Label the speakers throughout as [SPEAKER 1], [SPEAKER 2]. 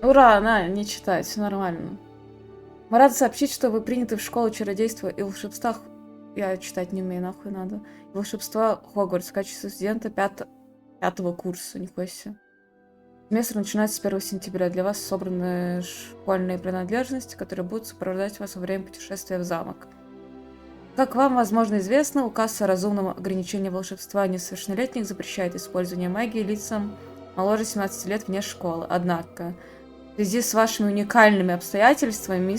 [SPEAKER 1] Ура, на, не читать, все нормально. Мы рады сообщить, что вы приняты в школу чародейства и волшебства. Я читать не умею, нахуй надо. Волшебства Хогвартс в качестве студента пятого курса, нихуя себе. Семестр начинается с 1 сентября. Для вас собраны школьные принадлежности, которые будут сопровождать вас во время путешествия в замок. Как вам, возможно, известно, указ о разумном ограничении волшебства несовершеннолетних запрещает использование магии лицам моложе 17 лет вне школы. Однако, в связи с вашими уникальными обстоятельствами,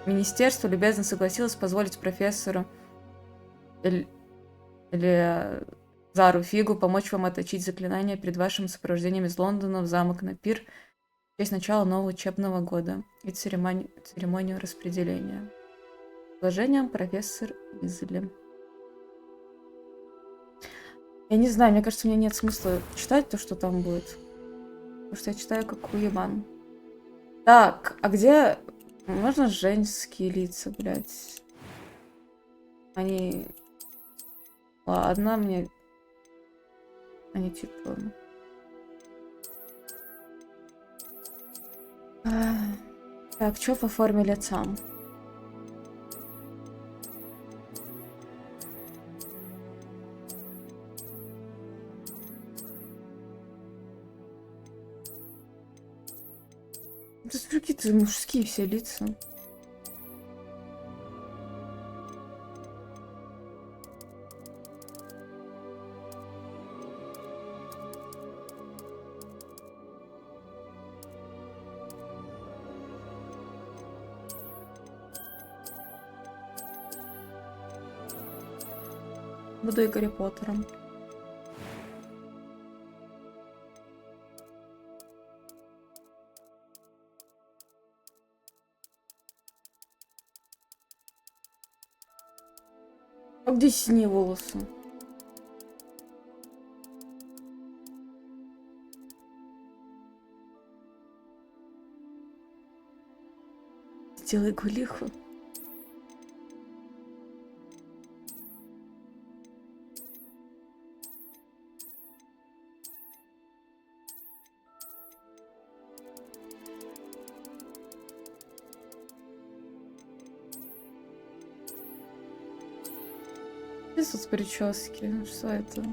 [SPEAKER 1] министерство любезно согласилось позволить профессору или Зару Фигу помочь вам отточить заклинания перед вашим сопровождением из Лондона в замок на пир в честь начала нового учебного года и церемонию распределения. С уважением, профессор Изли. Я не знаю, мне кажется, мне нет смысла читать то, что там будет. Потому что я читаю как уебан. Так, а где... Можно женские лица, блядь? Они... Ладно, мне... Они типа... Так, что по форме лица? Тут какие-то мужские все лица. Буду и Гарри Поттером. А где синие волосы? Сделай гулиху. Здесь вот прически. Что это?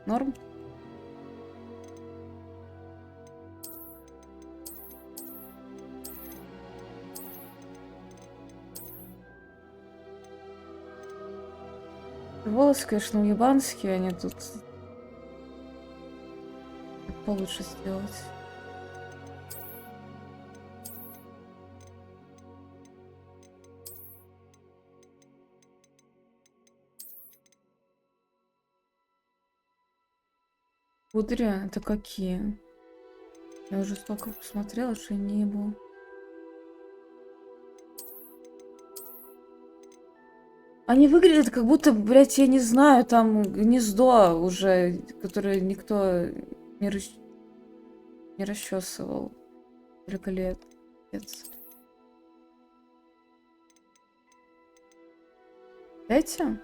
[SPEAKER 1] Норм? Волосы, конечно, уебанские, они тут получше сделать. Кудри, это какие? Я уже столько посмотрела, что я не ебу. Они выглядят как будто, блядь, я не знаю, там гнездо уже, которое никто не, не расчесывал. Сколько лет. Эти?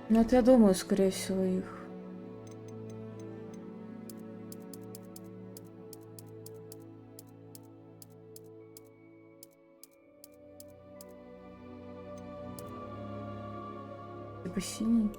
[SPEAKER 1] Ну, это я думаю, скорее всего, их. Типа синий.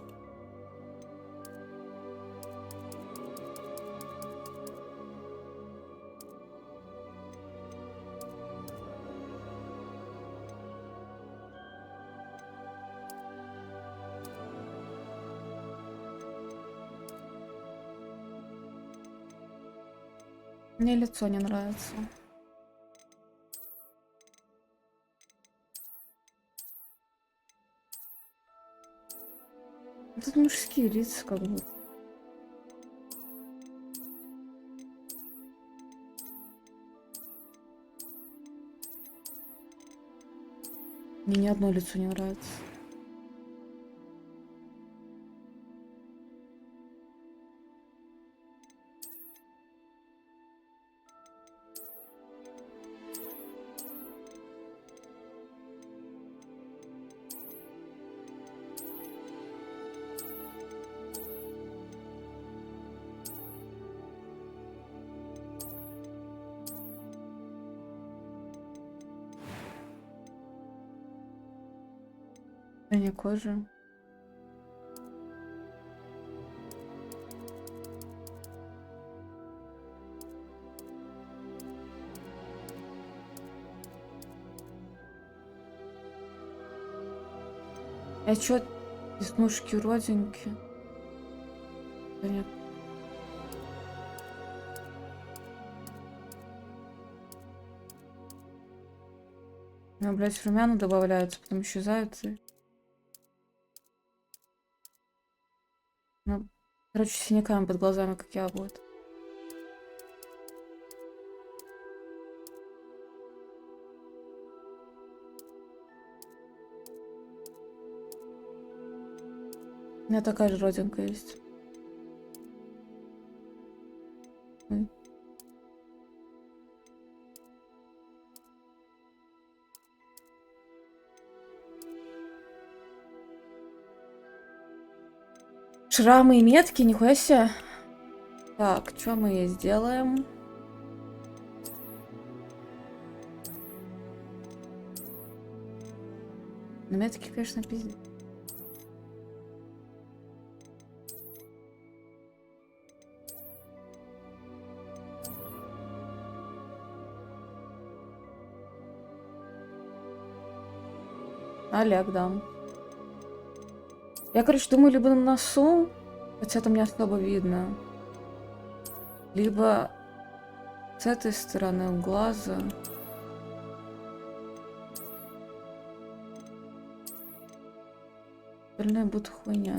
[SPEAKER 1] Мне лицо не нравится. Тут мужские лица как будто. Мне ни одно лицо не нравится. Состояние кожи. А чё, веснушки, родинки? Понятно. Ну, блядь, румяна добавляются, потом исчезают. Ну, короче, синяками под глазами, как я будет. У меня такая же родинка есть. Ой. Шрамы и метки, нихуя себе. Так, что мы ей сделаем? На метки, конечно, пиздец. Олег дам. Я, короче, думаю, либо на носу, хотя там не особо видно, либо с этой стороны у глаза. Остальное будто хуйня.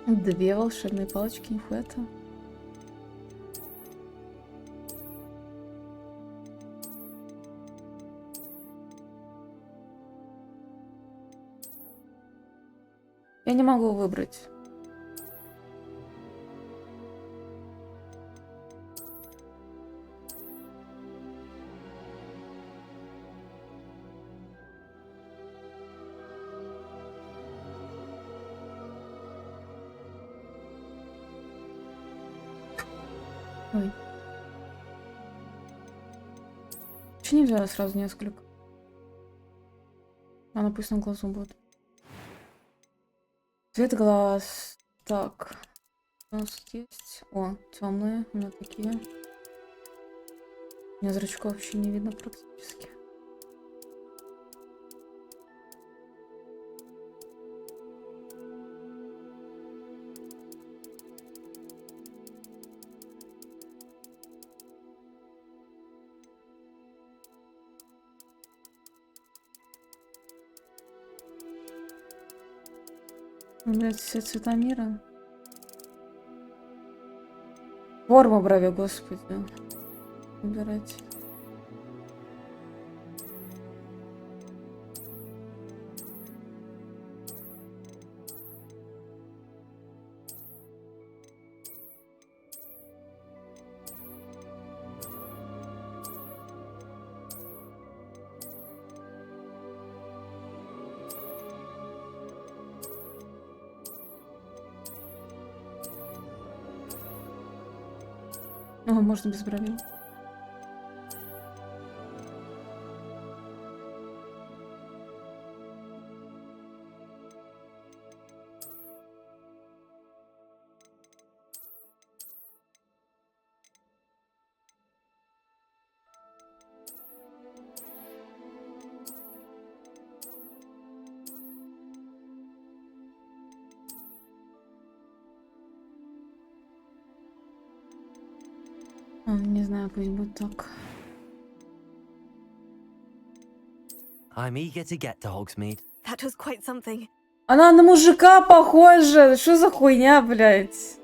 [SPEAKER 1] Две волшебные палочки, нихуя это. Я не могу выбрать. Ой. Почему нельзя сразу несколько? Она пусть на глазу будет. Цвет глаз. Так. У нас есть. О, темные. У меня такие. У меня зрачков вообще не видно практически. Блять, все цвета мира. Форма брови, господи. Убирать. О, можно без бровей. Не знаю, пусть будет так.
[SPEAKER 2] I'm eager to get to Hogsmeade.
[SPEAKER 3] That was quite something.
[SPEAKER 1] Она на мужика похожа. Что за хуйня, блядь?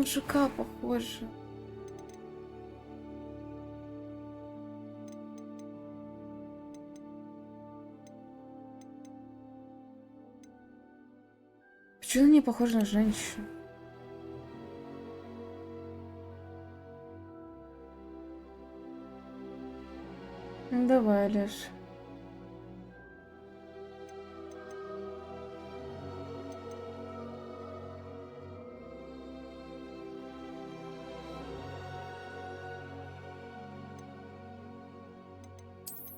[SPEAKER 1] мужика похоже. Почему она не похожа на женщину? Ну, давай, Леш.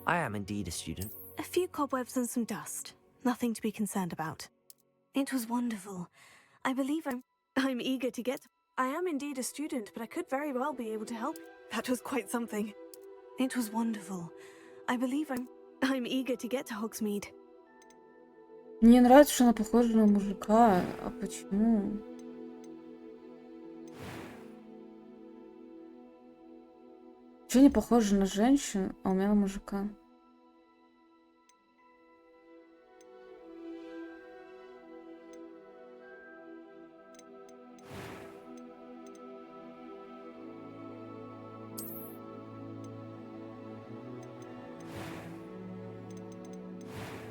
[SPEAKER 2] I am indeed a student.
[SPEAKER 3] A few cobwebs and some dust. Nothing to be concerned about. It was wonderful. I believe I'm eager to get... I am indeed a student, but I could very well be able to help. That was quite something. It was wonderful. I believe I'm eager to get to Hogsmeade.
[SPEAKER 1] Мне нравится, что она похожа на мужика. А почему? Чего не похожа на женщину, а у меня на мужика?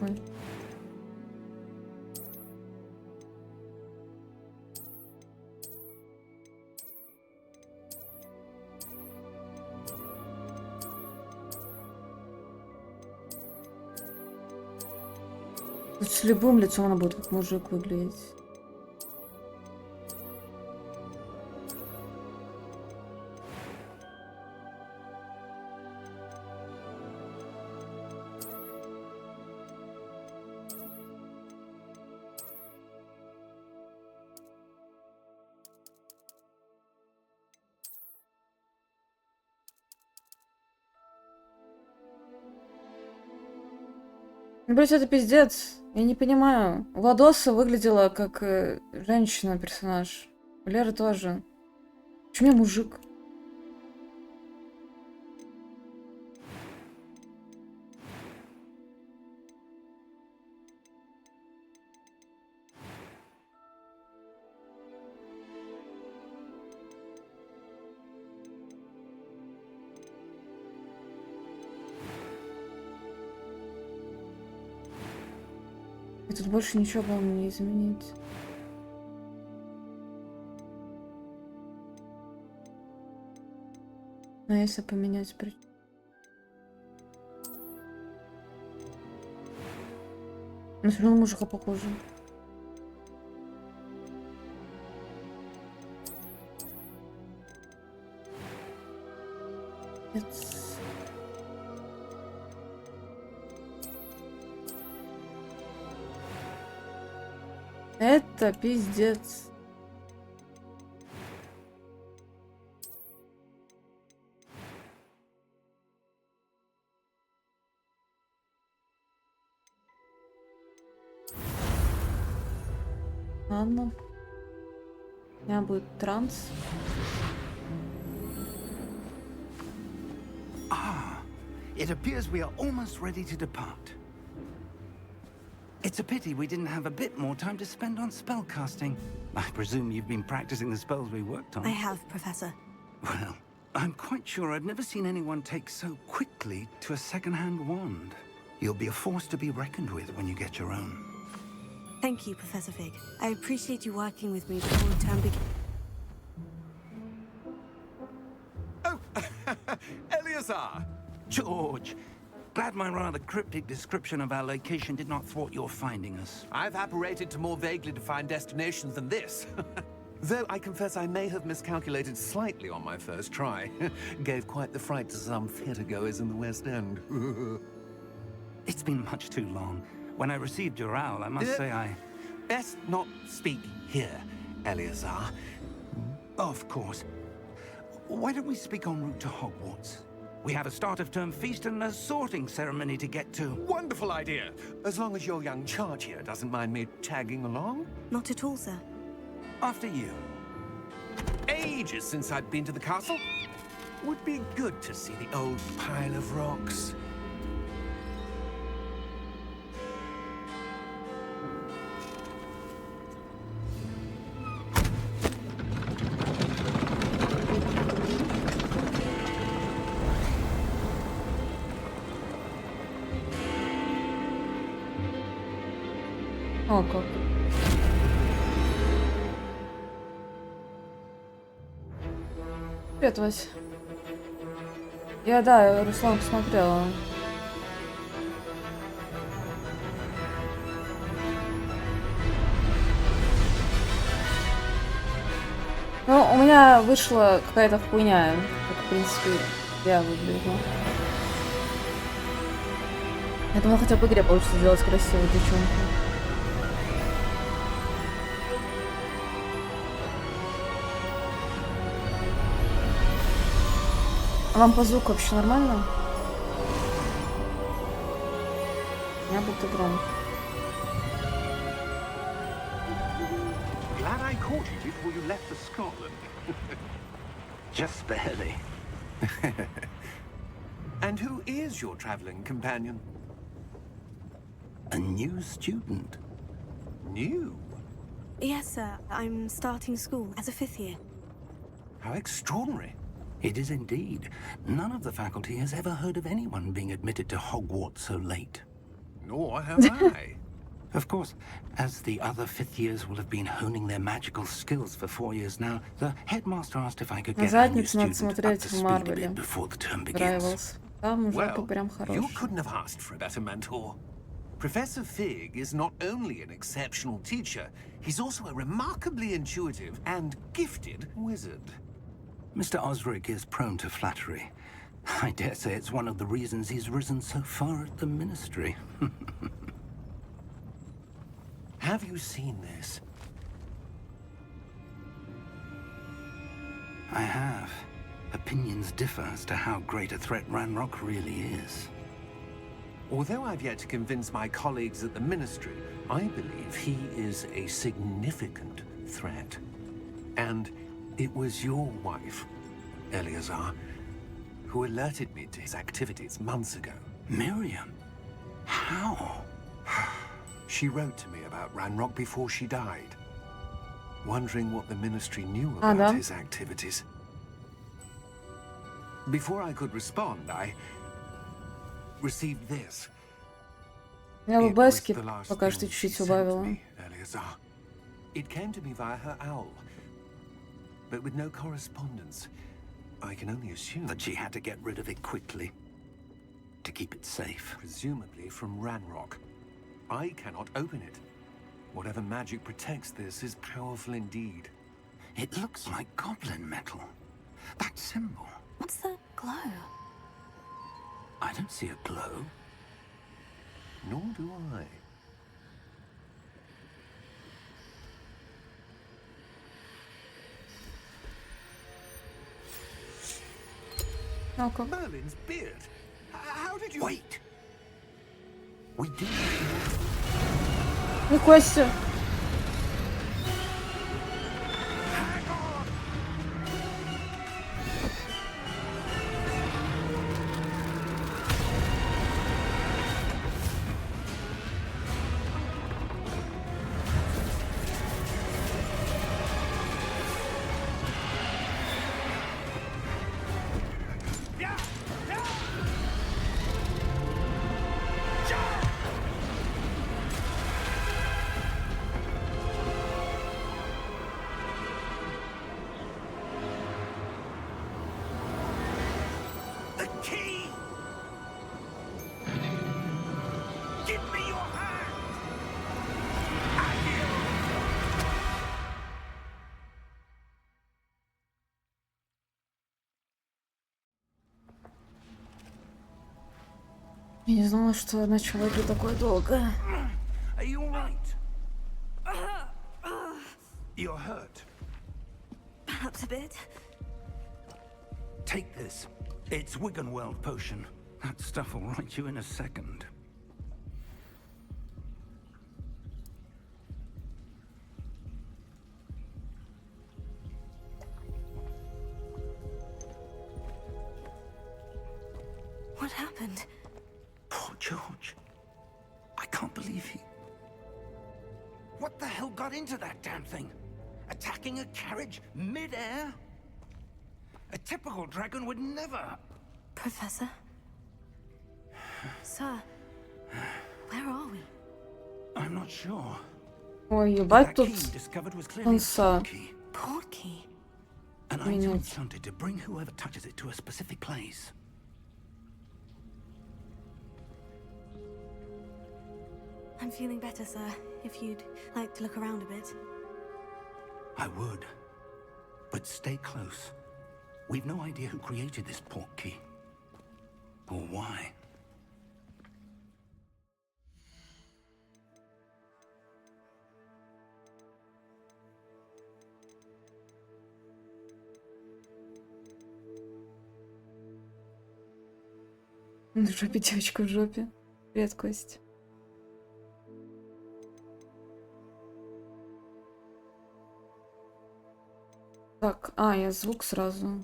[SPEAKER 1] Ой. Вот с любым лицом она будет как мужик выглядеть. Ну, блядь, это пиздец. Я не понимаю. Владоса выглядела как женщина-персонаж. Лера тоже. Почему у меня мужик? И тут больше ничего, по-моему, не изменить. Но если поменять но все равно мужика похоже. Нет. Это пиздец. Ладно. У меня будет транс.
[SPEAKER 4] It appears we are almost ready to depart. It's a pity we didn't have a bit more time to spend on spellcasting. I presume you've been practicing the spells we worked on.
[SPEAKER 3] I have, Professor.
[SPEAKER 4] Well, I'm quite sure I've never seen anyone take so quickly to a second-hand wand. You'll be a force to be reckoned with when you get your own.
[SPEAKER 3] Thank you, Professor Fig. I appreciate you working with me before the term begins.
[SPEAKER 4] Oh, Eleazar! George! Glad my rather cryptic description of our location did not thwart your finding us.
[SPEAKER 5] I've apparated to more vaguely defined destinations than this. Though I confess I may have miscalculated slightly on my first try. Gave quite the fright to some theatregoers in the West End.
[SPEAKER 4] It's been much too long. When I received your owl, I must say I...
[SPEAKER 5] Best not speak here, Eleazar.
[SPEAKER 4] Of course. Why don't we speak en route to Hogwarts? We have a start-of-term feast and a sorting ceremony to get to.
[SPEAKER 5] Wonderful idea! As long as your young charge here doesn't mind me tagging along.
[SPEAKER 3] Not at all, sir.
[SPEAKER 4] After you.
[SPEAKER 5] Ages since I'd been to the castle. Would be good to see the old pile of rocks.
[SPEAKER 1] О, как. Привет, Вась. Да, Руслан посмотрела. Ну, у меня вышла какая-то хуйня, как, в принципе, я выгляжу. Я думала, хотя бы в игре получится сделать красивую девчонку. А вам по звуку вообще нормально? У меня будто громко.
[SPEAKER 5] Glad I caught you before you left for Scotland.
[SPEAKER 4] Just barely.
[SPEAKER 5] And who is your traveling companion?
[SPEAKER 4] A new student.
[SPEAKER 5] New?
[SPEAKER 3] Yes, sir. I'm starting school as a 5th year.
[SPEAKER 5] How extraordinary.
[SPEAKER 4] It is indeed. None of the faculty has ever heard of anyone being admitted to Hogwarts so late.
[SPEAKER 5] Nor have I.
[SPEAKER 4] Of course, as the other fifth years will have been honing their magical skills for 4 years now, the headmaster asked if I could get a new student up to speed a bit before the term begins.
[SPEAKER 5] Well, you couldn't have asked for a better mentor. Professor Fig is not only an exceptional teacher, he's also a remarkably intuitive and gifted wizard.
[SPEAKER 4] Mr. Osric is prone to flattery. I dare say it's one of the reasons he's risen so far at the ministry.
[SPEAKER 5] Have you seen this?
[SPEAKER 4] I have. Opinions differ as to how great a threat Ranrock really is.
[SPEAKER 5] Although I've yet to convince my colleagues at the ministry, I believe he is a significant threat. And it was your wife, Eleazar, who alerted me to his activities months ago.
[SPEAKER 4] Miriam? How?
[SPEAKER 5] She wrote to me about Ranrock before she died, wondering what the ministry knew about his activities. Before I could respond, I received this.
[SPEAKER 1] Я в
[SPEAKER 5] It was
[SPEAKER 1] баске
[SPEAKER 5] the last
[SPEAKER 1] пока что
[SPEAKER 5] thing
[SPEAKER 1] чуть-чуть
[SPEAKER 5] she sent
[SPEAKER 1] убавила.
[SPEAKER 5] me, Eleazar. It came to me via her owl, but with no correspondence. I can only assume
[SPEAKER 4] That she had to get rid of it quickly to keep it safe.
[SPEAKER 5] presumably from Ranrock. I cannot open it. Whatever magic protects this is powerful indeed.
[SPEAKER 4] It looks like goblin metal. That symbol.
[SPEAKER 3] What's that glow?
[SPEAKER 4] I don't see a glow.
[SPEAKER 5] Nor do I.
[SPEAKER 1] Ну-ка.
[SPEAKER 5] Merlin's beard. How did you...
[SPEAKER 4] Wait! We did.
[SPEAKER 1] Нихуя себе.
[SPEAKER 4] The key! Give me your hand!
[SPEAKER 1] Я не знала, что начало игры такое долгое.
[SPEAKER 4] Are you all right? You're hurt.
[SPEAKER 3] Perhaps a bit.
[SPEAKER 4] Take this. It's Wiggenweld potion. That stuff will right you in a second.
[SPEAKER 3] What happened?
[SPEAKER 4] Poor George. I can't believe he... What the hell got into that damn thing? Attacking a carriage mid-air? A typical dragon would never...
[SPEAKER 3] Professor? Sir, where are we?
[SPEAKER 4] I'm not sure.
[SPEAKER 1] Ой,
[SPEAKER 4] But
[SPEAKER 1] ебать
[SPEAKER 4] that
[SPEAKER 1] тут
[SPEAKER 4] key discovered was clearly a
[SPEAKER 1] тунца.
[SPEAKER 4] key.
[SPEAKER 3] Portkey.
[SPEAKER 4] An
[SPEAKER 1] Minutes.
[SPEAKER 4] item enchanted to bring whoever touches it to a specific place.
[SPEAKER 3] I'm feeling better, sir. If you'd like to look around a bit.
[SPEAKER 4] I would. But stay close. We've no idea who created this portkey. Or why.
[SPEAKER 1] В жопе девочка в жопе. Редкость. Так, я звук сразу.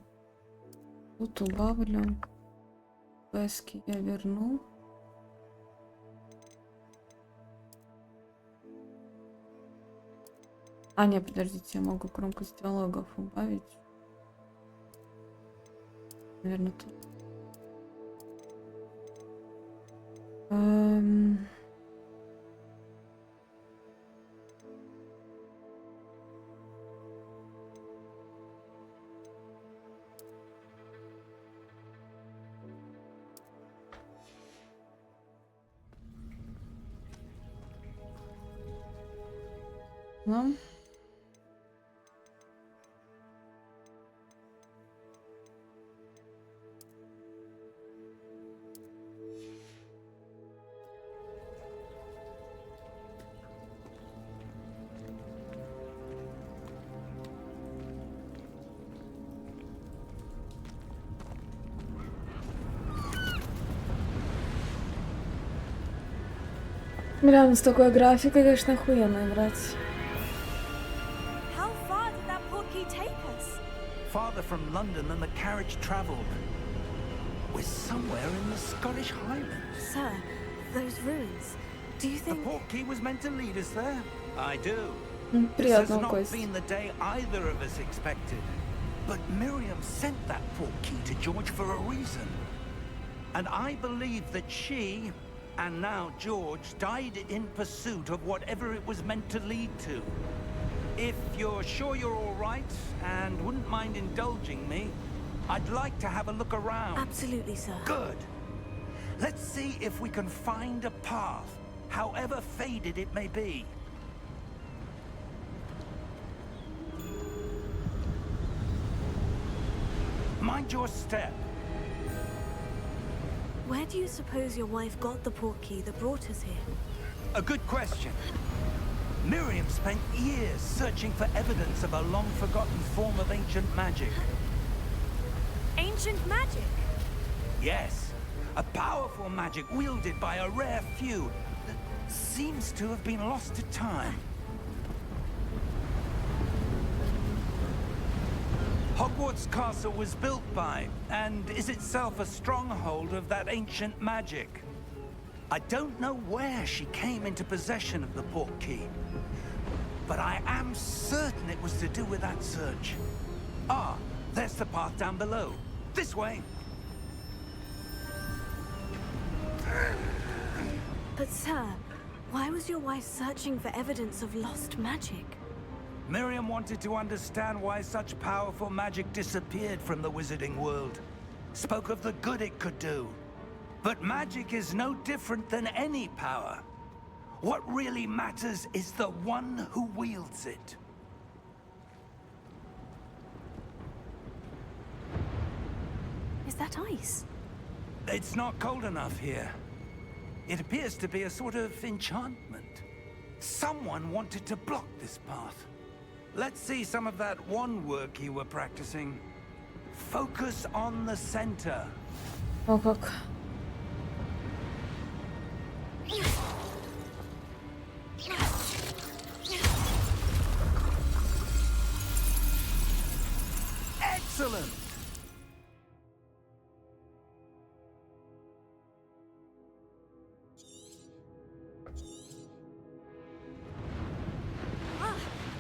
[SPEAKER 1] Тут убавлю. Пески я верну. Не, подождите, я могу громкость диалогов убавить. Наверное, тут. Ну. Бля, с такой графикой, конечно, охуенно играть.
[SPEAKER 3] How far did that portkey take us?
[SPEAKER 4] Farther from London than the carriage travelled. We're somewhere in the Scottish Highlands.
[SPEAKER 3] Sir, those ruins. Do you
[SPEAKER 4] The
[SPEAKER 3] think...
[SPEAKER 4] portkey was meant to lead us there? I do. This has
[SPEAKER 1] Приятного,
[SPEAKER 4] not
[SPEAKER 1] Кость.
[SPEAKER 4] been the day either of us expected. But Miriam sent that portkey to George for a reason. And I believe that she, and now George, died in pursuit of whatever it was meant to lead to. If you're sure you're all right and wouldn't mind indulging me, I'd like to have a look around.
[SPEAKER 3] Absolutely, sir.
[SPEAKER 4] Good. Let's see if we can find a path, however faded it may be. Mind your step.
[SPEAKER 3] Where do you suppose your wife got the portkey that brought us here?
[SPEAKER 4] A good question. Miriam spent years searching for evidence of a long-forgotten form of ancient magic.
[SPEAKER 3] Ancient magic?
[SPEAKER 4] Yes, a powerful magic wielded by a rare few that seems to have been lost to time. Hogwarts Castle was built by, and is itself a stronghold of that ancient magic. I don't know where she came into possession of the portkey, but I am certain it was to do with that search. There's the path down below. This way.
[SPEAKER 3] But sir, why was your wife searching for evidence of lost magic?
[SPEAKER 4] Miriam wanted to understand why such powerful magic disappeared from the wizarding world. Spoke of the good it could do. But magic is no different than any power. What really matters is the one who wields it.
[SPEAKER 3] Is that ice?
[SPEAKER 4] It's not cold enough here. It appears to be a sort of enchantment. Someone wanted to block this path. Let's see some of that wand work you were practicing. Focus on the center.
[SPEAKER 1] О, как.
[SPEAKER 4] Excellent!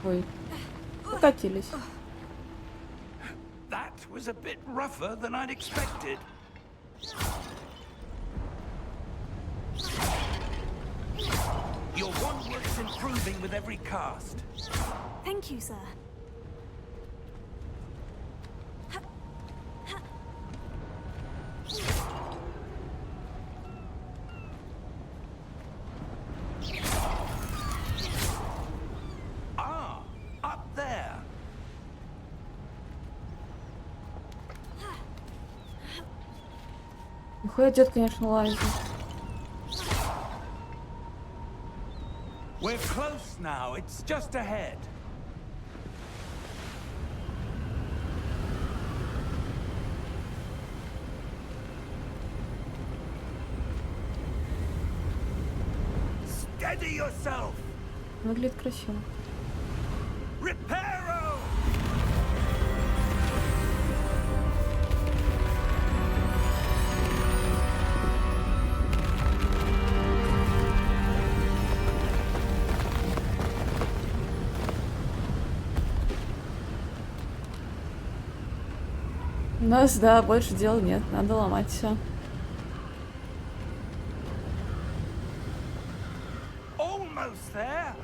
[SPEAKER 1] Ой. Покатились.
[SPEAKER 4] That was a bit rougher than I'd expected. Your one-work's improving with every cast.
[SPEAKER 3] Thank you, sir.
[SPEAKER 4] Ah, up there.
[SPEAKER 1] Нихуя дед, конечно, лазит.
[SPEAKER 4] We're close now. It's just ahead. Steady yourself.
[SPEAKER 1] Выглядит красиво.
[SPEAKER 4] Reparo!
[SPEAKER 1] У нас, да, больше дел нет, надо ломать все.
[SPEAKER 4] Almost there.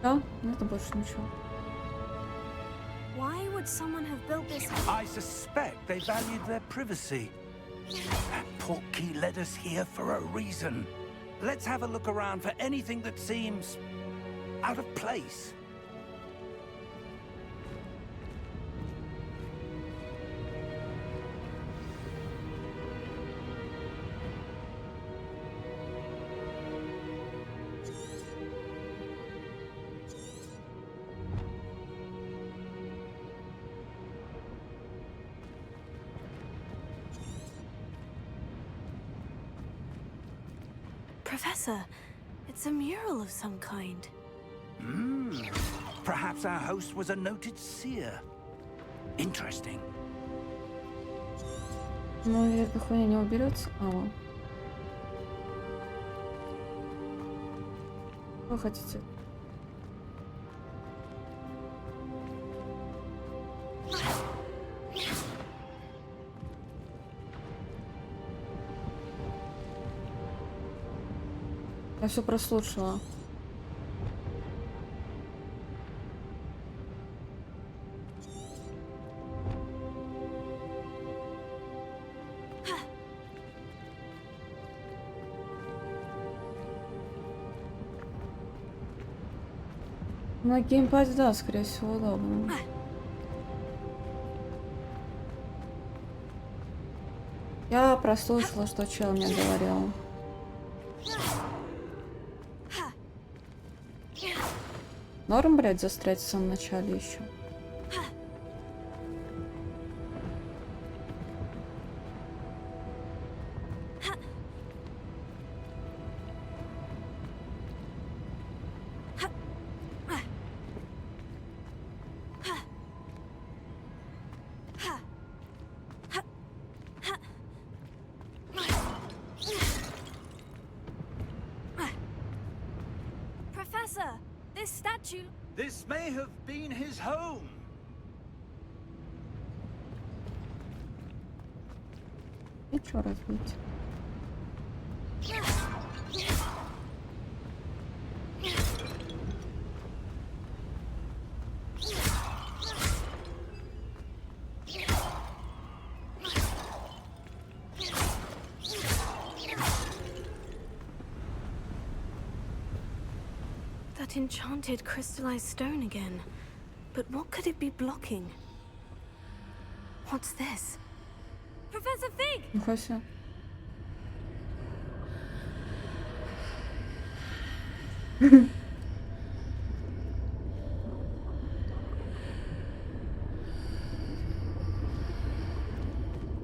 [SPEAKER 1] Да, это больше ничего.
[SPEAKER 3] Why would someone have built this?
[SPEAKER 4] I suspect they valued their privacy. That portkey led us here for a reason. Let's have a look around for anything that seems out of place.
[SPEAKER 3] Professor, it's a mural of some kind.
[SPEAKER 4] Perhaps our host was a noted seer. Interesting.
[SPEAKER 1] Ну, и эта хуйня не уберется. А, вон. Что вы хотите? Я все прослушала. На геймпаде, да, скорее всего, удобно. Я прослушала, что чел мне говорил. Норм, блядь, застрять в самом начале еще.
[SPEAKER 3] Professor, this statue.
[SPEAKER 4] This may have been his home.
[SPEAKER 1] И чё разбить?
[SPEAKER 3] That enchanted crystallized stone again. But what could it be blocking? What's this? Professor Fig!
[SPEAKER 1] Нихуя себе.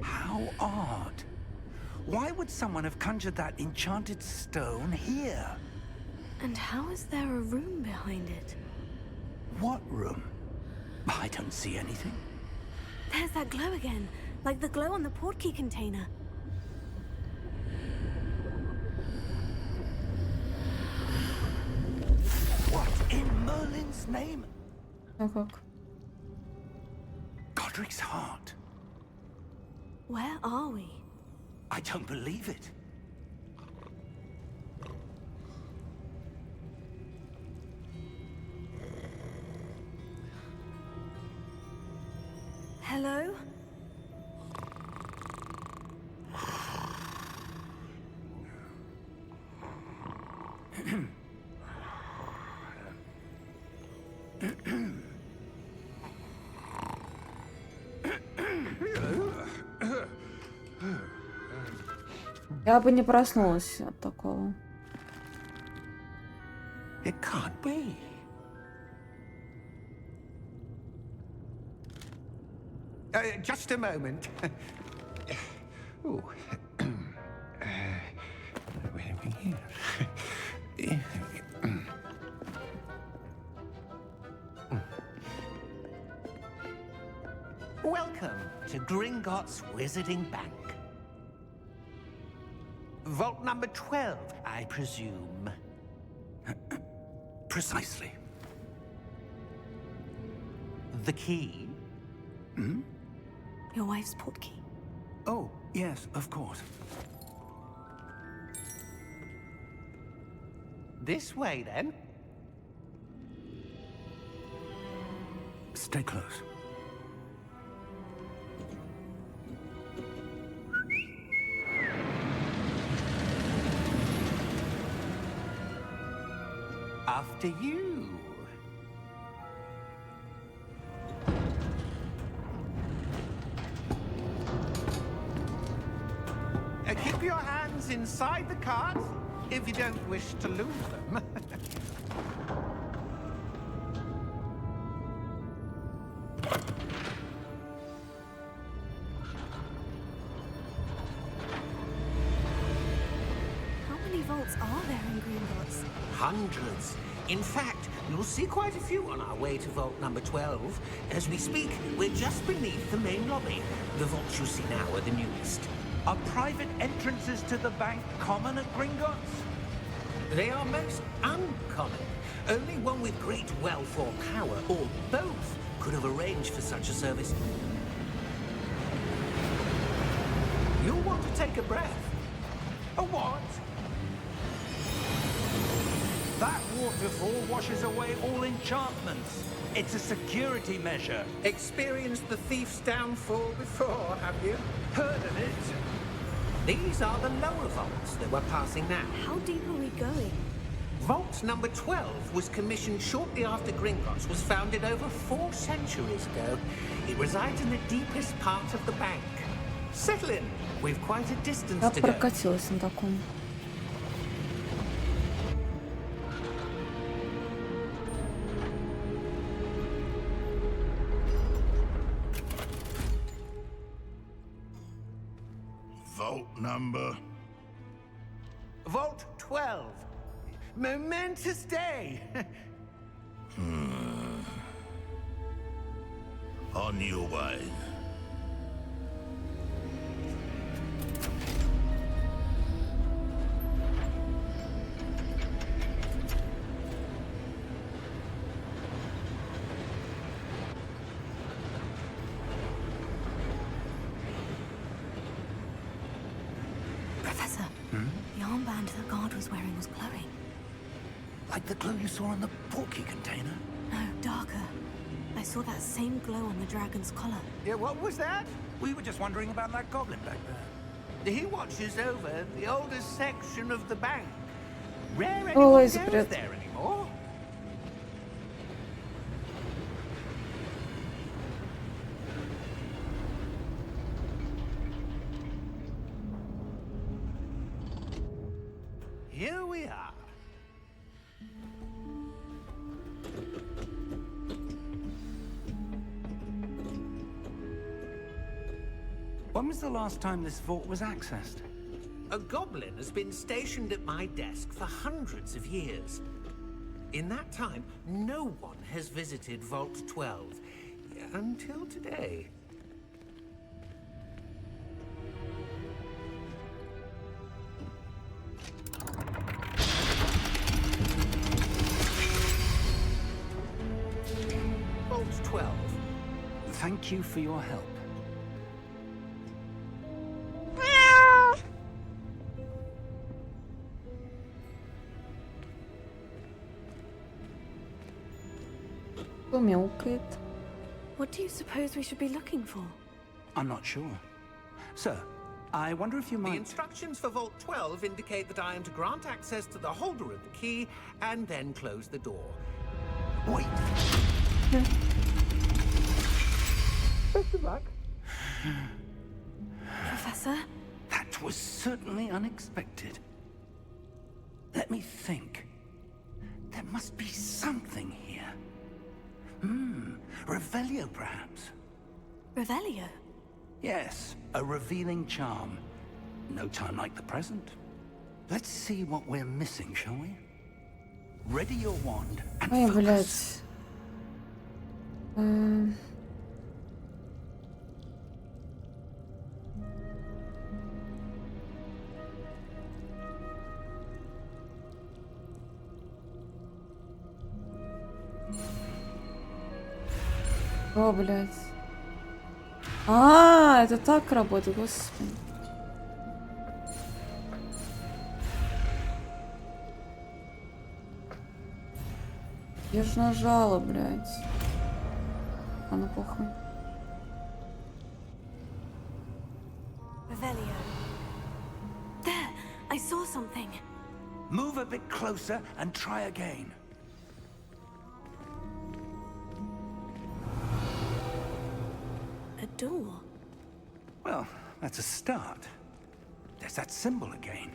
[SPEAKER 4] How odd. Why would someone have conjured that enchanted stone here?
[SPEAKER 3] And how is there a room behind it?
[SPEAKER 4] What room? I don't see anything.
[SPEAKER 3] There's that glow again. like the glow on the portkey container.
[SPEAKER 4] What in Merlin's name?
[SPEAKER 1] Ну как?
[SPEAKER 4] Godric's heart.
[SPEAKER 3] Where are we?
[SPEAKER 4] I don't believe it.
[SPEAKER 3] Hello?
[SPEAKER 1] Я бы не проснулась от такого.
[SPEAKER 4] It can't be. Just a moment. Oh. Wait a minute.
[SPEAKER 2] Welcome to Gringotts Wizarding Bank. Vault number 12, I presume.
[SPEAKER 4] Precisely.
[SPEAKER 2] The key?
[SPEAKER 3] Your wife's portkey.
[SPEAKER 4] Oh, yes, of course.
[SPEAKER 2] This way, then.
[SPEAKER 4] Stay close.
[SPEAKER 2] After you. Keep your hands inside the cart if you don't wish to lose them.
[SPEAKER 3] How many vaults are there in Gringotts?
[SPEAKER 2] Hundreds. In fact, you'll see quite a few on our way to vault number 12. As we speak, we're just beneath the main lobby. The vaults you see now are the newest.
[SPEAKER 4] Are private entrances to the bank common at Gringotts?
[SPEAKER 2] They are most uncommon. Only one with great wealth or power, or both, could have arranged for such a service.
[SPEAKER 4] You'll want to take a breath. A what? That waterfall washes away all enchantments. It's a security measure.
[SPEAKER 2] Experienced the thief's downfall before, have you?
[SPEAKER 4] Heard of it?
[SPEAKER 2] These are the lower vaults that we're passing now.
[SPEAKER 3] How deep are we going?
[SPEAKER 2] Vault number 12 was commissioned shortly after Gringotts was founded over 4 centuries ago. It resides in the deepest part of the bank. Settle in. We've quite a distance
[SPEAKER 1] Я
[SPEAKER 2] to go.
[SPEAKER 1] прокатилась на таком.
[SPEAKER 4] Vault number.
[SPEAKER 2] Vault 12. Momentous day.
[SPEAKER 4] On your way.
[SPEAKER 3] Professor, the armband the guard was wearing was glowing.
[SPEAKER 4] Like the glow you saw on the portkey container?
[SPEAKER 3] No, darker. I saw that same glow on the dragon's collar.
[SPEAKER 2] Yeah, what was that?
[SPEAKER 4] We were just wondering about that goblin back there.
[SPEAKER 2] He watches over the oldest section of the bank. Rare anyone
[SPEAKER 1] Ой,
[SPEAKER 2] goes
[SPEAKER 1] запрет.
[SPEAKER 2] there anymore. Here we are.
[SPEAKER 4] When was the last time this vault was accessed?
[SPEAKER 2] A goblin has been stationed at my desk for hundreds of years. In that time, no one has visited Vault 12 until today. Vault 12.
[SPEAKER 4] Thank you for your help.
[SPEAKER 1] Кто мяукает?
[SPEAKER 3] What do you suppose we should be looking for?
[SPEAKER 4] I'm not sure. Sir, I wonder if you
[SPEAKER 2] The
[SPEAKER 4] might...
[SPEAKER 2] instructions for Vault 12 indicate that I am to grant access to the holder of the key and then close the door.
[SPEAKER 4] Wait.
[SPEAKER 2] Best of luck.
[SPEAKER 3] Professor?
[SPEAKER 4] That was certainly unexpected. Let me think. There must be something here. Revelio, perhaps?
[SPEAKER 3] Revelio?
[SPEAKER 4] Yes, a revealing charm. No time like the present. Let's see what we're missing, shall we? Ready your wand and
[SPEAKER 1] Ой,
[SPEAKER 4] focus.
[SPEAKER 1] блядь. О, блядь. Это так работает, господи. Я же нажала, блядь. Ну похуй.
[SPEAKER 3] Revelio. There! I saw something.
[SPEAKER 4] Move a bit closer and try again.
[SPEAKER 3] A door.
[SPEAKER 4] Well, that's a start. There's that symbol again.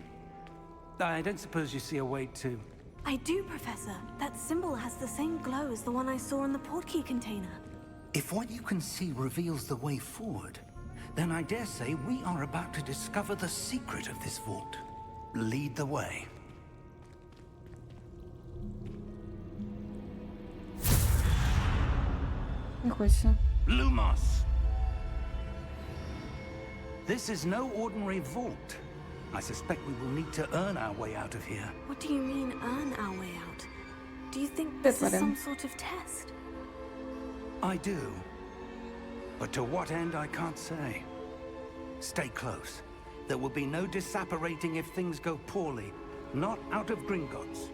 [SPEAKER 4] I don't suppose you see a way to...
[SPEAKER 3] I do, Professor. That symbol has the same glow as the one I saw on the portkey container.
[SPEAKER 4] If what you can see reveals the way forward, then I dare say we are about to discover the secret of this vault. Lead the way.
[SPEAKER 1] Нихуя себе.
[SPEAKER 4] Lumos! This is no ordinary vault. I suspect we will need to earn our way out of here.
[SPEAKER 3] What do you mean, earn our way out? Do you think this is some sort of test?
[SPEAKER 4] I do. But to what end, I can't say. Stay close. There will be no disapparating if things go poorly. Not out of Gringotts.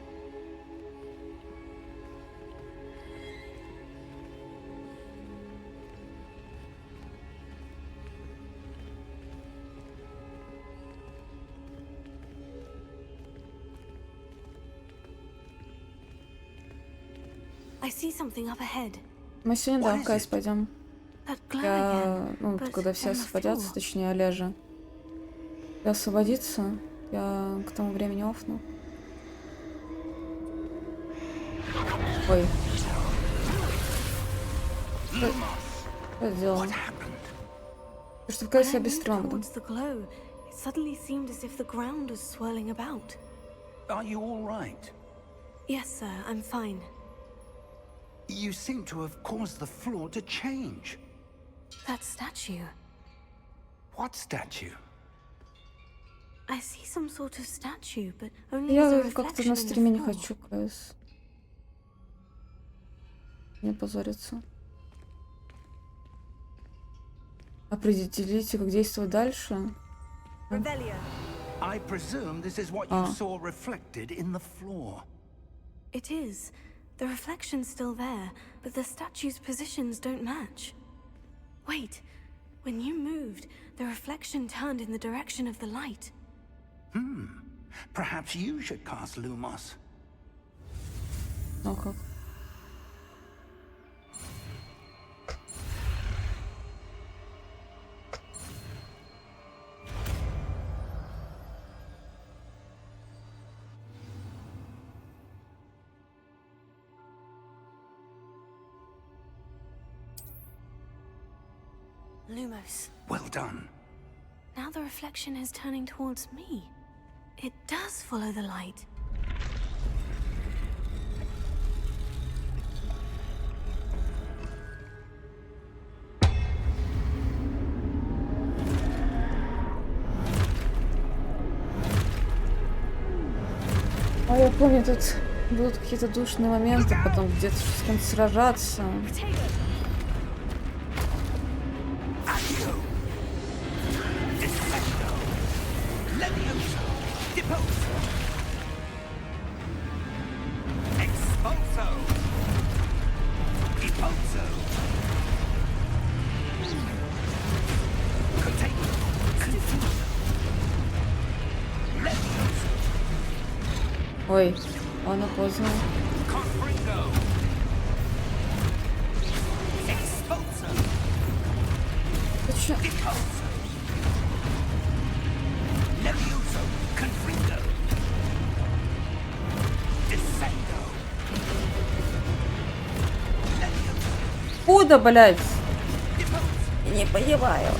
[SPEAKER 3] I see something up ahead.
[SPEAKER 1] Мы сегодня, да, в КС пойдем.
[SPEAKER 3] That glow
[SPEAKER 1] Я,
[SPEAKER 3] again. But
[SPEAKER 1] когда все
[SPEAKER 3] on the
[SPEAKER 1] освободятся,
[SPEAKER 3] floor.
[SPEAKER 1] точнее, Олежа. И освободится, я к тому времени офну. Ой. Что я сделала?
[SPEAKER 4] What happened?
[SPEAKER 1] Потому что в
[SPEAKER 3] When
[SPEAKER 1] КС
[SPEAKER 3] I
[SPEAKER 1] я без
[SPEAKER 3] moved
[SPEAKER 1] стрёма.
[SPEAKER 3] towards the glow, it suddenly seemed as if the ground was swirling about.
[SPEAKER 4] Are you all right?
[SPEAKER 3] Yes, sir, I'm fine.
[SPEAKER 4] You seem to have caused the floor to change.
[SPEAKER 3] That statue.
[SPEAKER 4] What statue?
[SPEAKER 3] I see some sort of statue, but only as a
[SPEAKER 1] Я как-то
[SPEAKER 3] reflection
[SPEAKER 1] на
[SPEAKER 3] in the
[SPEAKER 1] стриме не
[SPEAKER 3] floor.
[SPEAKER 1] хочу КС. Не позориться. Определите, как действовать дальше.
[SPEAKER 3] Revelio.
[SPEAKER 4] I presume this is what you saw reflected in the floor.
[SPEAKER 3] It is. The reflection's still there, but the statue's positions don't match. Wait. When you moved, the reflection turned in the direction of the light.
[SPEAKER 4] Perhaps you should cast Lumos.
[SPEAKER 1] Ну как?
[SPEAKER 3] Lumos.
[SPEAKER 4] Well done.
[SPEAKER 3] Now the reflection is turning towards me. It does follow the light.
[SPEAKER 1] А я помню, тут Будут какие-то душные моменты, потом где-то с кем-то сражаться. Ой, он опознал. Ты чё? Куда, блядь? Не понимаю.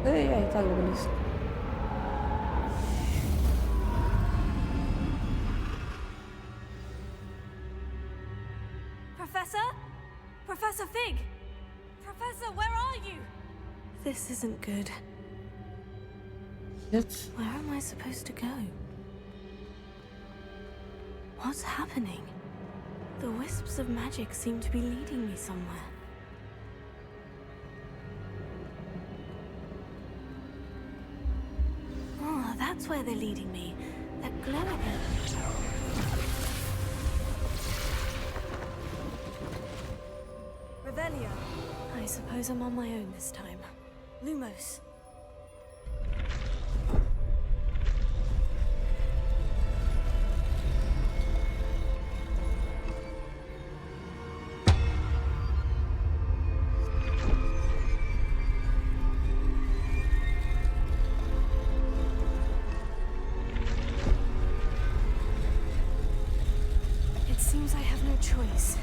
[SPEAKER 1] Да я и так близко.
[SPEAKER 3] Professor? Professor Fig? Professor, where are you? This isn't good.
[SPEAKER 1] Нет.
[SPEAKER 3] Where am I supposed to go? What's happening? The wisps of magic seem to be leading me somewhere. Oh, that's where they're leading me. That glowing. Revelio. I suppose I'm on my own this time. Lumos. It seems I have no choice.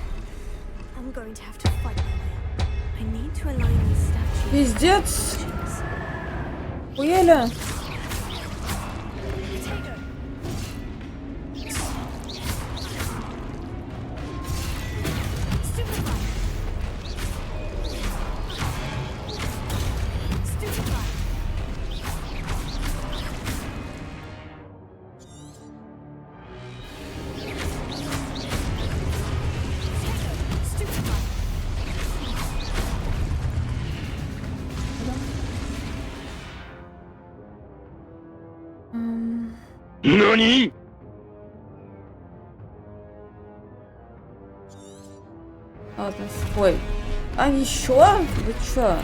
[SPEAKER 3] I'm going to have to fight my way up. I need to align these statues.
[SPEAKER 1] Пиздец. Хуеля.
[SPEAKER 3] Potato. Stupefy. Stupefy. Stupefy.
[SPEAKER 6] NANI?!
[SPEAKER 1] Ладно, ой. А еще? Вы чё?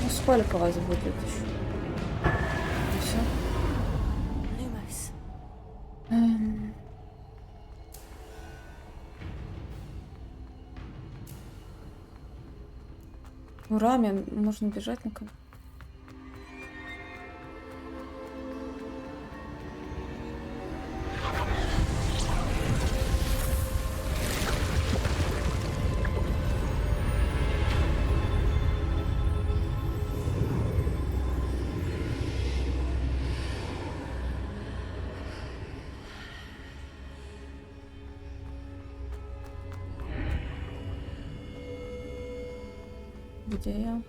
[SPEAKER 1] Ну сколько вас будет еще? И все.
[SPEAKER 3] Lumos.
[SPEAKER 1] Ну, рамен, можно бежать на кого? Где я?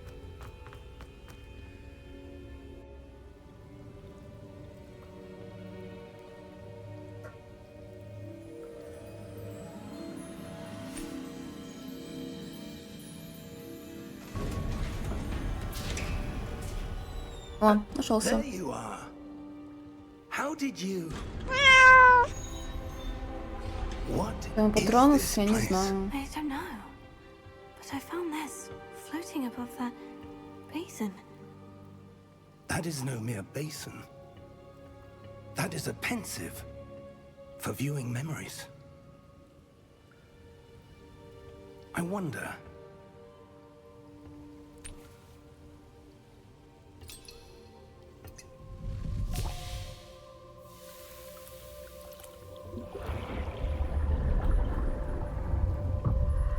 [SPEAKER 1] О, нашелся.
[SPEAKER 4] There you are. How did you? What
[SPEAKER 1] Прямо
[SPEAKER 4] is
[SPEAKER 1] потронулся,
[SPEAKER 4] this
[SPEAKER 1] я не
[SPEAKER 4] place?
[SPEAKER 1] знаю.
[SPEAKER 3] I don't know. But I found this floating above that basin.
[SPEAKER 4] That is no mere basin. That is a pensive for viewing memories. I wonder.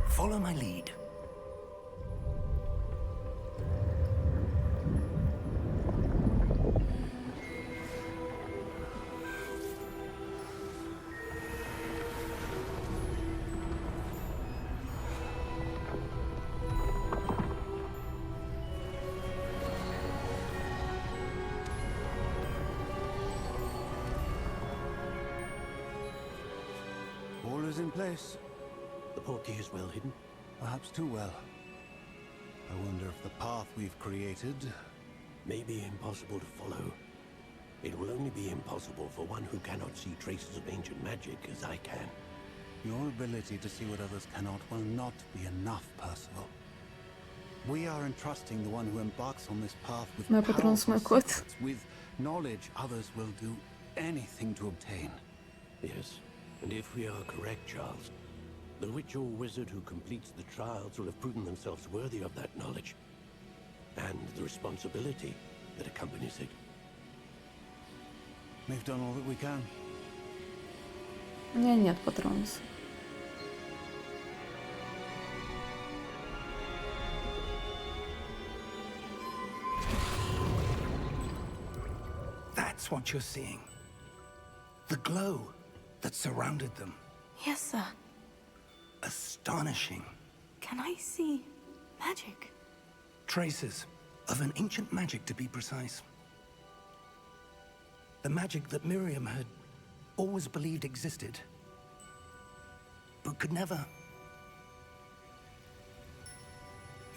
[SPEAKER 4] Follow my lead.
[SPEAKER 7] All is in place.
[SPEAKER 8] The portkey is well hidden.
[SPEAKER 7] Perhaps too well. I wonder if the path we've created...
[SPEAKER 8] May be impossible to follow. It will only be impossible for one who cannot see traces of ancient magic as I can.
[SPEAKER 7] Your ability to see what others cannot will not be enough, Percival. We are entrusting the one who embarks on this path with
[SPEAKER 1] Моя патрон с мой кот.
[SPEAKER 7] secrets, with knowledge others will do anything to obtain.
[SPEAKER 8] Yes, and if we are correct, Charles, the witch or wizard who completes the trials will have proven themselves worthy of that knowledge, and the responsibility that accompanies it.
[SPEAKER 7] We've done all that we can.
[SPEAKER 1] У меня нет патронов.
[SPEAKER 4] That's what you're seeing. The glow that surrounded them.
[SPEAKER 3] Yes, sir.
[SPEAKER 4] Astonishing.
[SPEAKER 3] Can I see magic?
[SPEAKER 4] Traces of an ancient magic, to be precise. The magic that Miriam had always believed existed, but could never.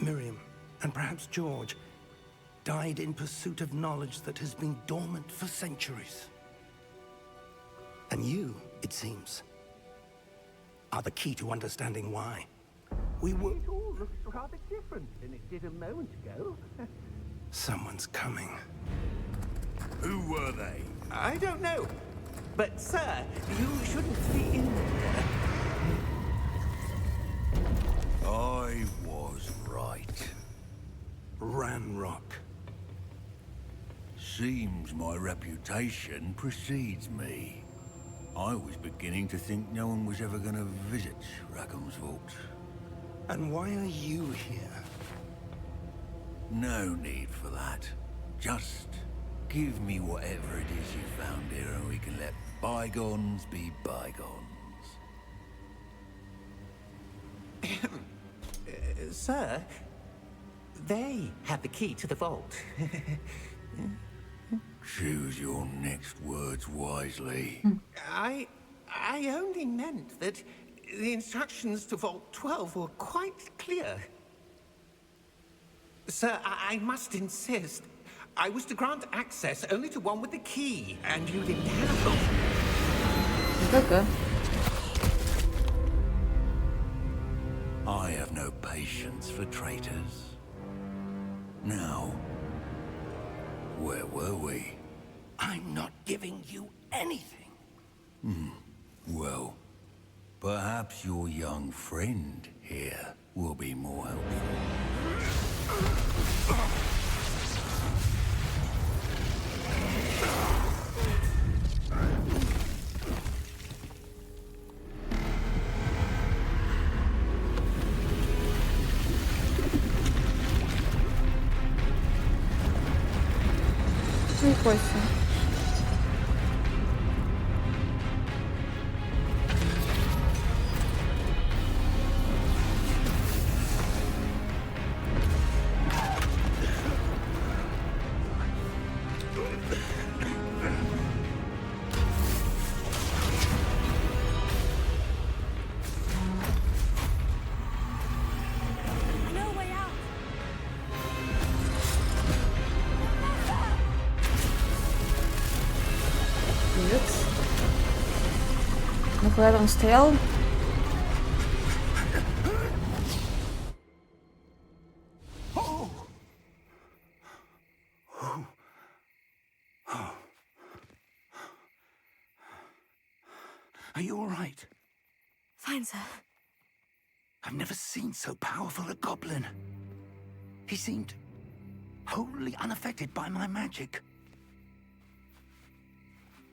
[SPEAKER 4] Miriam, and perhaps George, died in pursuit of knowledge that has been dormant for centuries. And you, it seems, are the key to understanding why. We were...
[SPEAKER 2] It all looks rather different than it did a moment ago.
[SPEAKER 4] Someone's coming.
[SPEAKER 6] Who were they?
[SPEAKER 2] I don't know. But, sir, you shouldn't be in there.
[SPEAKER 6] I was right.
[SPEAKER 4] Ranrock.
[SPEAKER 6] Seems my reputation precedes me. I was beginning to think no one was ever going to visit Rackham's vault.
[SPEAKER 4] And why are you here?
[SPEAKER 6] No need for that. Just give me whatever it is you found here and we can let bygones be bygones.
[SPEAKER 2] Sir, they have the key to the vault.
[SPEAKER 6] Choose your next words wisely.
[SPEAKER 2] I only meant that the instructions to Vault 12 were quite clear. Sir, I must insist. I was to grant access only to one with the key, and you didn't have them.
[SPEAKER 1] Okay.
[SPEAKER 6] I have no patience for traitors. Now, where were we?
[SPEAKER 4] I'm not giving you anything.
[SPEAKER 6] Well, perhaps your young friend here will be more helpful.
[SPEAKER 1] Не бойся.
[SPEAKER 3] No way out.
[SPEAKER 1] когда там стоял.
[SPEAKER 4] Are you all right?
[SPEAKER 3] Fine, sir.
[SPEAKER 4] I've never seen so powerful a goblin. He seemed wholly unaffected by my magic.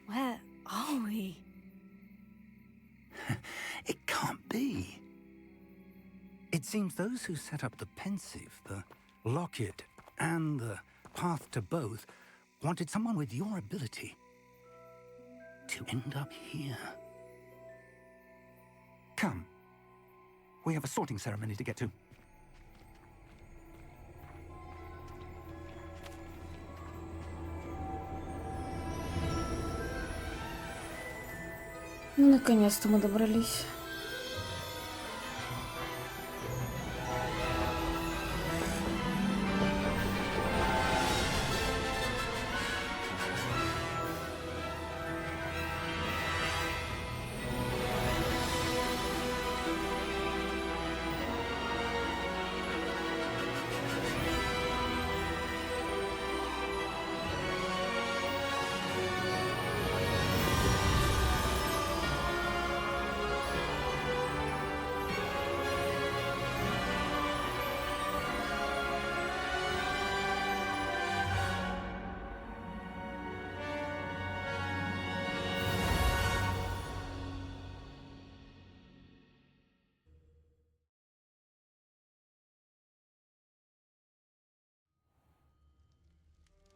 [SPEAKER 3] Where are we?
[SPEAKER 4] It can't be. It seems those who set up the pensive, the locket, and the path to both wanted someone with your ability to end up here. Come. We have a sorting ceremony to get to.
[SPEAKER 1] Ну, наконец-то мы добрались.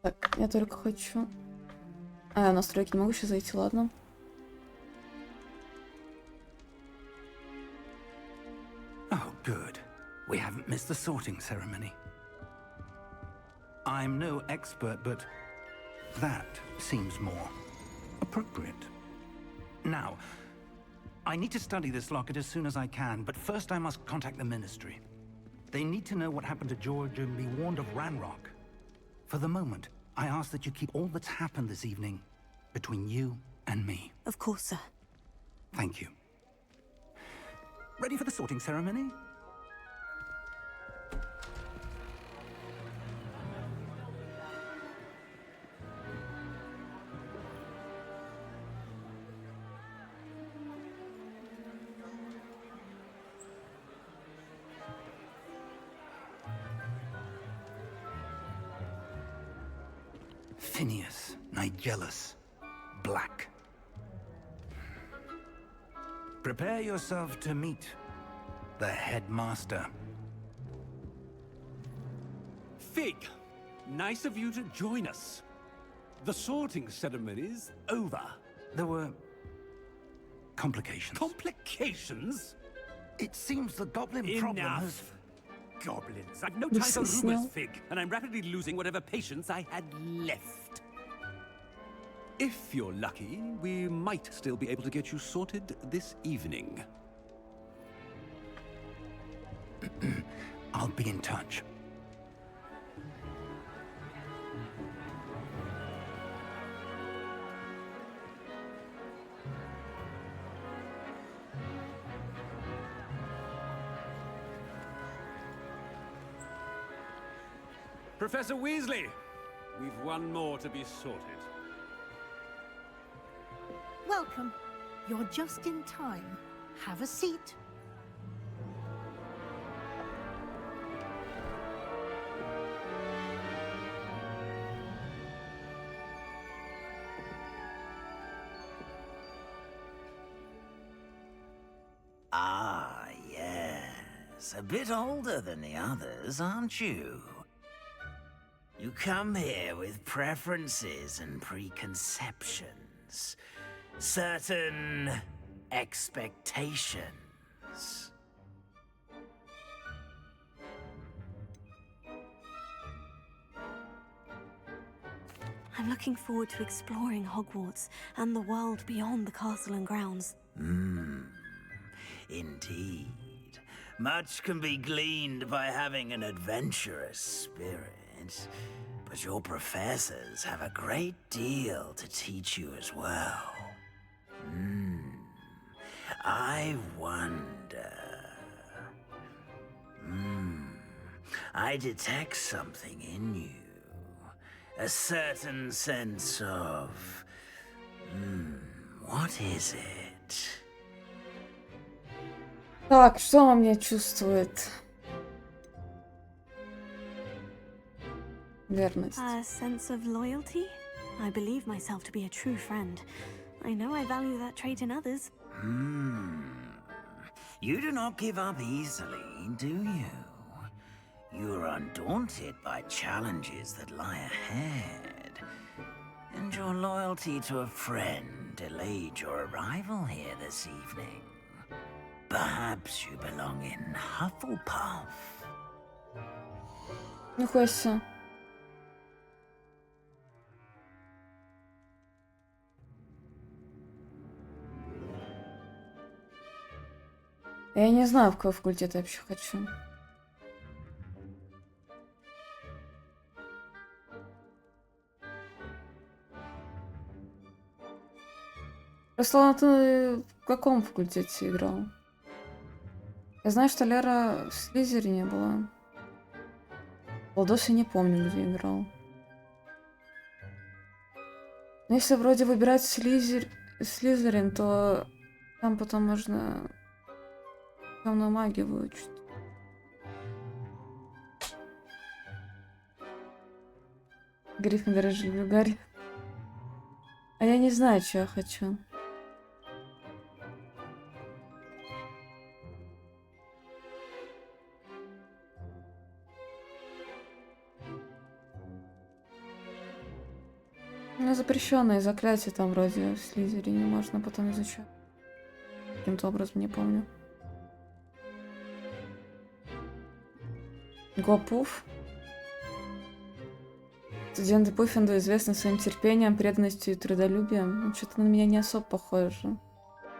[SPEAKER 1] Так, я только хочу... А, настройки не могу сейчас зайти, ладно.
[SPEAKER 4] Oh, good. We haven't missed the sorting ceremony. I'm no expert, but that seems more appropriate. Now, I need to study this locket as soon as I can, but first I must contact the Ministry. They need to know what happened to George and be warned of Ranrock. For the moment, I ask that you keep all that's happened this evening between you and me.
[SPEAKER 3] Of course, sir.
[SPEAKER 4] Thank you. Ready for the sorting ceremony? Phineas, Nigellus, Black. Prepare yourself to meet the headmaster.
[SPEAKER 9] Fig, nice of you to join us. The sorting ceremony's over.
[SPEAKER 4] There were complications.
[SPEAKER 9] Complications?
[SPEAKER 4] It seems the goblin problem has...
[SPEAKER 9] Enough. Goblins. I've no time for rumors, Fig, and I'm rapidly losing whatever patience I had left. If you're lucky, we might still be able to get you sorted this evening.
[SPEAKER 4] I'll be in touch.
[SPEAKER 9] Professor Weasley, we've one more to be sorted.
[SPEAKER 10] Welcome. You're just in time. Have a seat.
[SPEAKER 11] Ah, yes. A bit older than the others, aren't you? You come here with preferences and preconceptions. Certain expectations.
[SPEAKER 3] I'm looking forward to exploring Hogwarts and the world beyond the castle and grounds.
[SPEAKER 11] Indeed. Much can be gleaned by having an adventurous spirit, but your professors have a great deal to teach you as well. I wonder. I detect something in you. A certain sense of... what is it?
[SPEAKER 1] Так, что он во мне чувствует? Верность.
[SPEAKER 3] A sense of loyalty? I believe myself to be a true friend. I know I value that trait in others.
[SPEAKER 11] You do not give up easily, do you? You're undaunted by challenges that lie ahead. And your loyalty to a friend delayed your arrival here this evening. Perhaps you belong in Hufflepuff.
[SPEAKER 1] Нихуя себе. Я не знаю, в какой факультет я вообще хочу. Руслан, ты в каком факультете играл? Я знаю, что Лера в Слизерине была. Владос я не помню, где играл. Но если вроде выбирать Слизерин, то там потом можно темную магию выучить. Гриффиндор люблю Гарри. А я не знаю, что я хочу. Ну, запрещенные заклятия там вроде в Слизерине можно потом изучать. Каким-то образом, не помню. Гопуф. Студенты Пуффинда известны своим терпением, преданностью и трудолюбием. Ну, что-то на меня не особо похоже.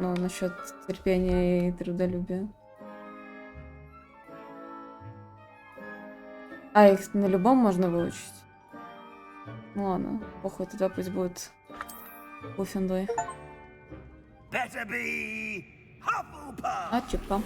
[SPEAKER 1] Ну, насчет терпения и трудолюбия. А их на любом можно выучить? Ну ладно, похуй, тогда пусть будет Пуффиндой. А, типа.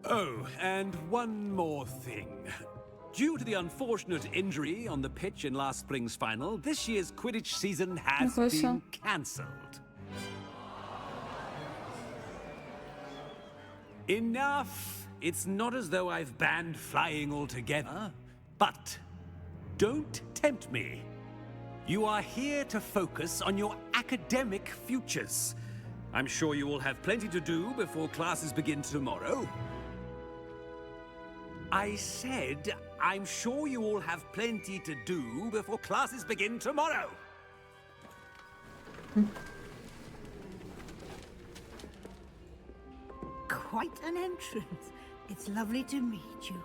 [SPEAKER 9] Oh, and one more thing. Due to the unfortunate injury on the pitch in last spring's final, this year's Quidditch season has been cancelled. Enough! It's not as though I've banned flying altogether, but don't tempt me. You are here to focus on your academic futures. I'm sure you will have plenty to do before classes begin tomorrow. I said, I'm sure you all have plenty to do before classes begin tomorrow.
[SPEAKER 10] Quite an entrance. It's lovely to meet you.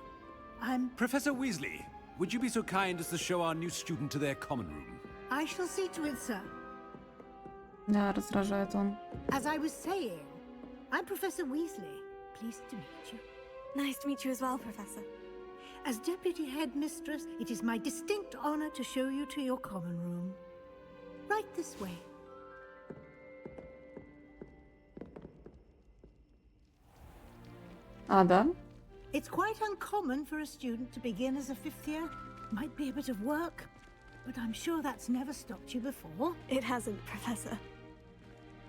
[SPEAKER 10] I'm...
[SPEAKER 9] Professor Weasley, would you be so kind as to show our new student to their common room?
[SPEAKER 10] I shall see to it, sir.
[SPEAKER 1] Да, раздражает он.
[SPEAKER 10] As I was saying, I'm Professor Weasley. Pleased to meet you.
[SPEAKER 3] Nice to meet you as well, Professor.
[SPEAKER 10] As Deputy Headmistress, it is my distinct honor to show you to your common room. Right this way.
[SPEAKER 1] А, да?
[SPEAKER 10] It's quite uncommon for a student to begin as a fifth year. Might be a bit of work, but I'm sure that's never stopped you before.
[SPEAKER 3] It hasn't, Professor.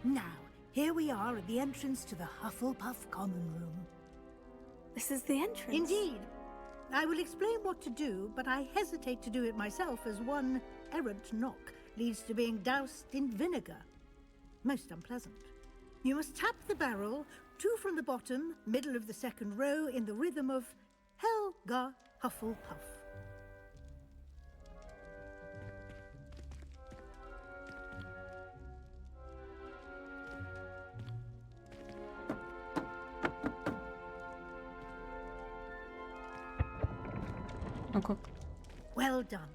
[SPEAKER 10] Now, here we are at the entrance to the Hufflepuff common room.
[SPEAKER 3] This is the entrance?
[SPEAKER 10] Indeed. I will explain what to do, but I hesitate to do it myself as one errant knock leads to being doused in vinegar. Most unpleasant. You must tap the barrel, 2 from the bottom, middle of the second row, in the rhythm of Helga Hufflepuff.
[SPEAKER 1] А как?
[SPEAKER 10] Well done.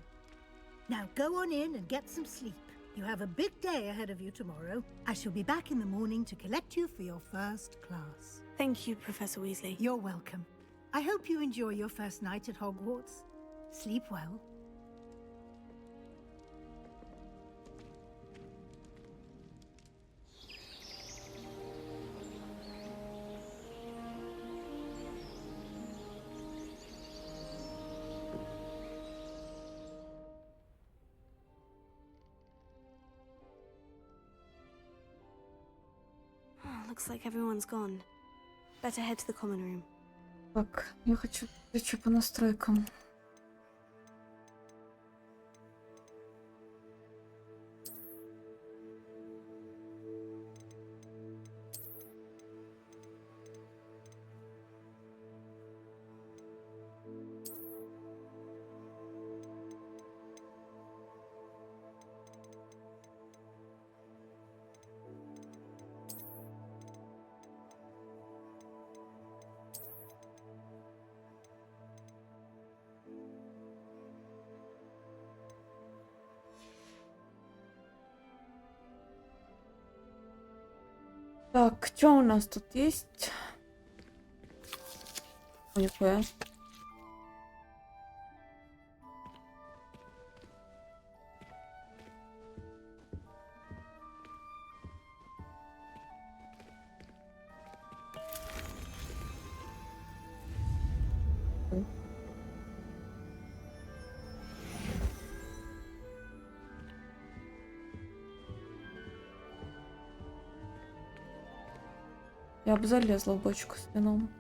[SPEAKER 10] Now go on in and get some sleep. You have a big day ahead of you tomorrow. I shall be back in the morning to collect you for your first class.
[SPEAKER 3] Thank you, Professor Weasley.
[SPEAKER 10] You're welcome. I hope you enjoy your first night at Hogwarts. Sleep well.
[SPEAKER 3] Looks like everyone's gone. Better head to the common room.
[SPEAKER 1] Так, я хочу ключи по настройкам. Так, что у нас тут есть? Нихуя. Я бы залезла в бочку с вином.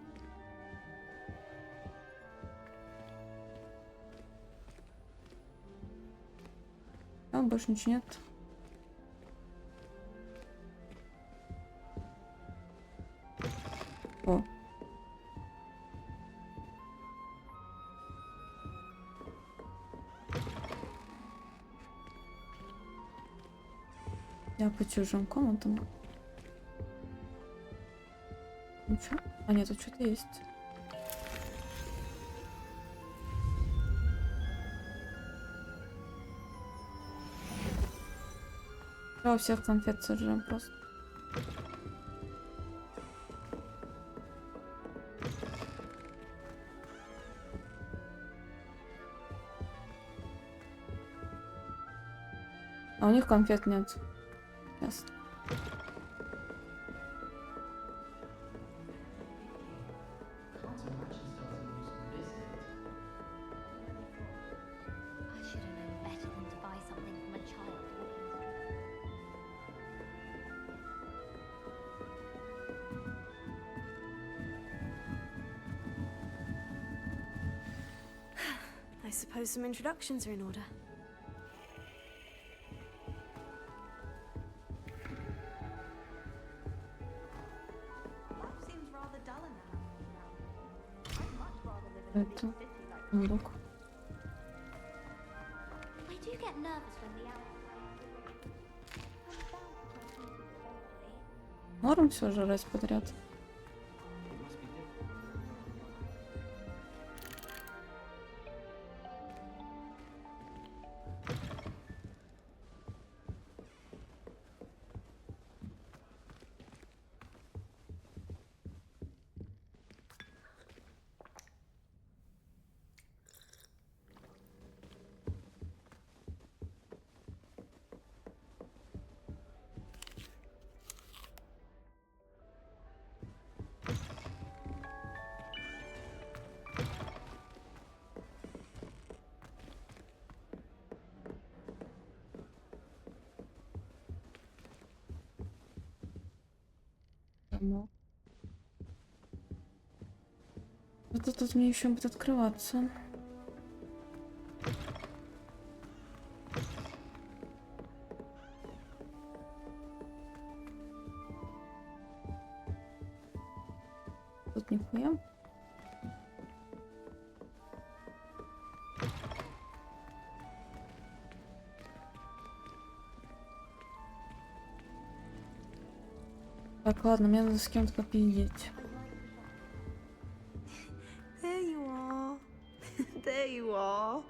[SPEAKER 1] А, больше ничего нет. О. Я по чужим комнатам. Ничего? А нет, тут что-то есть. Я у всех конфет сожрем просто. А у них конфет нет. Ясно.
[SPEAKER 3] I suppose some introductions are in order.
[SPEAKER 12] Life seems rather dull now. I'd much rather live in a big
[SPEAKER 1] Это
[SPEAKER 12] city like
[SPEAKER 1] сундук.
[SPEAKER 12] I do get nervous when the hours
[SPEAKER 1] Норм все жрать подряд. Ну. Вот тут мне еще будет открываться. Тут нихуя. Так, ладно, мне надо с кем-то попиздеть.
[SPEAKER 3] There you are. There you are.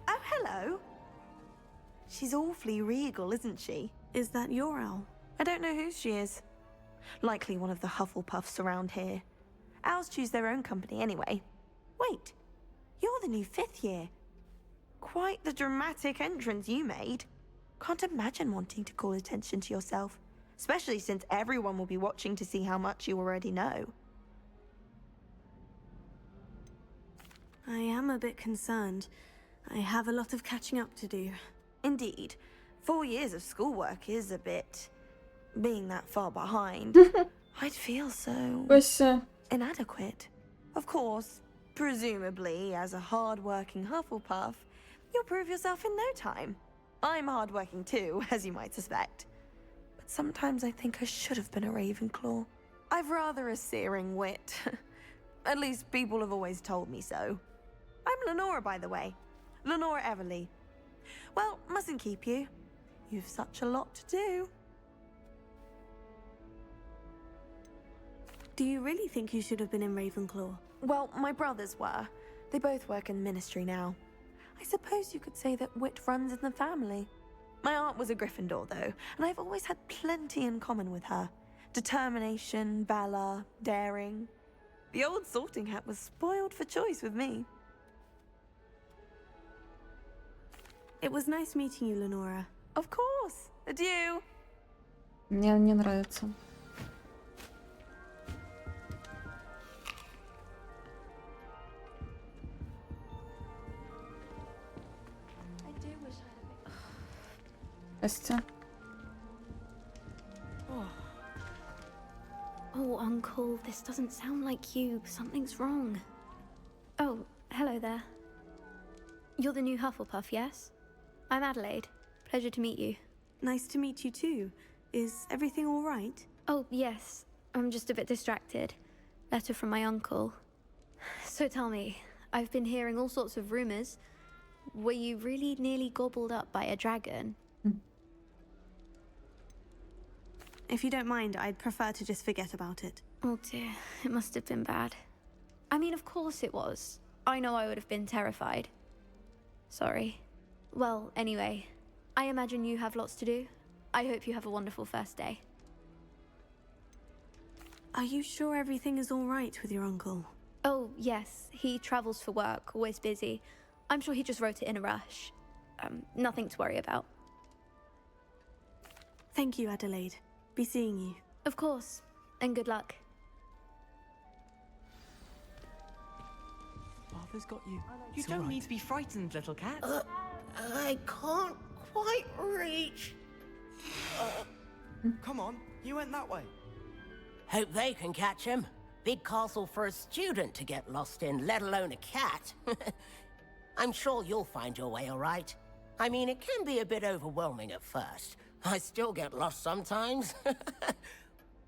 [SPEAKER 3] Oh, hello. she's awfully regal, isn't she? Is that your owl? I don't know who she is. Likely one of the Hufflepuffs around here. Owls choose their own company anyway. Wait, you're the new 5th year. Quite the dramatic entrance you made. Can't imagine wanting to call attention to yourself, especially since everyone will be watching to see how much you already know. I am a bit concerned. I have a lot of catching up to do. Indeed. 4 years of schoolwork is a bit... being that far behind. I'd feel so... inadequate. Of course, presumably, as a hard-working Hufflepuff, you'll prove yourself in no time. I'm hard-working too, as you might suspect. But sometimes I think I should have been a Ravenclaw. I've rather a searing wit. At least people have always told me so. I'm Lenora, by the way. Lenora Everly. Well, mustn't keep you. You've such a lot to do. Do you really think you should have been in Ravenclaw? Well, my brothers were. They both work in the Ministry now. I suppose you could say that wit runs in the family. My aunt was a Gryffindor, though, and I've always had plenty in common with her. Determination, valor, daring. The old sorting hat was spoiled for choice with me. It was nice meeting you, Lenora. Of course. Adieu.
[SPEAKER 1] Мне не нравится. Здрасте.
[SPEAKER 13] Oh, Uncle, this doesn't sound like you. Something's wrong. Oh, hello there. You're the new Hufflepuff, yes? I'm Adelaide. Pleasure to meet you.
[SPEAKER 3] Nice to meet you too. Is everything all right?
[SPEAKER 13] Oh, yes. I'm just a bit distracted. Letter from my uncle. So tell me, I've been hearing all sorts of rumors. Were you really nearly gobbled up by a dragon?
[SPEAKER 3] If you don't mind, I'd prefer to just forget about it.
[SPEAKER 13] Oh dear, it must have been bad. I mean, of course it was. I know I would have been terrified. Sorry. Well, anyway, I imagine you have lots to do. I hope you have a wonderful first day.
[SPEAKER 3] Are you sure everything is all right with your uncle?
[SPEAKER 13] Oh, yes. He travels for work, always busy. I'm sure he just wrote it in a rush. Nothing to worry about.
[SPEAKER 3] Thank you, Adelaide. Be seeing you.
[SPEAKER 13] Of course. And good luck.
[SPEAKER 14] Arthur's got you. You don't need to be frightened, little cat.
[SPEAKER 2] I can't quite reach.
[SPEAKER 14] Come on, you went that way.
[SPEAKER 15] Hope they can catch him. Big castle for a student to get lost in, let alone a cat. I'm sure you'll find your way all right. I mean, it can be a bit overwhelming at first. I still get lost sometimes.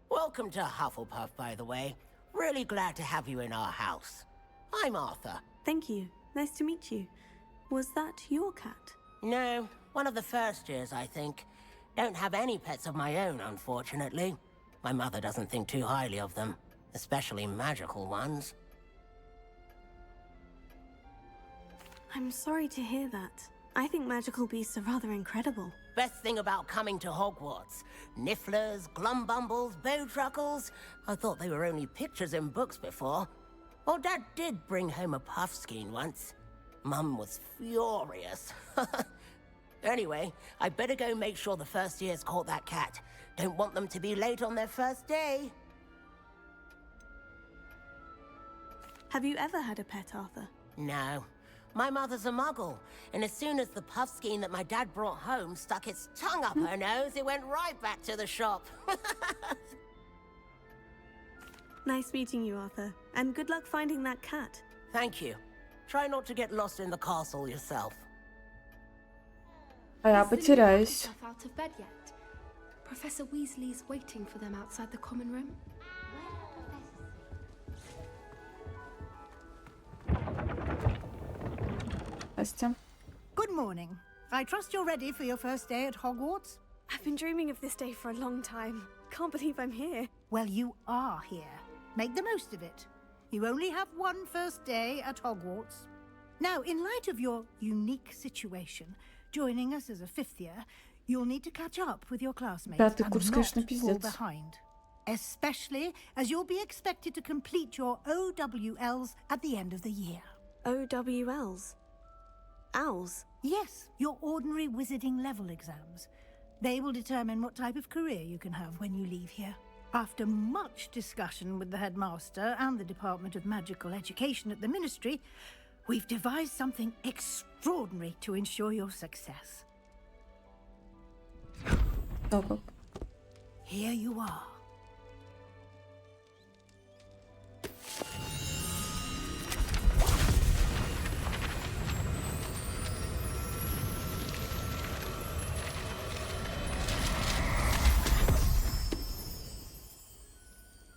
[SPEAKER 15] Welcome to Hufflepuff, by the way. Really glad to have you in our house. I'm Arthur.
[SPEAKER 3] Thank you. Nice to meet you. Was that your cat?
[SPEAKER 15] No, one of the first years, I think. Don't have any pets of my own, unfortunately. My mother doesn't think too highly of them, especially magical ones.
[SPEAKER 3] I'm sorry to hear that. I think magical beasts are rather incredible.
[SPEAKER 15] Best thing about coming to Hogwarts. Nifflers, glumbumbles, bowtruckles. I thought they were only pictures in books before. Well, Dad did bring home a puffskein once. Mum was furious. Anyway, I better go make sure the first years caught that cat. Don't want them to be late on their first day.
[SPEAKER 3] Have you ever had a pet, Arthur?
[SPEAKER 15] No. My mother's a muggle, and as soon as the puffskein that my dad brought home stuck its tongue up her nose, it went right back to the shop.
[SPEAKER 3] Nice meeting you, Arthur. And good luck finding that cat.
[SPEAKER 15] Thank you. Try not to get lost in the castle yourself.
[SPEAKER 1] А я потеряюсь.
[SPEAKER 16] Out of bed yet? Professor Weasley's waiting for them outside the common room.
[SPEAKER 1] Здрасте.
[SPEAKER 10] Good morning. I trust you're ready for your first day at Hogwarts?
[SPEAKER 3] I've been dreaming of this day for a long time. Can't believe I'm here.
[SPEAKER 10] Well, you are here. Make the most of it. You only have one first day at Hogwarts. Now, in light of your unique situation, joining us as a fifth year, you'll need to catch up with your classmates
[SPEAKER 1] Пятый
[SPEAKER 10] and
[SPEAKER 1] курс,
[SPEAKER 10] not
[SPEAKER 1] конечно,
[SPEAKER 10] fall
[SPEAKER 1] пиздец.
[SPEAKER 10] behind. Especially as you'll be expected to complete your OWLs at the end of the year.
[SPEAKER 3] OWLs? Owls?
[SPEAKER 10] Yes, your ordinary wizarding level exams. They will determine what type of career you can have when you leave here. After much discussion with the headmaster and the Department of Magical Education at the Ministry, we've devised something extraordinary to ensure your success. Here you are.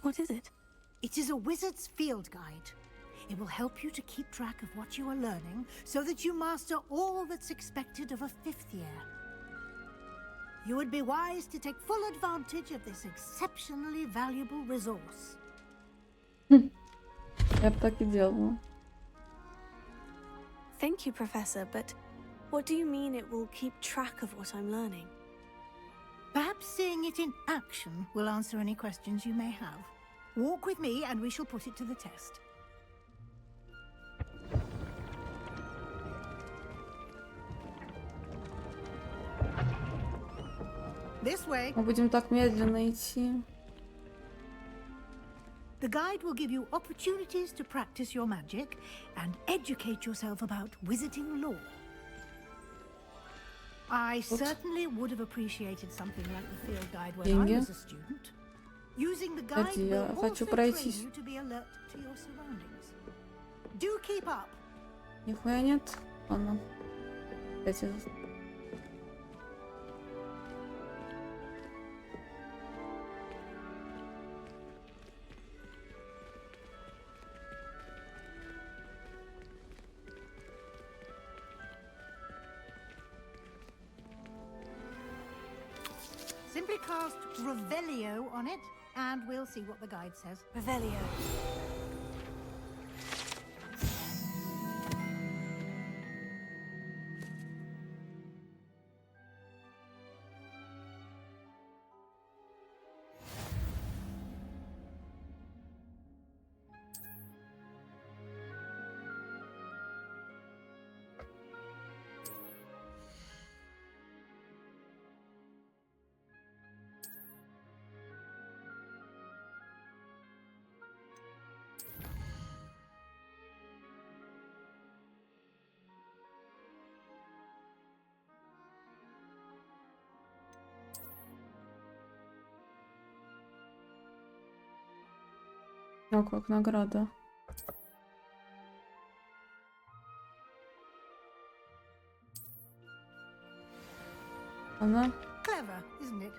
[SPEAKER 3] What is it?
[SPEAKER 10] It is a wizard's field guide. It will help you to keep track of what you are learning so that you master all that's expected of a fifth year. You would be wise to take full advantage of this exceptionally valuable resource.
[SPEAKER 1] Я бы так и делала.
[SPEAKER 3] Thank you, Professor, but what do you mean it will keep track of what I'm learning?
[SPEAKER 10] Perhaps seeing it in action will answer any questions you may have. Walk with me and we shall put it to the test. This way.
[SPEAKER 1] Мы будем так медленно идти.
[SPEAKER 10] The guide will give you opportunities to practice your magic and educate yourself about wizarding lore. I certainly would have appreciated something like the field guide when I was a student. Using the guide will also train you to be alert to your surroundings. Do keep up.
[SPEAKER 1] Нихуя нет. Ладно. Опять это.
[SPEAKER 10] Simply cast Revelio on it, and we'll see what the guide says.
[SPEAKER 3] Revelio.
[SPEAKER 1] О, как награда. Она.
[SPEAKER 10] Clever, isn't it?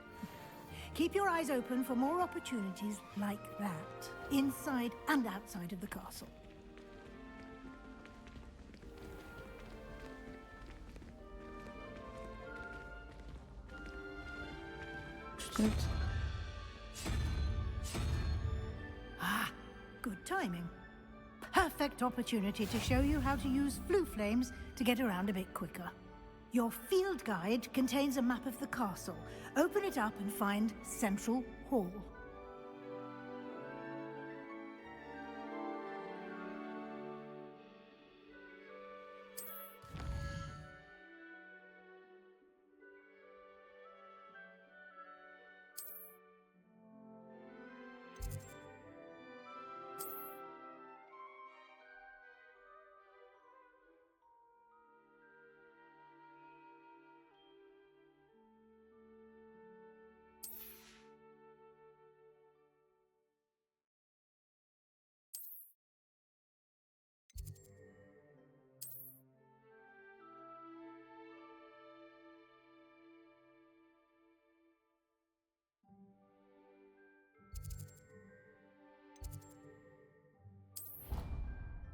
[SPEAKER 10] Keep your eyes open for more opportunities like that, inside and outside of the castle.
[SPEAKER 1] Что это?
[SPEAKER 10] Good timing. Perfect opportunity to show you how to use flue flames to get around a bit quicker. Your field guide contains a map of the castle. Open it up and find Central Hall.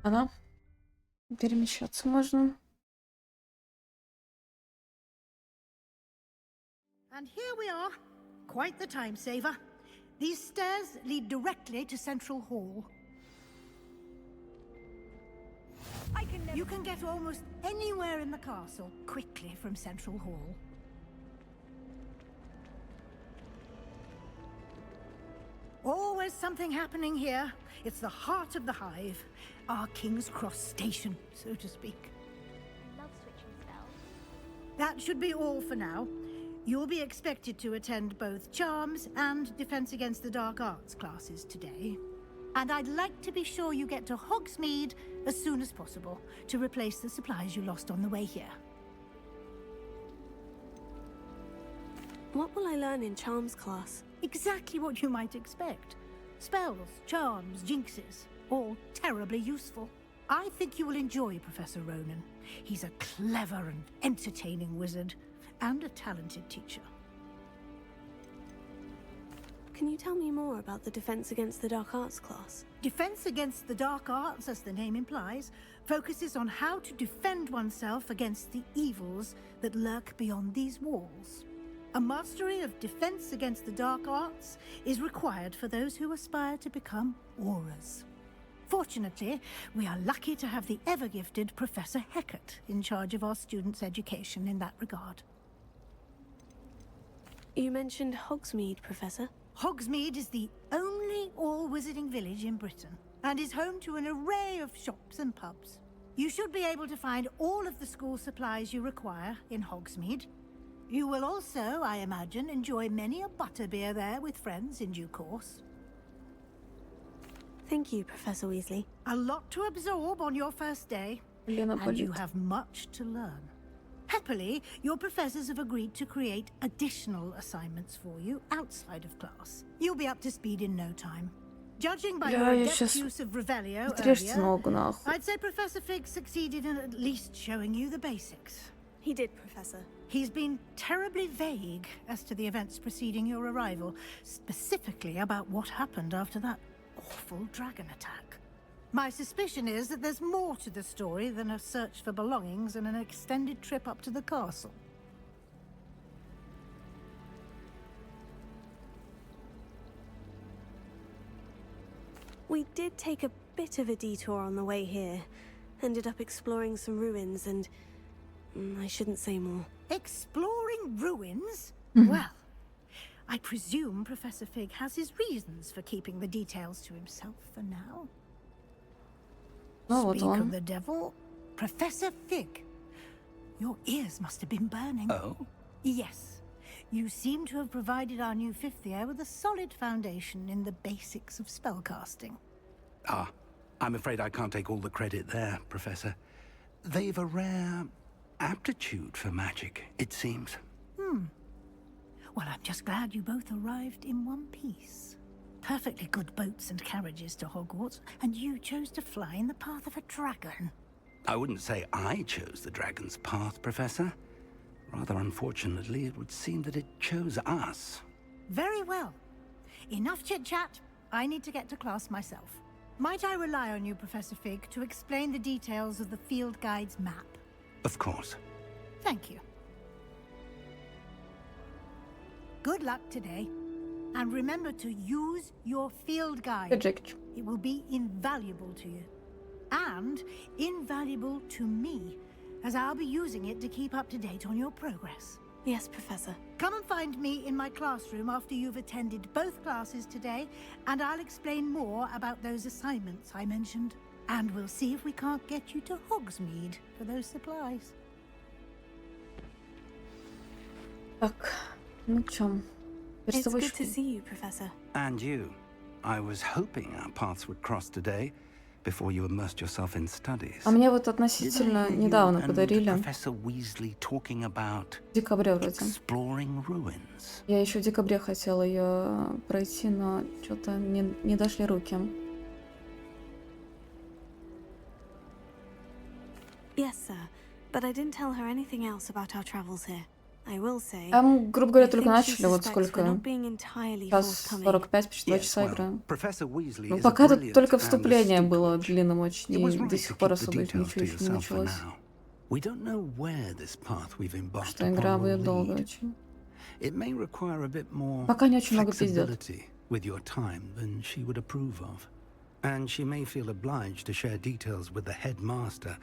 [SPEAKER 1] Она. Перемещаться можно.
[SPEAKER 10] And here we are. Quite the time saver. These stairs lead directly to Central Hall.
[SPEAKER 12] I can
[SPEAKER 10] You can get almost anywhere in the castle quickly from Central Hall. Always something happening here. It's the heart of the hive. Our King's Cross station, so to speak.
[SPEAKER 12] Love switching spells.
[SPEAKER 10] That should be all for now. You'll be expected to attend both Charms and Defense Against the Dark Arts classes today. And I'd like to be sure you get to Hogsmeade as soon as possible to replace the supplies you lost on the way here.
[SPEAKER 3] What will I learn in Charms class?
[SPEAKER 10] Exactly what you might expect. Spells, charms, jinxes, all terribly useful. I think you will enjoy Professor Ronan. He's a clever and entertaining wizard, and a talented teacher.
[SPEAKER 3] Can you tell me more about the Defense Against the Dark Arts class?
[SPEAKER 10] Defense Against the Dark Arts, as the name implies, focuses on how to defend oneself against the evils that lurk beyond these walls. A mastery of Defense Against the Dark Arts is required for those who aspire to become auras. Fortunately, we are lucky to have the ever-gifted Professor Hecat in charge of our students' education in that regard.
[SPEAKER 3] You mentioned Hogsmeade, Professor.
[SPEAKER 10] Hogsmeade is the only all-wizarding village in Britain, and is home to an array of shops and pubs. You should be able to find all of the school supplies you require in Hogsmeade. You will also, I imagine, enjoy many a butterbeer there with friends in due course.
[SPEAKER 3] Thank you, Professor Weasley.
[SPEAKER 10] A lot to absorb on your first day, and you have much to learn. Happily, your professors have agreed to create additional assignments for you outside of class. You'll be up to speed in no time. Judging by your adept use of Revelio earlier, I'd say Professor Fig succeeded in at least showing you the basics.
[SPEAKER 3] He did, Professor.
[SPEAKER 10] He's been terribly vague as to the events preceding your arrival, specifically about what happened after that awful dragon attack. My suspicion is that there's more to the story than a search for belongings and an extended trip up to the castle.
[SPEAKER 3] We did take a bit of a detour on the way here. Ended up exploring some ruins and... I shouldn't say more.
[SPEAKER 10] Exploring ruins? Well, I presume Professor Fig has his reasons for keeping the details to himself for now. Speak of the devil, Professor Fig. Your ears must have been burning.
[SPEAKER 4] Oh?
[SPEAKER 10] Yes. You seem to have provided our new fifth year with a solid foundation in the basics of spellcasting.
[SPEAKER 4] Ah, I'm afraid I can't take all the credit there, Professor. They've a rare aptitude for magic, it seems.
[SPEAKER 10] Well, I'm just glad you both arrived in one piece. Perfectly good boats and carriages to Hogwarts, and you chose to fly in the path of a dragon.
[SPEAKER 4] I wouldn't say I chose the dragon's path, Professor. Rather unfortunately, it would seem that it chose us.
[SPEAKER 10] Very well. Enough chit-chat. I need to get to class myself. Might I rely on you, Professor Fig, to explain the details of the field guide's map?
[SPEAKER 4] Of course.
[SPEAKER 10] Thank you. Good luck today. And remember to use your field guide. It will be invaluable to you. And invaluable to me, as I'll be using it to keep up to date on your progress.
[SPEAKER 3] Yes, Professor.
[SPEAKER 10] Come and find me in my classroom after you've attended both classes today, and I'll explain more about those assignments I mentioned. And we'll see if we can't get you to Hogsmeade for those supplies.
[SPEAKER 1] Так, ну чё?
[SPEAKER 3] It's good to see you, Professor.
[SPEAKER 4] And you. I was hoping our paths would cross today, before you immersed yourself in studies.
[SPEAKER 1] А мне вот относительно недавно подарили.
[SPEAKER 4] Professor Weasley talking about
[SPEAKER 1] В декабре вроде.
[SPEAKER 4] Exploring ruins.
[SPEAKER 1] Я еще в декабре хотела ее пройти, но что-то не дошли руки.
[SPEAKER 3] Yes, sir. But I didn't tell her anything else about our travels here. I will say.
[SPEAKER 1] Там, грубо говоря, только начали, вот сколько? Час 45, почти 2 часа играем. Ну, пока тут только вступление было длинным очень, и до сих пор особо ничего еще не началось. Что игра будет долго очень. Пока не очень много пиздят.
[SPEAKER 4] And she may feel obliged to share details with the headmaster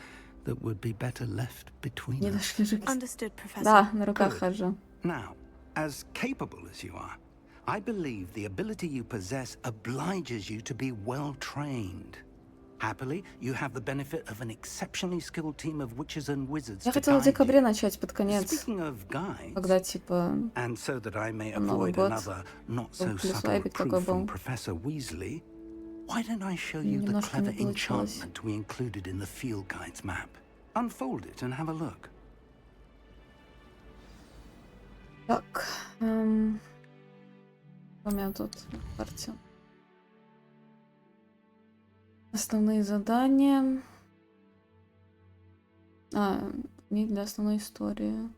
[SPEAKER 4] that would be better left between
[SPEAKER 1] Не
[SPEAKER 4] us.
[SPEAKER 1] дошли же.
[SPEAKER 3] Understood, Professor.
[SPEAKER 1] Да, на руках
[SPEAKER 4] Good.
[SPEAKER 1] хожу.
[SPEAKER 4] Now, as capable as you are, I believe the ability you possess obliges you to be well trained. Happily, you have the benefit of an exceptionally skilled team of witches and wizards
[SPEAKER 1] Я
[SPEAKER 4] to
[SPEAKER 1] хотела в
[SPEAKER 4] guide you.
[SPEAKER 1] декабре начать под конец,
[SPEAKER 4] Speaking of guides,
[SPEAKER 1] когда типа
[SPEAKER 4] and so that I may
[SPEAKER 1] Новый
[SPEAKER 4] avoid
[SPEAKER 1] год,
[SPEAKER 4] another not so
[SPEAKER 1] плюс
[SPEAKER 4] subtle
[SPEAKER 1] вайбик такой
[SPEAKER 4] reproof from
[SPEAKER 1] был.
[SPEAKER 4] Professor Weasley, why don't I show you the
[SPEAKER 1] Немножко не
[SPEAKER 4] clever
[SPEAKER 1] получилось.
[SPEAKER 4] enchantment we included in the field guide's map? Unfold it and have a look.
[SPEAKER 1] Так, у меня тут на карте. Основные задания. Не для основной истории.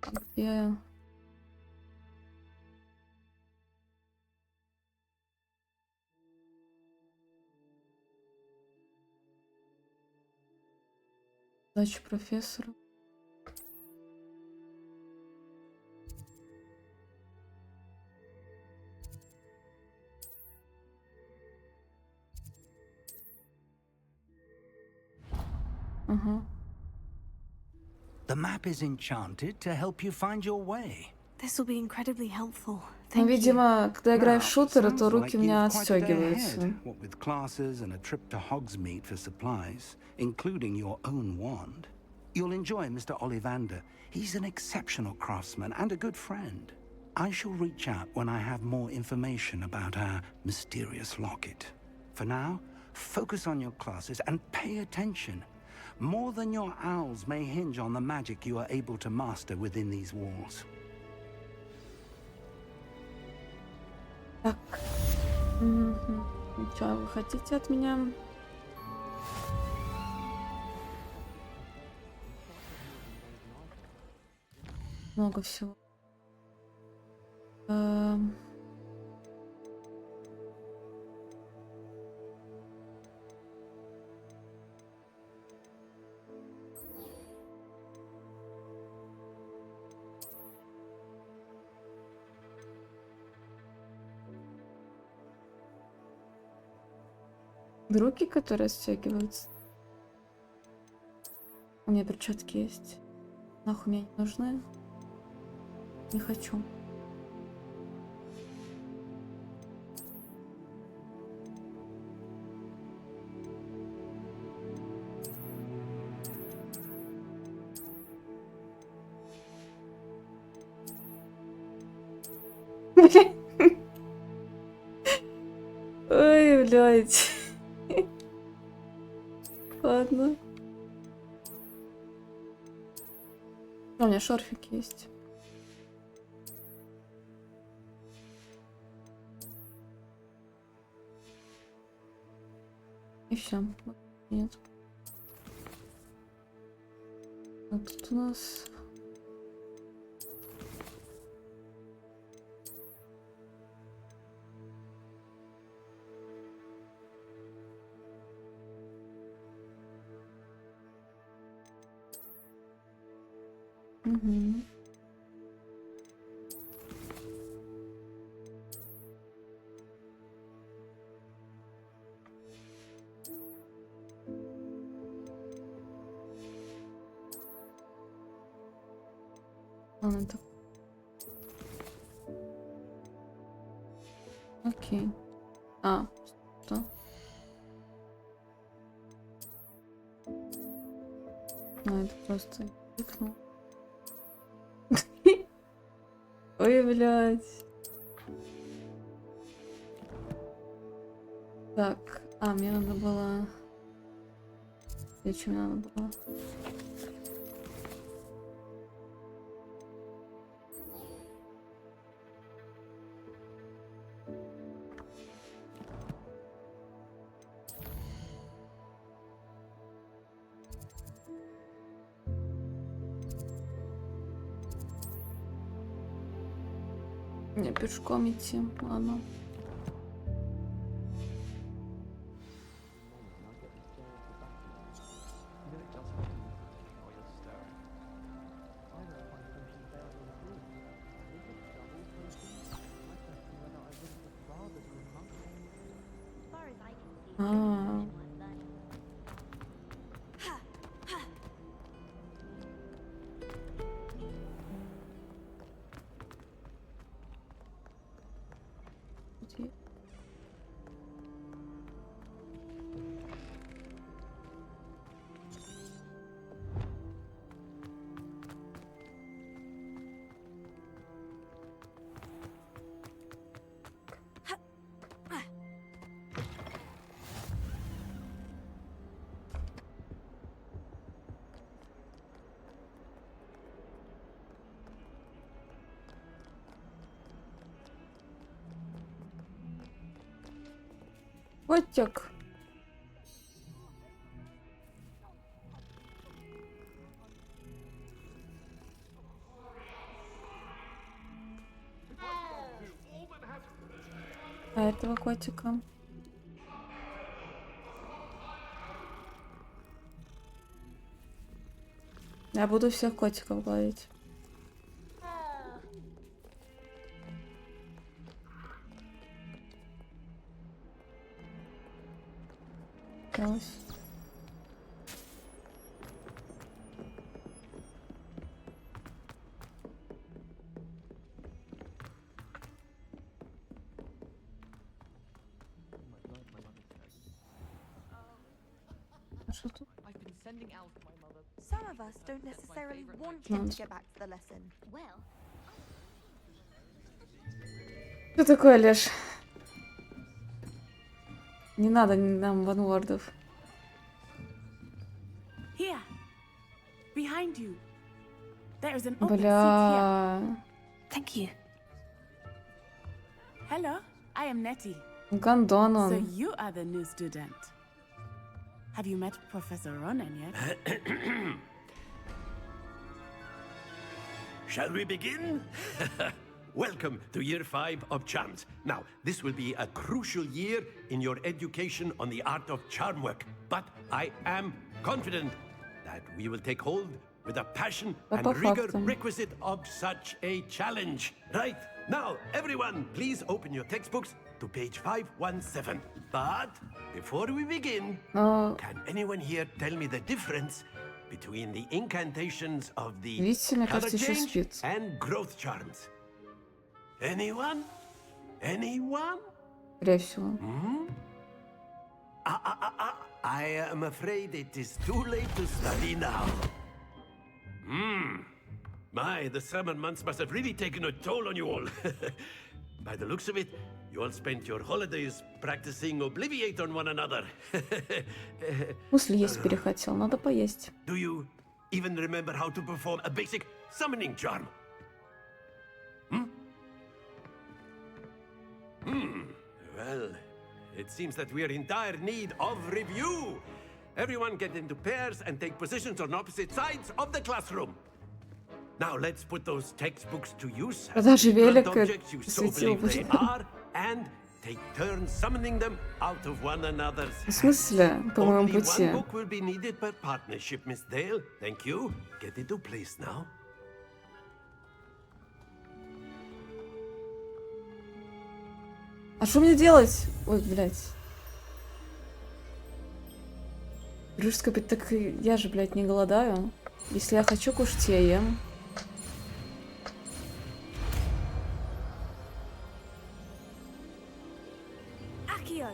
[SPEAKER 1] Где... Задача профессора.
[SPEAKER 4] The map is enchanted to help you find your way.
[SPEAKER 3] This will be incredibly helpful.
[SPEAKER 1] Ну,
[SPEAKER 3] Thank you.
[SPEAKER 1] видимо, когда играю в шутеры, то
[SPEAKER 4] Sounds
[SPEAKER 1] руки
[SPEAKER 4] like
[SPEAKER 1] у меня
[SPEAKER 4] you've quite a day
[SPEAKER 1] отстегиваются.
[SPEAKER 4] ahead, what with classes and a trip to Hogsmeade for supplies, including your own wand. You'll enjoy Mr. Ollivander. He's an exceptional craftsman and a good friend. I shall reach out when I have more information about our mysterious locket. For now, focus on your classes and pay attention. More than your owls may hinge on the magic you are able to master within these walls.
[SPEAKER 1] Так. Что вы хотите от меня? Много всего. Руки, которые стягиваются. У меня перчатки есть. Нахуй мне не нужны. Не хочу. Ой, блядь. Ладно. У меня шорфик есть. И все. Нет. А тут у нас... Угу. Ладно, так. Окей. Что? Это просто кликнул. Ой, блядь. Так, мне надо было... Зачем надо было? Мне пешком идти, ладно. Подожди. Котик. А этого котика? Я буду всех котиков ловить. Осталось. А что тут?
[SPEAKER 16] Some of us don't necessarily want him to get back to the lesson. Well,
[SPEAKER 1] Что такое, Леш? Не надо нам ванвордов.
[SPEAKER 17] Here, behind you. There is an open seat
[SPEAKER 1] Бля.
[SPEAKER 17] here. Thank you. Hello, I am Nettie.
[SPEAKER 1] Гондон
[SPEAKER 17] So
[SPEAKER 1] он.
[SPEAKER 17] you are the new student. Have you met Professor Ronan yet?
[SPEAKER 8] Shall we begin? Welcome to Year 5 of Charms. Now, this will be a crucial year in your education on the art of charm work. But I am confident that we will take hold with the passion and rigor requisite of such a challenge. Right, now, everyone, please open your textbooks to page 517. But before we begin, can anyone here tell me the difference between the incantations of the
[SPEAKER 1] Видите, мне
[SPEAKER 8] color
[SPEAKER 1] кажется, еще
[SPEAKER 8] change
[SPEAKER 1] спит.
[SPEAKER 8] and growth charms? Anyone? Anyone?
[SPEAKER 1] Скорее всего.
[SPEAKER 8] I am afraid it is too late to study now. My, the summer months must have really taken a toll on you all. By the looks of it, you all spent your holidays practicing Obliviate on one another.
[SPEAKER 1] В смысле, есть перехотел? Надо поесть.
[SPEAKER 8] Do you even remember how to perform a basic summoning charm? Well, it seems that we are in dire need of review. Everyone get into pairs and take positions on opposite sides of the classroom. Now let's put those textbooks to use as
[SPEAKER 1] Даже
[SPEAKER 8] the blunt
[SPEAKER 1] велик
[SPEAKER 8] objects you so
[SPEAKER 1] светил
[SPEAKER 8] believe they
[SPEAKER 1] будет.
[SPEAKER 8] are, and take turns summoning them out of one another's
[SPEAKER 1] В смысле? По моему
[SPEAKER 8] Only
[SPEAKER 1] пути.
[SPEAKER 8] one book will be needed per partnership, Miss Dale. Thank you. Get into place now.
[SPEAKER 1] А что мне делать? Ой, блядь. Дружеская, так я же, блядь, не голодаю. Если я хочу кушать, я ем.
[SPEAKER 17] Accio.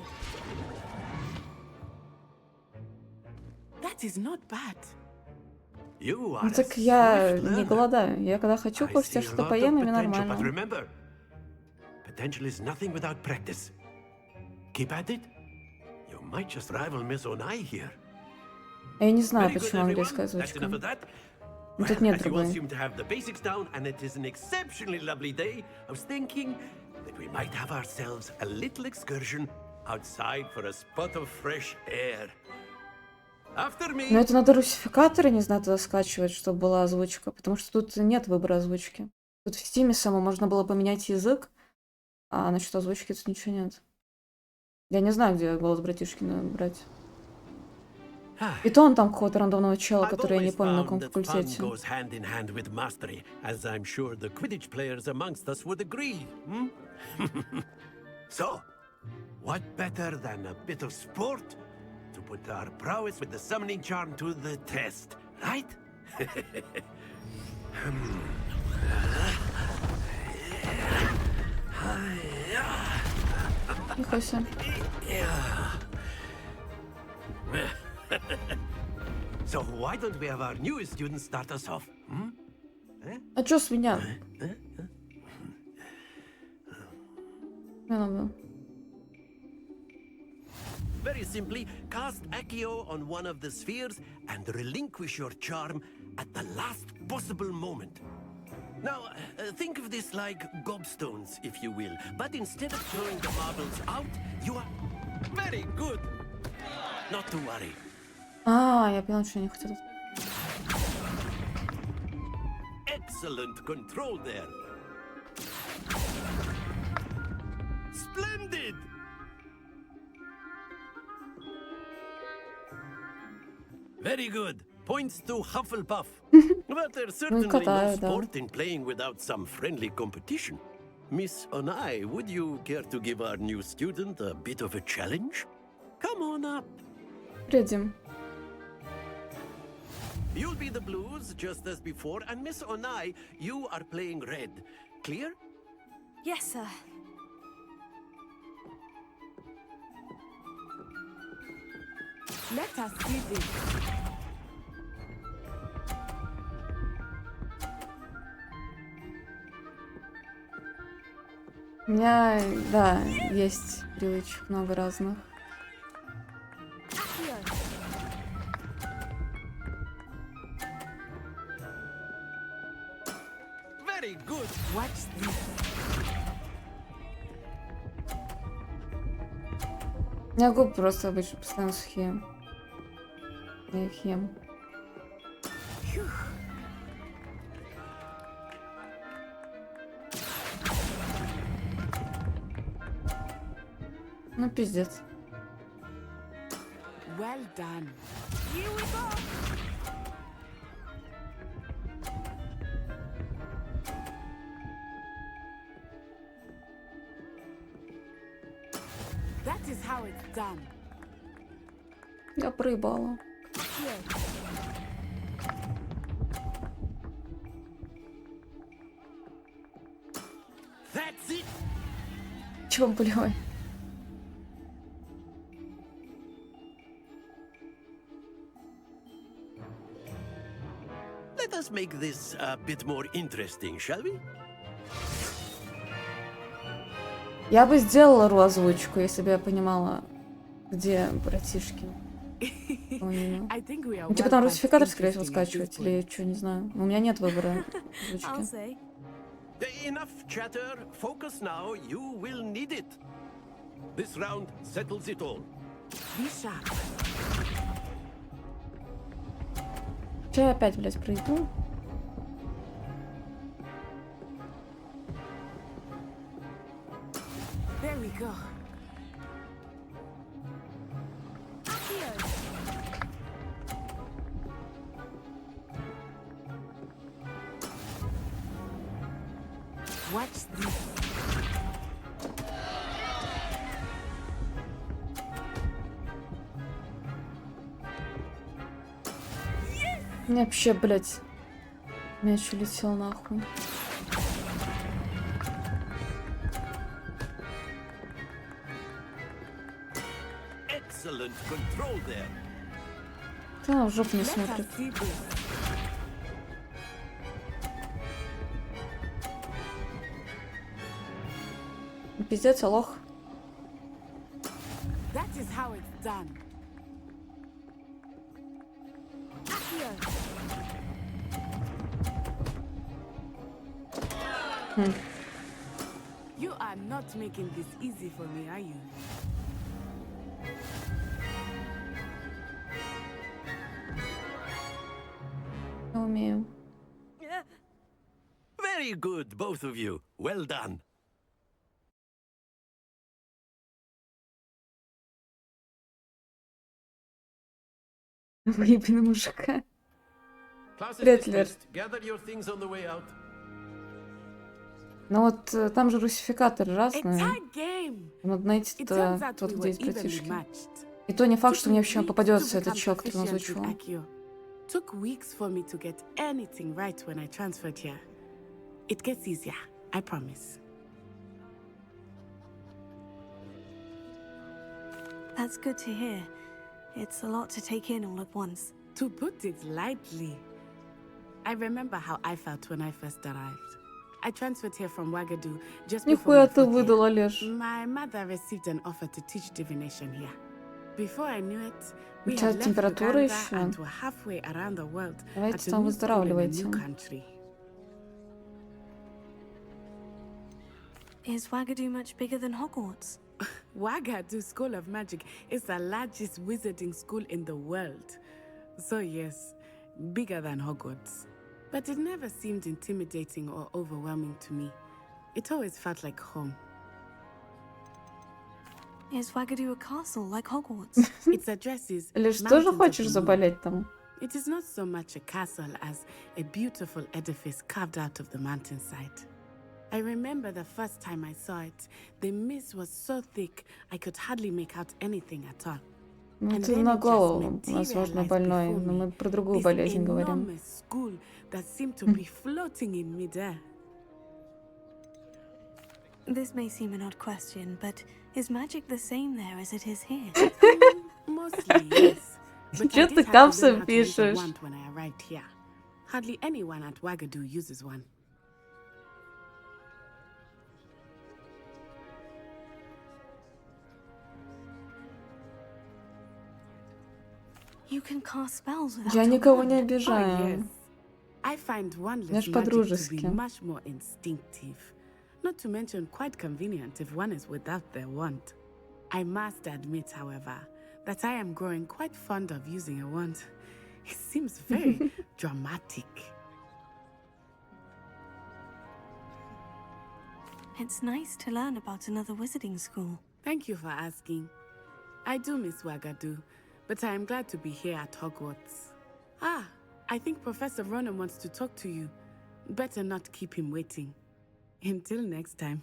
[SPEAKER 17] That is not bad.
[SPEAKER 8] You are
[SPEAKER 1] Ну так я не голодаю. Я когда хочу кушать, я что-то поем, и мне
[SPEAKER 8] But
[SPEAKER 1] нормально.
[SPEAKER 8] remember, potential is nothing without practice. Keep at it. You might just rival Miss Onai here.
[SPEAKER 1] Я не знаю,
[SPEAKER 8] Very good,
[SPEAKER 1] почему английская
[SPEAKER 8] everyone. That's
[SPEAKER 1] озвучка.
[SPEAKER 8] enough of that.
[SPEAKER 1] Ну, тут
[SPEAKER 8] Well,
[SPEAKER 1] нет
[SPEAKER 8] as you all
[SPEAKER 1] другой.
[SPEAKER 8] seem to have the basics down, and it is an exceptionally lovely day, I was thinking that we might have ourselves a little excursion outside for a spot of fresh air. After me.
[SPEAKER 1] Но это надо русификаторы, не знаю, туда скачивать, чтобы была озвучка, потому что тут нет выбора озвучки. Тут в Стиме само можно было поменять язык, а насчет озвучки тут ничего нет. Я не знаю, где голос братишки надо брать. И то он там какого-то рандомного чела, который я не помню, на каком факультете.
[SPEAKER 8] Goes hand in hand with mastery, as I'm sure the Quidditch players amongst us would agree. So, what better than a bit of sport to put our prowess with the summoning charm to the test, right?
[SPEAKER 1] Нихуя себе.
[SPEAKER 8] So why don't we have our newest student start us off?
[SPEAKER 1] А чё с меня? Не надо.
[SPEAKER 8] Very simply, cast Accio on one of the spheres and relinquish your charm at the last possible moment. Now, think of this like gobstones, if you will. But instead of throwing the marbles out, you are... Very good! Not to worry.
[SPEAKER 1] Я поняла, что они хотят.
[SPEAKER 8] Excellent control there. Splendid! Very good. Points to Hufflepuff. But there's certainly no sport in playing without some friendly competition. Miss Onai, would you care to give our new student a bit of a challenge? Come on up.
[SPEAKER 1] Приедем.
[SPEAKER 8] You'll be the blues, just as before, and Miss Onai, you are playing red. Clear?
[SPEAKER 3] Yes, sir.
[SPEAKER 17] Let us see this.
[SPEAKER 1] У меня, да, есть привычек много разных.
[SPEAKER 8] Very good.
[SPEAKER 17] Watch this.
[SPEAKER 1] У меня губы просто обычно постоянно сухие. Я их ем. Ну, пиздец.
[SPEAKER 17] Well done. Here we go. That is how it's done.
[SPEAKER 1] Я проебала.
[SPEAKER 8] That's it.
[SPEAKER 1] Чего болевой?
[SPEAKER 8] Let us make this a bit more interesting, shall we?
[SPEAKER 1] Я бы сделала озвучку, если бы я понимала, где братишки. Ну, типа там русификатор, скорее всего, скачивать, или что, не знаю. У меня нет выбора озвучки.
[SPEAKER 8] Enough chatter. Focus now. You will need it. This round settles it all.
[SPEAKER 17] Be sharp.
[SPEAKER 1] Че я опять, блядь, пройду?
[SPEAKER 17] There we go. Watch this.
[SPEAKER 1] У меня вообще, блядь, мяч улетел нахуй.
[SPEAKER 8] Excellent control there.
[SPEAKER 1] Да, она в жопу не смотрит. Пиздец, лох.
[SPEAKER 17] That is how it's done. You are not making this easy for me, are you?
[SPEAKER 1] Не умею.
[SPEAKER 8] Very good, both of you. Well done.
[SPEAKER 1] Выебаный мужика.
[SPEAKER 8] Class is
[SPEAKER 1] Претлер.
[SPEAKER 8] dismissed. Gather your things on the way out.
[SPEAKER 1] Ну вот там же русификатор разный. Надо найти тот, где есть братишки. И то не факт, что мне вообще попадется этот чел, который он озвучивал.
[SPEAKER 17] Took weeks for me to get anything right when I transferred here. It gets easier, I promise.
[SPEAKER 3] That's good to hear. It's a lot to take in all at once.
[SPEAKER 17] To put it lightly, I remember how I felt when I first arrived. I transferred here from Wagadu just before
[SPEAKER 1] Нихуя
[SPEAKER 17] my
[SPEAKER 1] ты
[SPEAKER 17] fourth
[SPEAKER 1] выдала,
[SPEAKER 17] year.
[SPEAKER 1] Леш.
[SPEAKER 17] My mother received an offer to teach divination here. Before I knew it, we
[SPEAKER 1] Сейчас
[SPEAKER 17] had left
[SPEAKER 1] температура
[SPEAKER 17] Uganda
[SPEAKER 1] еще.
[SPEAKER 17] and were halfway around the world at
[SPEAKER 1] Давайте
[SPEAKER 17] a
[SPEAKER 1] там
[SPEAKER 17] new school in a
[SPEAKER 1] выздоравливайте.
[SPEAKER 17] new country.
[SPEAKER 3] Is Wagadu much bigger than Hogwarts?
[SPEAKER 17] Wagadu School of Magic is the largest wizarding school in the world. So yes, bigger than Hogwarts. But it never seemed intimidating or overwhelming to me. It always felt like home.
[SPEAKER 3] Is Wagadu a castle like Hogwarts?
[SPEAKER 17] Its address is
[SPEAKER 1] Леш, тоже
[SPEAKER 17] Mountains of
[SPEAKER 1] хочешь
[SPEAKER 17] the Moon.
[SPEAKER 1] заболеть там?
[SPEAKER 17] It is not so much a castle as a beautiful edifice carved out of the mountainside. I remember the first time I saw it, the mist was so thick I could hardly make out anything at all.
[SPEAKER 1] Ну,
[SPEAKER 17] And
[SPEAKER 1] ты
[SPEAKER 17] then
[SPEAKER 1] на
[SPEAKER 17] it just
[SPEAKER 1] голову, возможно,
[SPEAKER 17] materialized
[SPEAKER 1] больной,
[SPEAKER 17] before
[SPEAKER 1] но
[SPEAKER 17] me.
[SPEAKER 1] мы про другую
[SPEAKER 17] This
[SPEAKER 1] болезнь говорим.
[SPEAKER 17] enormous school that seemed to be floating in midair.
[SPEAKER 3] This may seem an odd question, but is magic the same there as it is here?
[SPEAKER 17] Mostly, yes. But I
[SPEAKER 1] Чё
[SPEAKER 17] did
[SPEAKER 1] ты
[SPEAKER 17] have to
[SPEAKER 1] капсом
[SPEAKER 17] learn how to use a
[SPEAKER 1] пишешь?
[SPEAKER 17] wand when I arrived here. Hardly anyone at Wagadu uses one.
[SPEAKER 3] You can cast spells without
[SPEAKER 1] Я
[SPEAKER 3] a
[SPEAKER 1] никого не
[SPEAKER 3] wand.
[SPEAKER 1] обижаю.
[SPEAKER 17] I find wandless
[SPEAKER 1] Знаешь,
[SPEAKER 17] magic to be
[SPEAKER 1] по-дружески.
[SPEAKER 17] much more instinctive. Not to mention quite convenient if one is without their wand. I must admit, however, that I am growing quite fond of using a wand. It seems very dramatic.
[SPEAKER 3] It's nice to learn about another wizarding school.
[SPEAKER 17] Thank you for asking. I do miss Wagadu, but I am glad to be here at Hogwarts. Ah, I think Professor Ronan wants to talk to you. Better not keep him waiting. Until next time.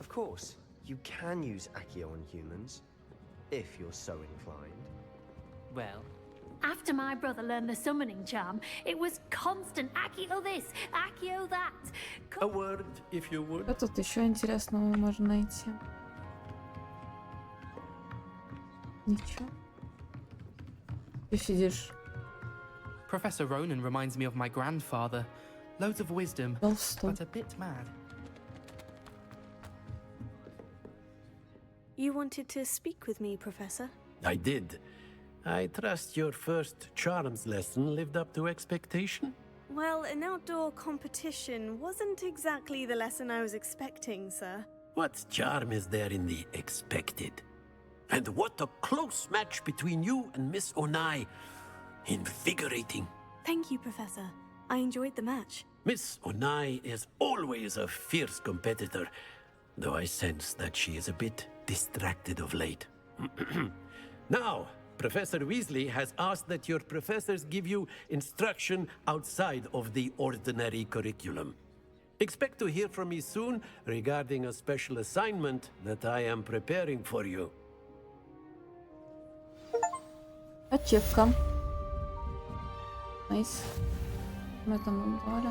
[SPEAKER 18] Of course, you can use Accio on humans, if you're so inclined.
[SPEAKER 19] Well, after my brother learned the summoning charm, it was constant Accio this, Accio that.
[SPEAKER 8] A word, if you would.
[SPEAKER 1] Что тут еще интересного можно найти? Ничего. Ты сидишь.
[SPEAKER 14] Professor Ronan reminds me of my grandfather. Loads of wisdom, but a bit mad.
[SPEAKER 3] You wanted to speak with me, Professor?
[SPEAKER 8] I did. I trust your first charms lesson lived up to expectation?
[SPEAKER 3] Well, an outdoor competition wasn't exactly the lesson I was expecting, sir.
[SPEAKER 8] What charm is there in the expected? And what a close match between you and Miss Onai. Invigorating.
[SPEAKER 3] Thank you, Professor. I enjoyed the match.
[SPEAKER 8] Miss Onai is always a fierce competitor, though I sense that she is a bit distracted of late. Now, Professor Weasley has asked that your professors give you instruction outside of the ordinary curriculum. Expect to hear from me soon regarding a special assignment that I am preparing for you.
[SPEAKER 1] Ачивка. Найс. Мы там убрали.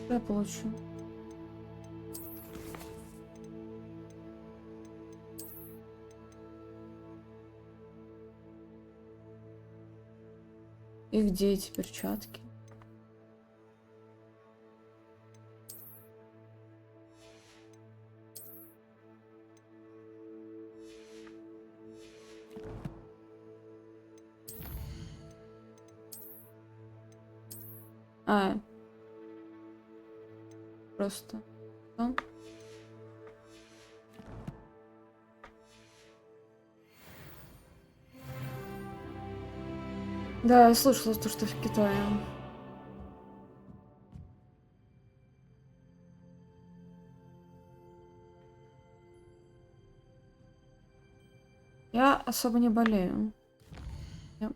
[SPEAKER 1] Я получу. И где эти перчатки? А. Просто. Да? Да, я слышала то, что в Китае. Я особо не болею. Я...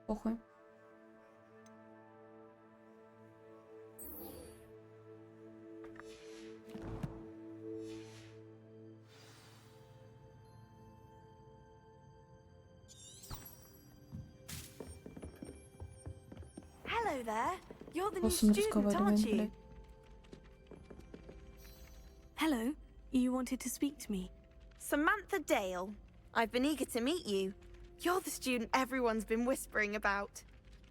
[SPEAKER 1] Похуй.
[SPEAKER 3] Hello there. You're the new
[SPEAKER 1] Просто мы
[SPEAKER 3] student,
[SPEAKER 1] разговариваем,
[SPEAKER 3] aren't you?
[SPEAKER 1] блядь.
[SPEAKER 3] Hello. You wanted to speak to me.
[SPEAKER 16] Samantha Dale. I've been eager to meet you. You're the student everyone's been whispering about.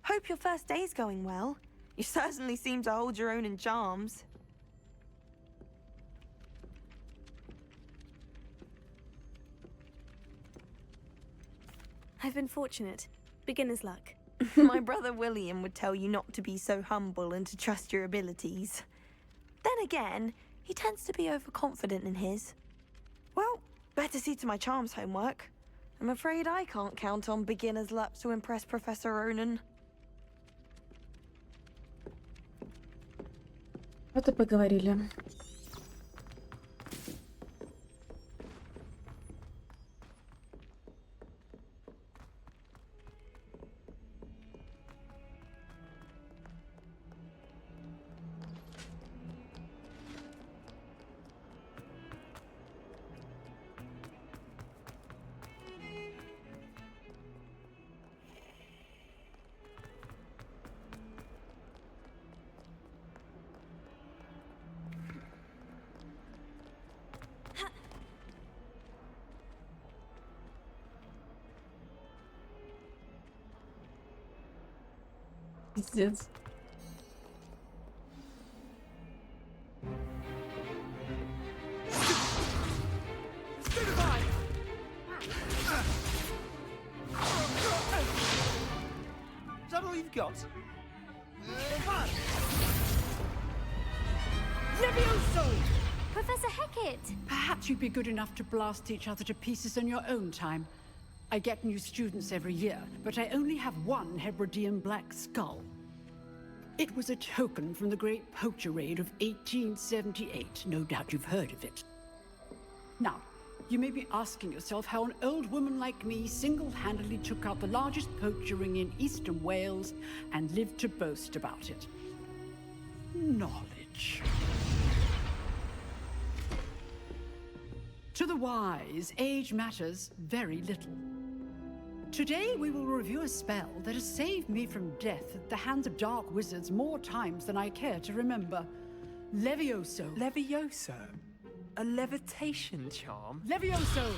[SPEAKER 16] Hope your first day's going well. You certainly seem to hold your own in charms.
[SPEAKER 3] I've been fortunate. Beginner's luck.
[SPEAKER 16] My brother William would tell you not to be so humble and to trust your abilities. Then again, he tends to be overconfident in his. Well, better see to my charms homework. I'm afraid I can't count on beginner's luck to impress Professor Ronan.
[SPEAKER 1] Вот и поговорили. Пиздец.
[SPEAKER 9] Is that all you've got?
[SPEAKER 20] Levioso!
[SPEAKER 19] Professor Hecat!
[SPEAKER 20] Perhaps you'd be good enough to blast each other to pieces in your own time. I get new students every year, but I only have one Hebridean black skull. It was a token from the Great Poacher Raid of 1878. No doubt you've heard of it. Now, you may be asking yourself how an old woman like me single-handedly took out the largest poacher ring in eastern Wales and lived to boast about it. Knowledge. To the wise, age matters very little. Today we will review a spell that has saved me from death at the hands of dark wizards more times than I care to remember. Levioso.
[SPEAKER 21] Levioso? A levitation charm?
[SPEAKER 20] Levioso!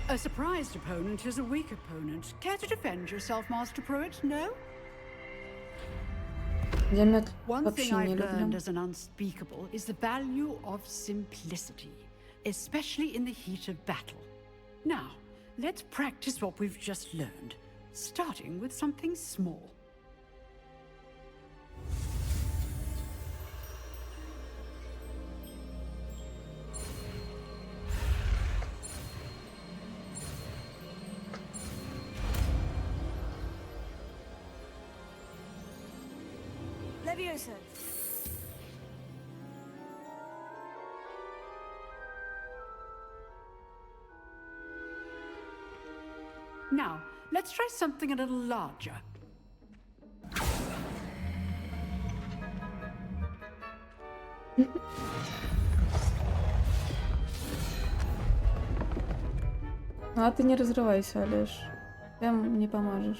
[SPEAKER 20] A surprised opponent is a weak opponent. Care to defend yourself, Master Pruitt? No? One thing I've learned as an unspeakable is the value of simplicity, especially in the heat of battle. Now, let's practice what we've just learned, starting with something small.
[SPEAKER 3] Levioso.
[SPEAKER 20] Now, let's try something a little larger.
[SPEAKER 1] А ты не разрывайся, Олеж. Ты мне поможешь.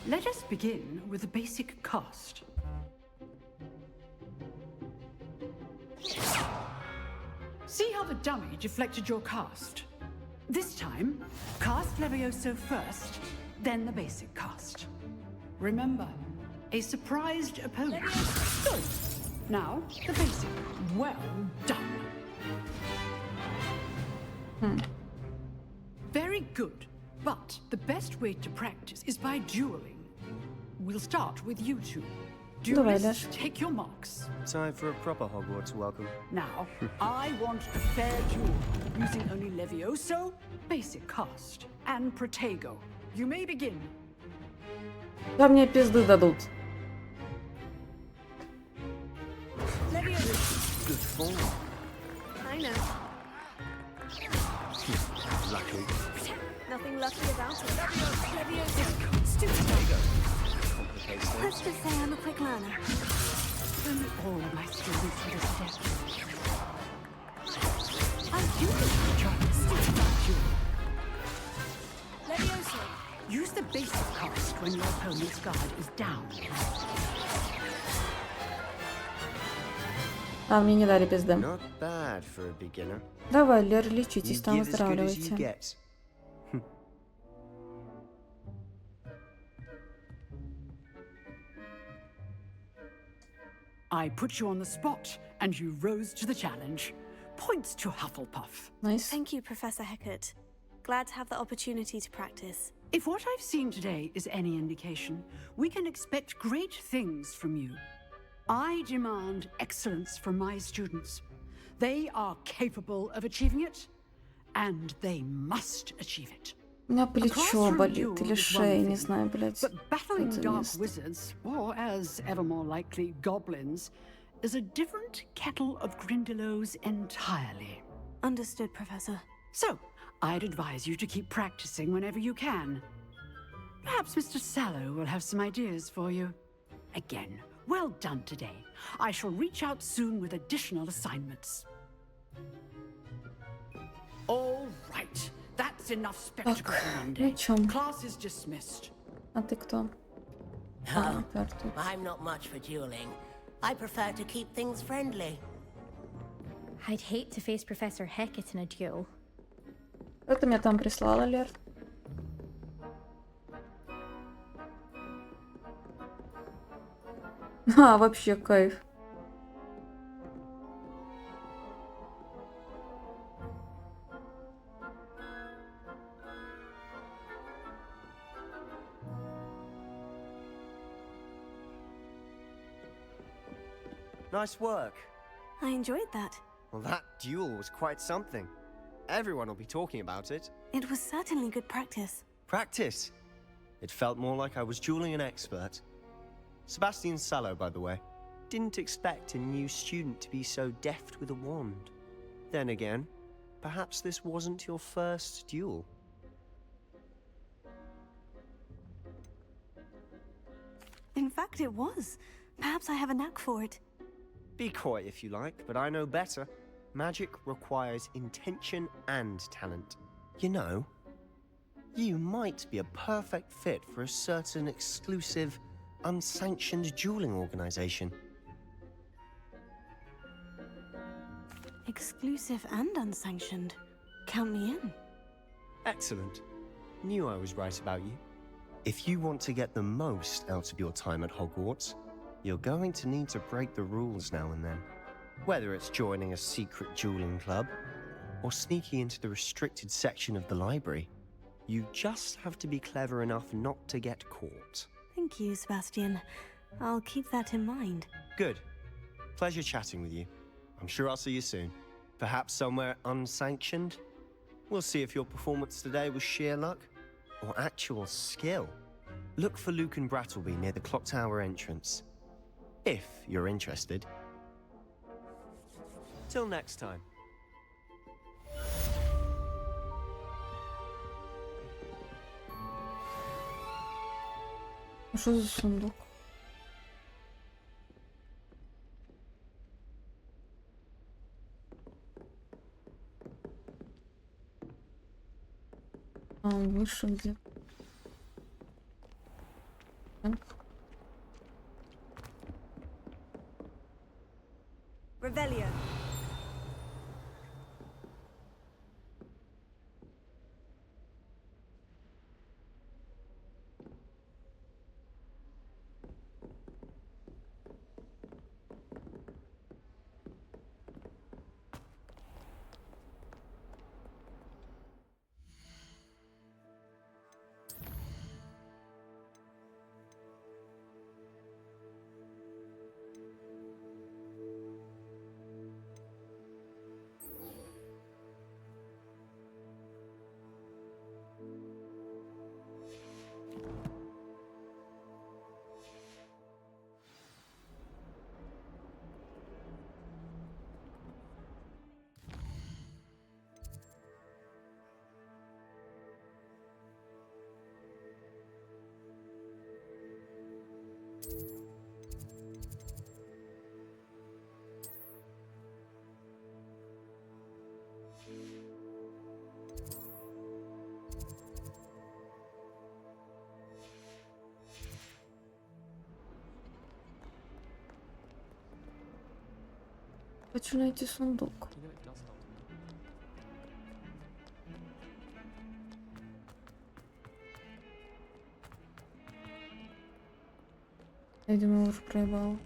[SPEAKER 20] Let us begin with the basic cast. See how the dummy deflected your cast? This time, cast Levioso first, then the basic cast. Remember, a surprised opponent. Good. Now, the basic. Well done. Very good. But the best way to practice is by dueling. We'll start with you two. Duelists, take your marks.
[SPEAKER 18] Time for a proper Hogwarts welcome.
[SPEAKER 20] Now, I want a fair duel, using only Levioso, basic cast, and Protego. You may begin.
[SPEAKER 1] Да мне пизды дадут.
[SPEAKER 3] Levioso.
[SPEAKER 18] Good form.
[SPEAKER 3] I know.
[SPEAKER 18] Lucky.
[SPEAKER 3] Nothing lucky about it. Levioso. Stupid. Let's just say I'm a quick learner.
[SPEAKER 20] And all of my students would have stepped. I do think the job is stupid about you. Use the basic cast when your opponent's guard is down.
[SPEAKER 1] А, мне не дали пизды.
[SPEAKER 18] Not bad for a beginner.
[SPEAKER 1] Давай, Лер, лечитесь,
[SPEAKER 18] You
[SPEAKER 1] там
[SPEAKER 18] give as good as you
[SPEAKER 1] выздоравливайте.
[SPEAKER 18] get.
[SPEAKER 20] I put you on the spot, and you rose to the challenge. Points to Hufflepuff.
[SPEAKER 1] Nice.
[SPEAKER 3] Thank you, Professor Hecat. Glad to have the opportunity to practice.
[SPEAKER 20] If what I've seen today is any indication, we can expect great things from you. I demand excellence from my students. They are capable of achieving it, and they must achieve it.
[SPEAKER 1] У меня плечо болит или шея, не знаю, блядь.
[SPEAKER 20] But battling
[SPEAKER 1] Это
[SPEAKER 20] dark
[SPEAKER 1] место.
[SPEAKER 20] wizards, or as ever more likely, goblins, is a different kettle of Grindylows entirely.
[SPEAKER 3] Understood, Professor.
[SPEAKER 20] So, I'd advise you to keep practicing whenever you can. Perhaps Mr. Sallow will have some ideas for you. Again, well done today. I shall reach out soon with additional assignments. All right. That's enough spectacle for Monday. Class is dismissed.
[SPEAKER 1] А ты кто?
[SPEAKER 15] Oh, I'm not much for dueling. I prefer to keep things friendly.
[SPEAKER 5] I'd hate to face Professor Hecat in a duel.
[SPEAKER 1] Что ты меня там прислала, Лер? А, вообще кайф.
[SPEAKER 18] Nice work.
[SPEAKER 3] I enjoyed that.
[SPEAKER 18] Well, that duel was quite something. Everyone will be talking about it.
[SPEAKER 3] It was certainly good practice.
[SPEAKER 18] Practice. It felt more like I was dueling an expert. Sebastian Sallow, by the way. Didn't expect a new student to be so deft with a wand. Then again, perhaps this wasn't your first duel.
[SPEAKER 3] In fact, it was. Perhaps I have a knack for it.
[SPEAKER 18] Be coy if you like, but I know better. Magic requires intention and talent. You know, you might be a perfect fit for a certain exclusive, unsanctioned dueling organization.
[SPEAKER 3] Exclusive and unsanctioned. Count me in.
[SPEAKER 18] Excellent. Knew I was right about you. If you want to get the most out of your time at Hogwarts, you're going to need to break the rules now and then. Whether it's joining a secret dueling club, or sneaking into the restricted section of the library, you just have to be clever enough not to get caught.
[SPEAKER 3] Thank you, Sebastian. I'll keep that in mind.
[SPEAKER 18] Good. Pleasure chatting with you. I'm sure I'll see you soon. Perhaps somewhere unsanctioned? We'll see if your performance today was sheer luck or actual skill. Look for Luke and Brattleby near the clock tower entrance. If you're interested. Till next time.
[SPEAKER 1] Что за сундук? А, выше где?
[SPEAKER 16] Revelio.
[SPEAKER 1] Хочу найти сундук. Я думаю, уже проебал.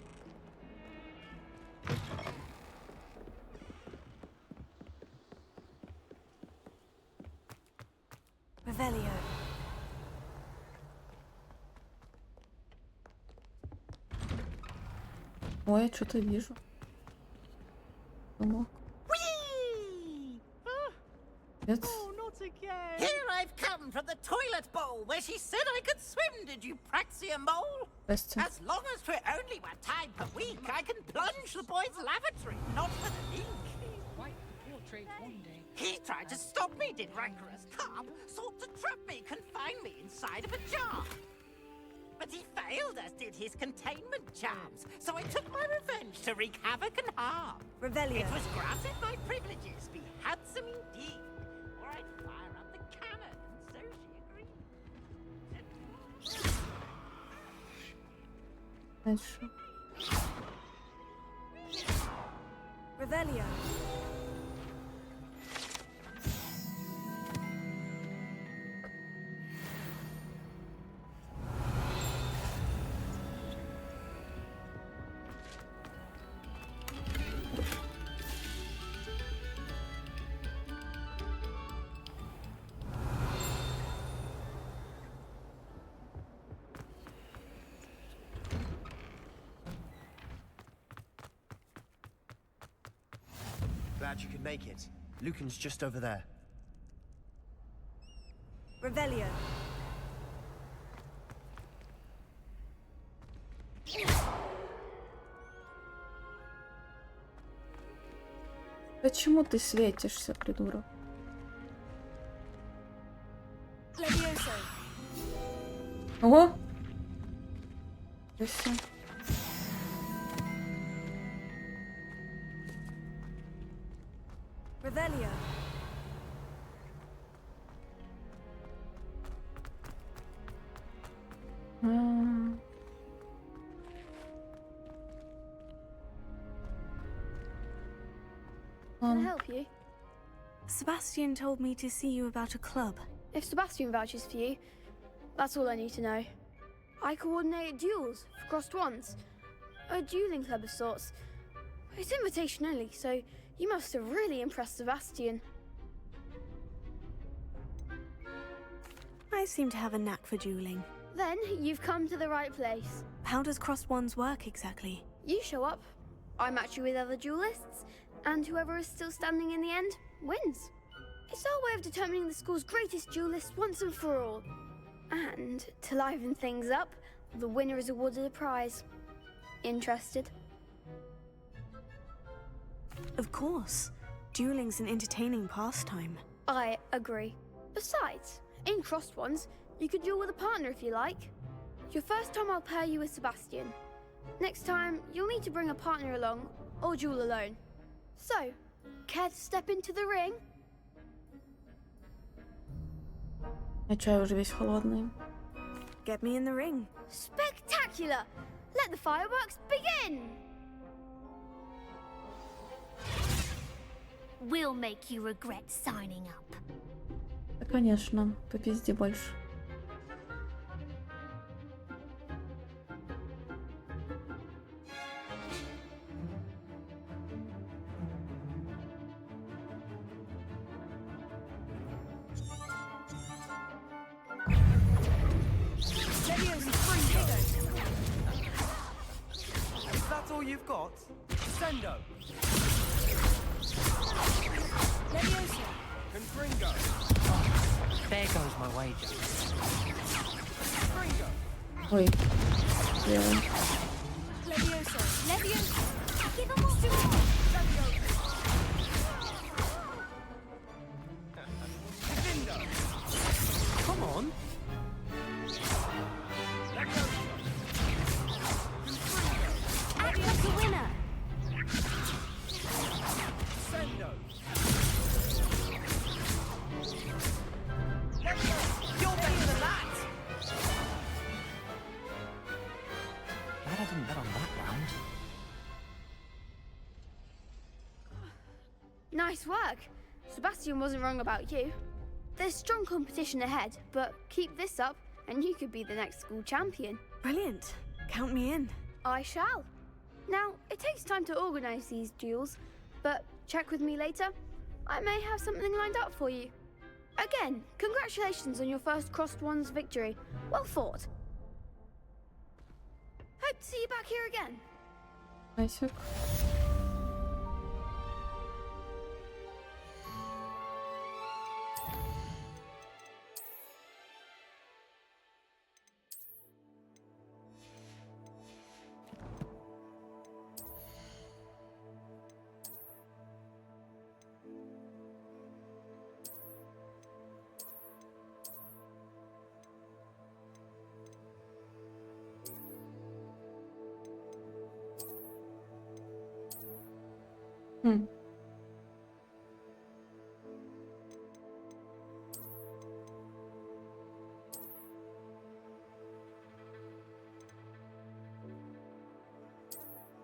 [SPEAKER 3] Revelio.
[SPEAKER 1] Ой, я что-то вижу. Сундук. Нет.
[SPEAKER 15] Here I've come from the toilet bowl where she said I could swim, did you praxia mole?
[SPEAKER 1] Здрасте.
[SPEAKER 15] As long as for only one time per week, I can plunge the boy's lavatory, not for the leak. He tried to stop me, did rancorous carp, sought to trap me, confine me inside of a jar. But he failed, as did his containment charms, so I took my revenge to wreak havoc and harm.
[SPEAKER 3] Revelio.
[SPEAKER 15] It was granted my privileges, be handsome indeed, or I'd fire up the cannon, and so she agreed.
[SPEAKER 1] Дальше.
[SPEAKER 3] Revelio.
[SPEAKER 18] Glad you could make it. Lucan's just over there.
[SPEAKER 3] Revelio.
[SPEAKER 1] Почему ты светишься, придурок?
[SPEAKER 3] Levioso.
[SPEAKER 1] Ого! Все.
[SPEAKER 3] Revelio.
[SPEAKER 13] Can I help you?
[SPEAKER 3] Sebastian told me to see you about a club.
[SPEAKER 13] If Sebastian vouches for you, that's all I need to know. I coordinate duels for crossed ones. A dueling club of sorts. It's invitation only, so you must have really impressed Sebastian.
[SPEAKER 3] I seem to have a knack for dueling.
[SPEAKER 13] Then you've come to the right place.
[SPEAKER 3] How does crossed ones work exactly?
[SPEAKER 13] You show up, I match you with other duelists, and whoever is still standing in the end wins. It's our way of determining the school's greatest duelist once and for all. And to liven things up, the winner is awarded a prize. Interested?
[SPEAKER 3] Of course. Dueling's an entertaining pastime.
[SPEAKER 13] I agree. Besides, in crossed ones, you could duel with a partner if you like. Your first time I'll pair you with Sebastian. Next time, you'll need to bring a partner along, or duel alone. So, care to step into the ring?
[SPEAKER 1] Я чай уже весь холодный.
[SPEAKER 3] Get me in the ring.
[SPEAKER 13] Spectacular! Let the fireworks begin!
[SPEAKER 19] We'll make you regret signing up.
[SPEAKER 1] Да, конечно, попизди больше.
[SPEAKER 18] Is that all you've got? Sendo!
[SPEAKER 3] Levioso.
[SPEAKER 18] Confringo!
[SPEAKER 7] There goes my wager.
[SPEAKER 18] Confringo!
[SPEAKER 1] Ой. Левый.
[SPEAKER 3] Levioso.
[SPEAKER 19] Levioso. Give him more.
[SPEAKER 18] Come on!
[SPEAKER 19] Act like a winner.
[SPEAKER 18] Sendo!
[SPEAKER 15] You're better than that!
[SPEAKER 7] Glad I didn't bet on that round.
[SPEAKER 13] Nice work. Sebastian wasn't wrong about you. There's strong competition ahead, but keep this up and you could be the next school champion.
[SPEAKER 3] Brilliant. Count me in.
[SPEAKER 13] I shall. Now, it takes time to organize these duels, but check with me later. I may have something lined up for you. Again, congratulations on your first Crossed Wands victory. Well fought. Hope to see you back here again.
[SPEAKER 1] Айсик.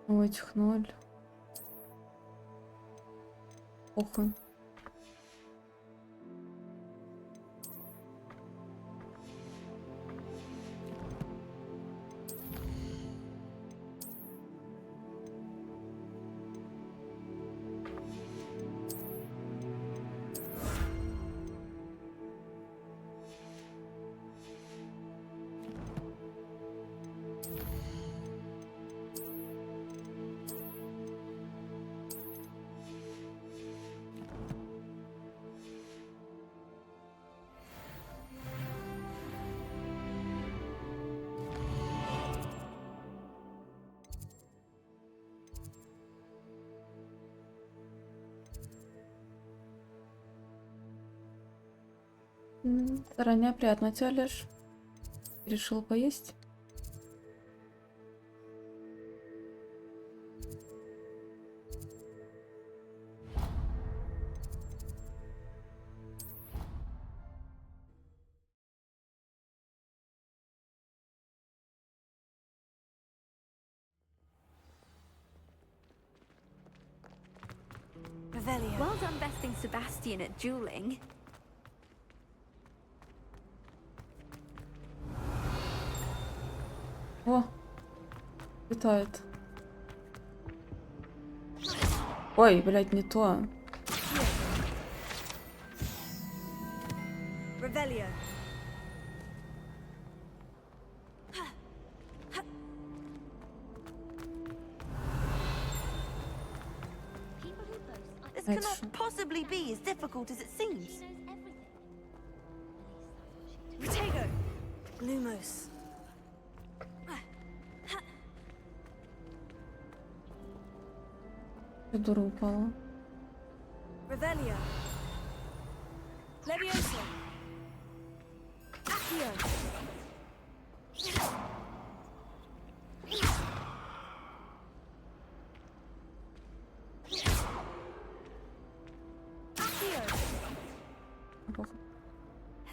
[SPEAKER 1] У этих 0. Похуй. Заранее приятно тебя, Леш. Решил поесть?
[SPEAKER 13] Well done besting Sebastian at dueling.
[SPEAKER 1] О, летает. Ой, блядь, не то.
[SPEAKER 3] Revelio.
[SPEAKER 16] This cannot possibly be as difficult as it seems.
[SPEAKER 3] Protego. Lumos.
[SPEAKER 1] Я дура упала.
[SPEAKER 3] Revelio. Leviosa. Accio.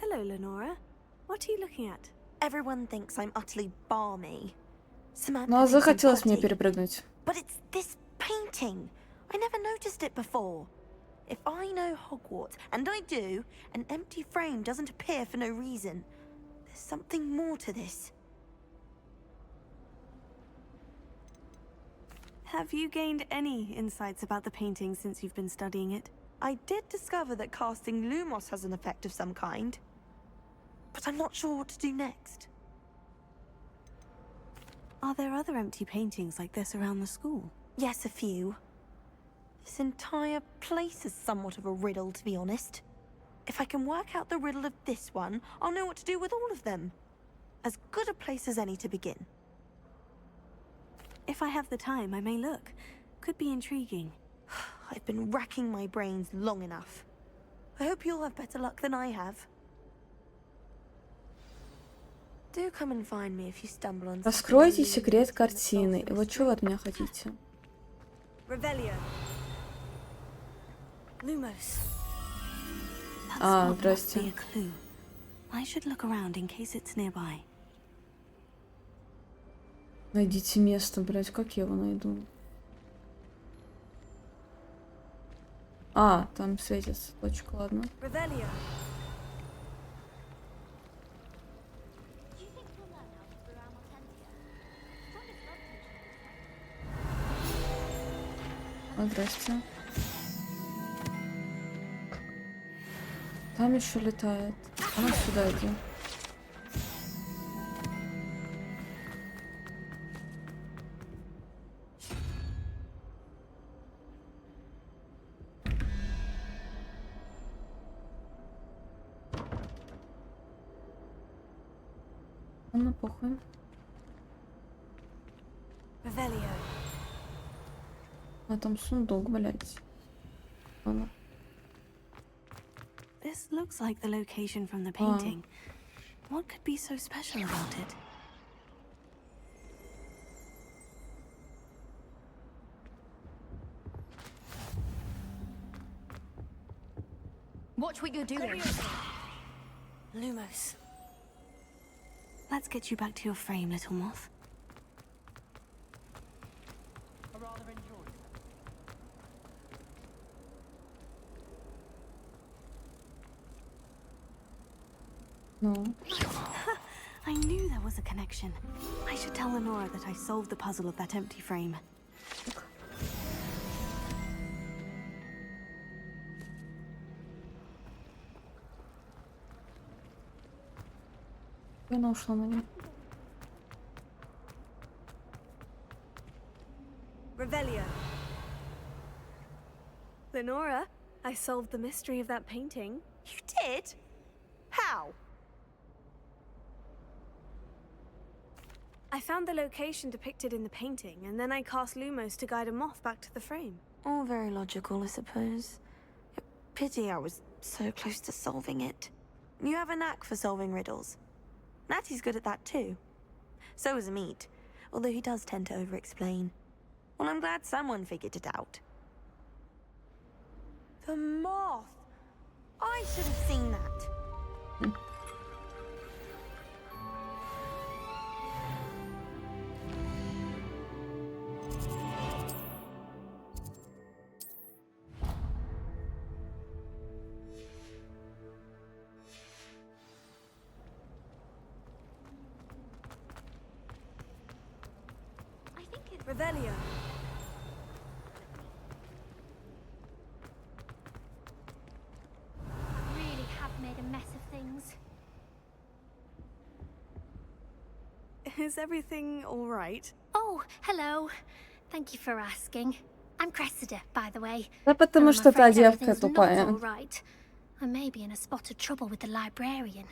[SPEAKER 3] Hello, Lenora. What are you looking at?
[SPEAKER 16] Everyone thinks I'm utterly balmy.
[SPEAKER 1] Ну, а захотелось мне перепрыгнуть.
[SPEAKER 16] But it's this painting. I never noticed it before. If I know Hogwarts, and I do, an empty frame doesn't appear for no reason. There's something more to this.
[SPEAKER 3] Have you gained any insights about the painting since you've been studying it?
[SPEAKER 16] I did discover that casting Lumos has an effect of some kind, but I'm not sure what to do next.
[SPEAKER 3] Are there other empty paintings like this around the school?
[SPEAKER 16] Yes, a few. This entire place is somewhat of a riddle, to be honest. If I can work out the riddle of this one, I'll know what to do with all of them. As good a place as any to begin.
[SPEAKER 3] If I have the time, I may look. Could be intriguing.
[SPEAKER 16] I've been racking my brains long enough. I hope you'll have better luck than I have. Do come and find me if you stumble on.
[SPEAKER 1] Раскройте секрет картины. И вот что вы от меня хотите?
[SPEAKER 3] Revelio. Lumos.
[SPEAKER 1] А, здрасте.
[SPEAKER 3] Be a clue. I should look around in case it's nearby.
[SPEAKER 1] Найдите место, блять, как я его найду? А, там светится точка, ладно.
[SPEAKER 3] Revelio.
[SPEAKER 1] О, здрасте. Там еще летает. Она сюда иди. Ну, похуй.
[SPEAKER 3] Revelio.
[SPEAKER 1] А там сундук, блядь. Ладно.
[SPEAKER 3] This looks like the location from the painting. What could be so special about it?
[SPEAKER 5] Watch what you're doing.
[SPEAKER 3] Lumos. Let's get you back to your frame, little moth.
[SPEAKER 1] No.
[SPEAKER 3] I knew there was a connection. I should tell Lenora that I solved the puzzle of that empty frame.
[SPEAKER 1] Она ушла на нее.
[SPEAKER 3] Revelio. Lenora, I solved the mystery of that painting.
[SPEAKER 16] You did? How?
[SPEAKER 3] I found the location depicted in the painting, and then I cast Lumos to guide a moth back to the frame.
[SPEAKER 16] All very logical, I suppose. Pity I was so close to solving it. You have a knack for solving riddles. Natty's good at that too. So is Amit, although he does tend to over-explain. Well, I'm glad someone figured it out. The moth! I should have seen that.
[SPEAKER 3] Revelio.
[SPEAKER 19] I really have made a mess of things.
[SPEAKER 3] Is everything all right?
[SPEAKER 19] Oh, hello. Thank you for asking. I'm Cressida, by the way.
[SPEAKER 1] Да потому
[SPEAKER 19] I'm
[SPEAKER 1] что та
[SPEAKER 19] afraid
[SPEAKER 1] девка
[SPEAKER 19] everything's not
[SPEAKER 1] тупая.
[SPEAKER 19] all right. I may be in a spot of trouble with the librarian.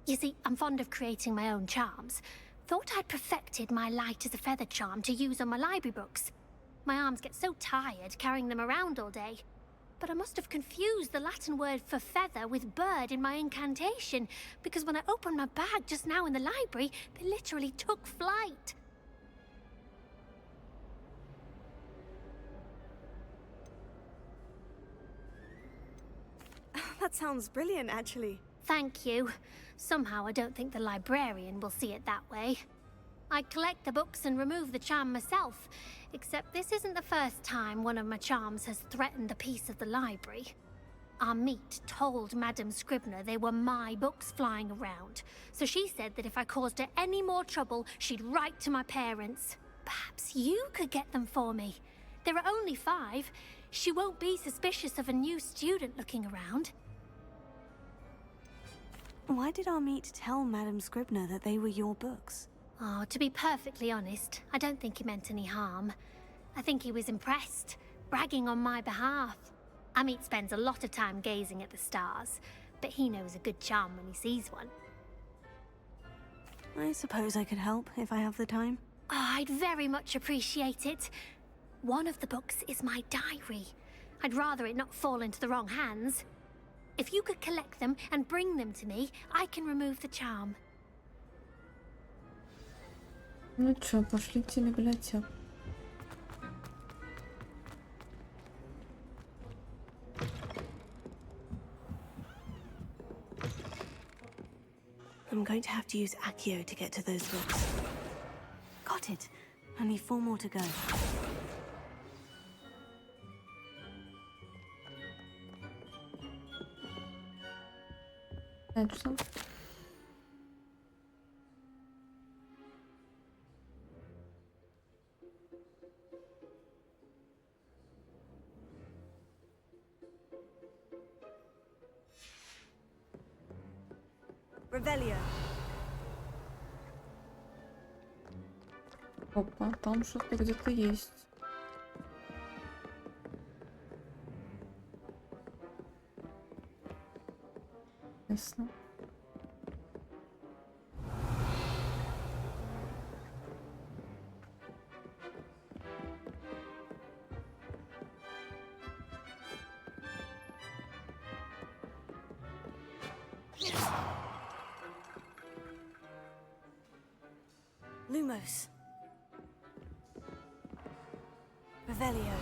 [SPEAKER 19] You see, I'm fond of creating my own charms. Thought I'd perfected my light as a feather charm to use on my library books. My arms get so tired carrying them around all day. But I must have confused the Latin word for feather with bird in my incantation, because when I opened my bag just now in the library, they literally took flight.
[SPEAKER 3] That sounds brilliant, actually.
[SPEAKER 19] Thank you. Somehow I don't think the librarian will see it that way. I collect the books and remove the charm myself, except this isn't the first time one of my charms has threatened the peace of the library. Amit told Madame Scribner they were my books flying around, so she said that if I caused her any more trouble, she'd write to my parents. Perhaps you could get them for me. There are only 5. She won't be suspicious of a new student looking around.
[SPEAKER 3] Why did Amit tell Madame Scribner that they were your books?
[SPEAKER 19] Oh, to be perfectly honest, I don't think he meant any harm. I think he was impressed, bragging on my behalf. Amit spends a lot of time gazing at the stars, but he knows a good charm when he sees one.
[SPEAKER 3] I suppose I could help if I have the time.
[SPEAKER 19] Oh, I'd very much appreciate it. One of the books is my diary. I'd rather it not fall into the wrong hands. If you could collect them and bring them to me, I can remove the charm.
[SPEAKER 1] Ну чё, пошлите в библиотеку.
[SPEAKER 3] I'm going to have to use Accio to get to those books. Got it. Only 4 more to go.
[SPEAKER 1] Конечно.
[SPEAKER 16] Revelio.
[SPEAKER 1] Опа, там что-то где-то есть. Ясно.
[SPEAKER 3] Lumos. Revelio.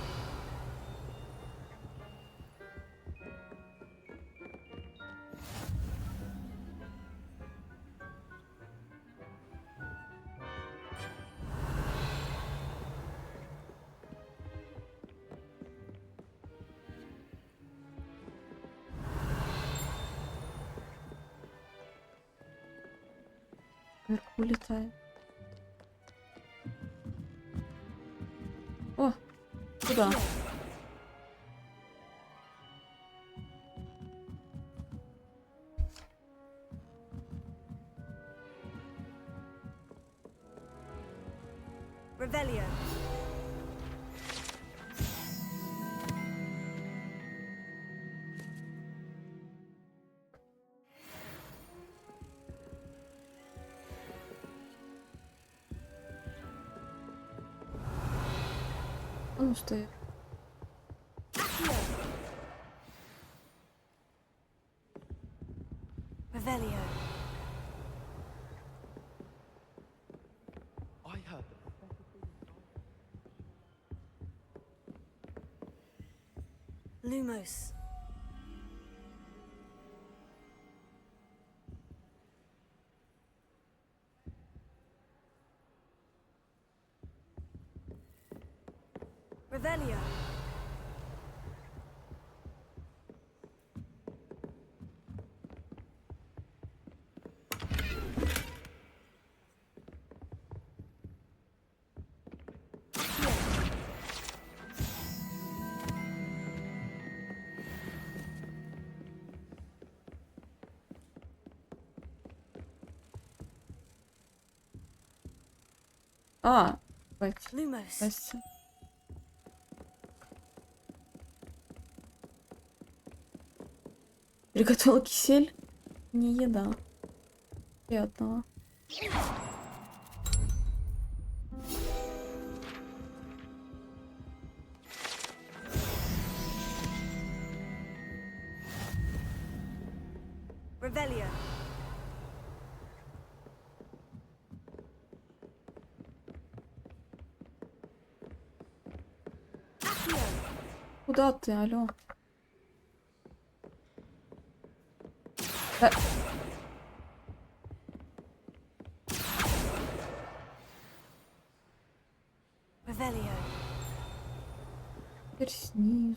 [SPEAKER 1] Вверху летает. О, куда?
[SPEAKER 16] Revelio.
[SPEAKER 1] Ну что я?
[SPEAKER 3] Revelio.
[SPEAKER 14] I heard.
[SPEAKER 3] Lumos.
[SPEAKER 16] Revelio.
[SPEAKER 1] А, давайте.
[SPEAKER 3] Lumos.
[SPEAKER 1] Здрасте. Приготовила кисель. Не еда. Приятного.
[SPEAKER 16] Revelio.
[SPEAKER 1] Куда ты, алло? Да.
[SPEAKER 3] Revelio.
[SPEAKER 1] Теперь снизу.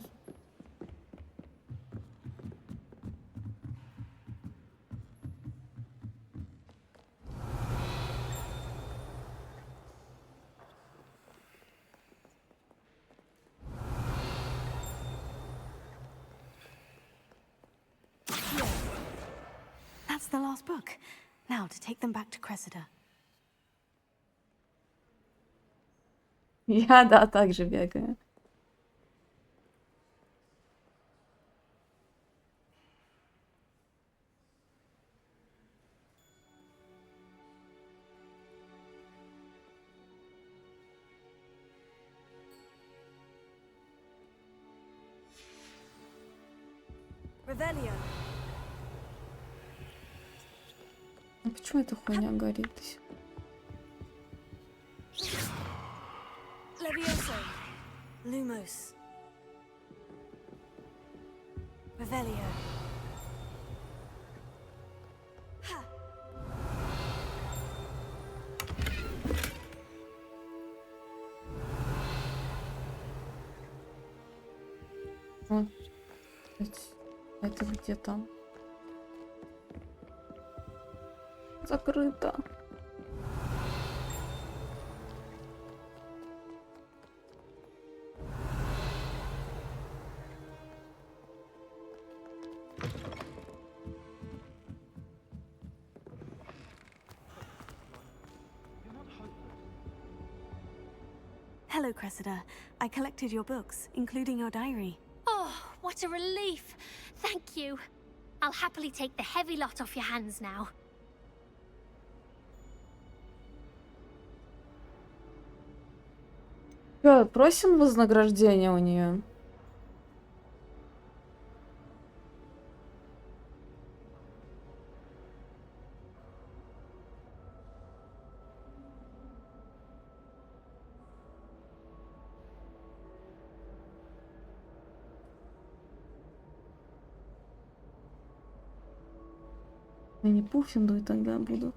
[SPEAKER 3] That's the last book. Now to take them back to Cressida.
[SPEAKER 1] Я, да, так же бегаю.
[SPEAKER 16] Revelio.
[SPEAKER 1] А почему эта хуйня горит?
[SPEAKER 3] Levioso. Lumos. Revelio. Ha.
[SPEAKER 1] Вот. Это где там? Закрыто.
[SPEAKER 3] Hello, Cressida. I collected your books, including your diary.
[SPEAKER 19] Oh, what a relief. Thank you. I'll happily take the heavy lot off your hands now.
[SPEAKER 1] Чё, просим вознаграждение у нее? Я не пуффиндуй тогда буду.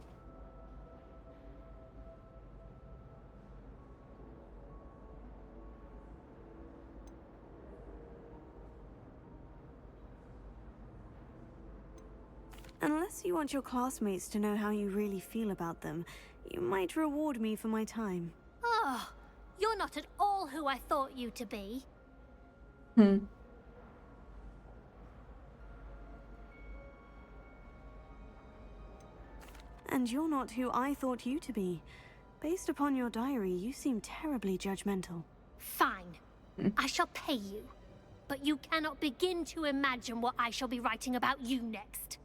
[SPEAKER 3] Unless you want your classmates to know how you really feel about them, you might reward me for my time.
[SPEAKER 19] Oh, you're not at all who I thought you to be.
[SPEAKER 3] And you're not who I thought you to be. Based upon your diary, you seem terribly judgmental.
[SPEAKER 19] Fine. I shall pay you. But you cannot begin to imagine what I shall be writing about you next.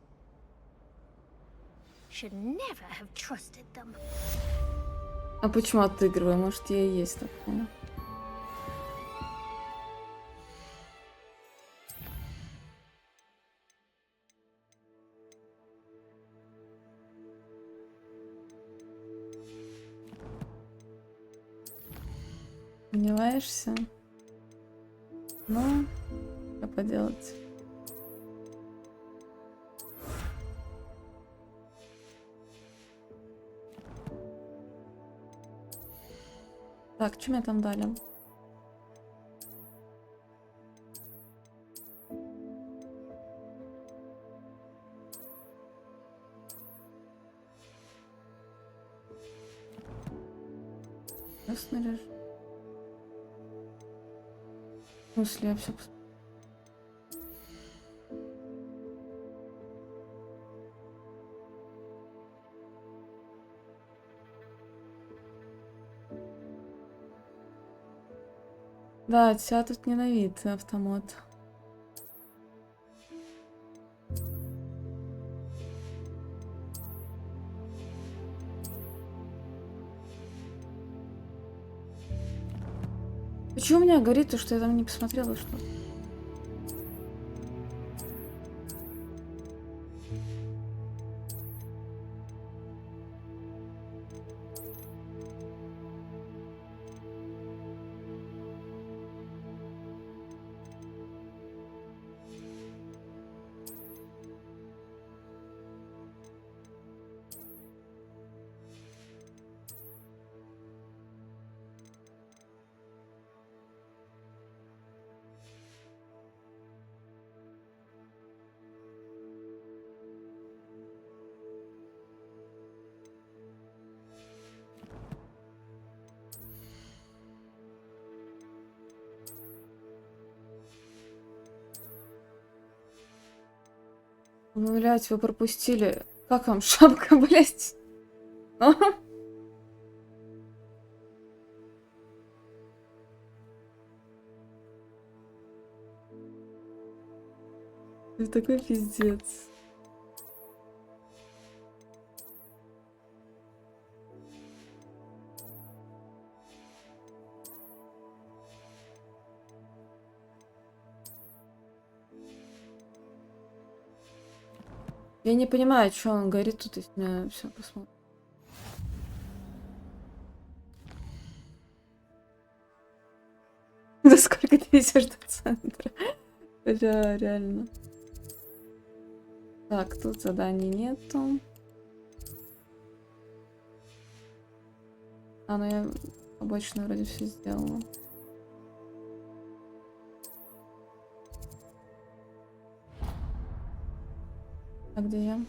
[SPEAKER 19] Should never have trusted them.
[SPEAKER 1] А почему отыгрываю? Может, я и есть такая? Сомневаешься? Ну, что поделать? Так, что мне там дали? Снаряжение. В смысле, я все Да, тебя тут не на вид, автомат. Почему у меня горит то, что я там не посмотрела что-то? Блять, вы пропустили. Как вам шапка, блять? Это такой пиздец. Я не понимаю, что он говорит тут, если меня все посмотрит. Да сколько ты везешь до центра? Бля, реально. Так, тут заданий нету. А, ну я обычно вроде все сделала. А где я?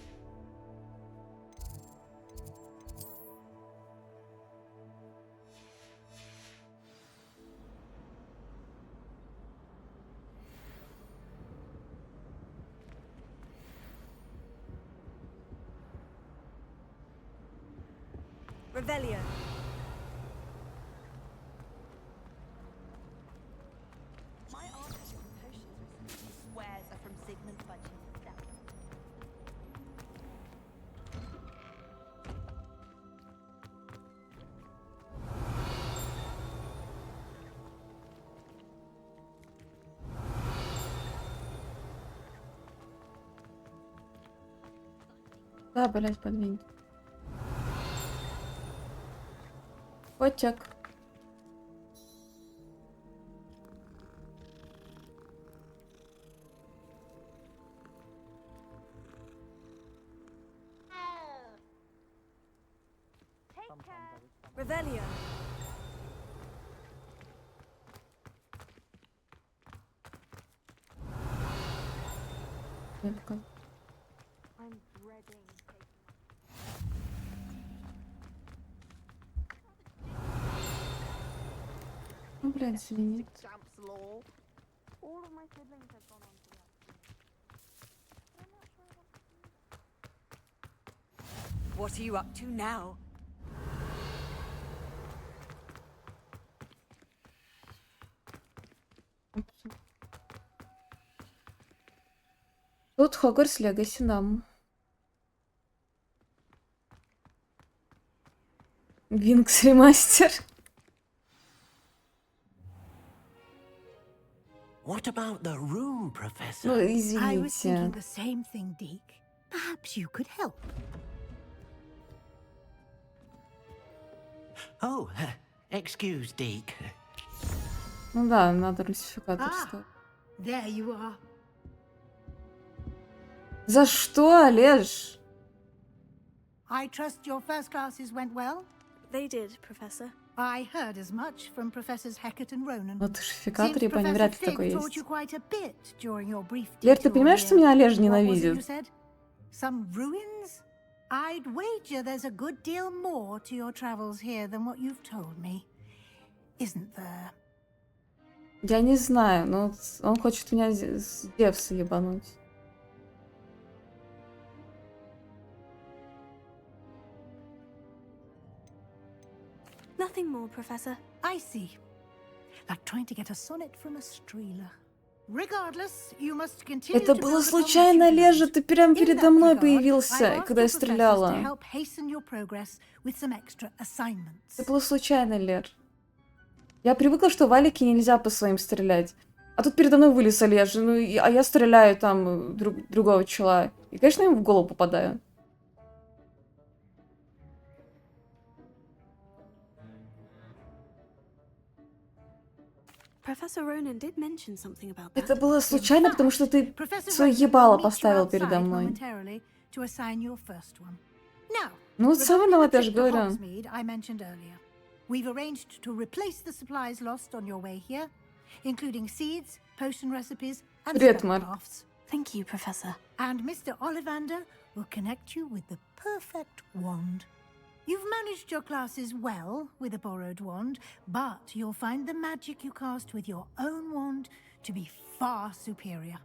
[SPEAKER 16] Revelio.
[SPEAKER 3] My aunt has some potions recently. Swears are from Sigmund Fudge himself.
[SPEAKER 1] Да, блять, подвинь. Котик.
[SPEAKER 16] Revelio.
[SPEAKER 1] Рыбка.
[SPEAKER 3] I'm dreading taking
[SPEAKER 1] Ну, блядь, звенит.
[SPEAKER 3] Champ's law. All of my siblings have gone on to the
[SPEAKER 16] What are you up to now?
[SPEAKER 1] Тут Хогвартс Легаси нам. Винкс ремастер.
[SPEAKER 8] What about the room, Professor?
[SPEAKER 1] Ну,
[SPEAKER 10] I was
[SPEAKER 1] извините.
[SPEAKER 10] thinking the same thing, Deke. Perhaps you could help.
[SPEAKER 8] Oh, excuse, Deke.
[SPEAKER 1] Ну да, надо русификатор
[SPEAKER 10] Ah,
[SPEAKER 1] ставить.
[SPEAKER 10] there you are.
[SPEAKER 1] За что, Олеж?
[SPEAKER 10] I trust your first classes went well?
[SPEAKER 3] They did, Professor.
[SPEAKER 10] I heard as much from Professors Hecat and Ronan.
[SPEAKER 1] Вот русификатор, я понимаю,
[SPEAKER 10] Professor
[SPEAKER 1] вряд ли
[SPEAKER 10] Fig
[SPEAKER 1] такой
[SPEAKER 10] taught
[SPEAKER 1] есть.
[SPEAKER 10] you quite a bit during your brief
[SPEAKER 1] Лер, ты
[SPEAKER 10] detour
[SPEAKER 1] понимаешь, что
[SPEAKER 10] here.
[SPEAKER 1] меня Олеж
[SPEAKER 10] What was it you
[SPEAKER 1] ненавидит?
[SPEAKER 10] said? Some ruins? I'd wager there's a good deal more to your travels here than what you've told me. Isn't there?
[SPEAKER 1] Я не знаю, но он хочет меня с Девса ебануть.
[SPEAKER 3] Nothing more, Professor.
[SPEAKER 10] I see. Like trying to get a sonnet from a streeler. Regardless, you must continue
[SPEAKER 1] Это
[SPEAKER 10] to
[SPEAKER 1] было
[SPEAKER 10] build upon what
[SPEAKER 1] случайно,
[SPEAKER 10] you've learned.
[SPEAKER 1] Олежа, ты прям
[SPEAKER 10] In
[SPEAKER 1] передо
[SPEAKER 10] that
[SPEAKER 1] мной
[SPEAKER 10] regard,
[SPEAKER 1] появился,
[SPEAKER 10] I've asked
[SPEAKER 1] когда я
[SPEAKER 10] your professors to
[SPEAKER 1] стреляла.
[SPEAKER 10] help hasten your progress with some extra assignments.
[SPEAKER 1] Это было случайно, Лер. Я привыкла, что валики нельзя по своим стрелять. А тут передо мной вылез Олеж, ну, а я стреляю там другого чела. И, конечно, я ему в голову попадаю.
[SPEAKER 3] Professor Ronan did mention something about that.
[SPEAKER 1] Это было случайно, потому что ты свое ебало поставил передо мной.
[SPEAKER 10] To assign your first one. Now,
[SPEAKER 1] Ну вот сам виноват, я же говорю.
[SPEAKER 10] Hogsmeade I mentioned earlier. We've arranged to replace the supplies lost on your way here, including seeds, potion recipes, and
[SPEAKER 1] Привет, Марк.
[SPEAKER 10] spellcrafts.
[SPEAKER 3] Thank you, Professor.
[SPEAKER 10] And Mr. Ollivander will connect you with the perfect wand. You've managed your classes well with a borrowed wand, but you'll find the magic you cast with your own wand to be far superior.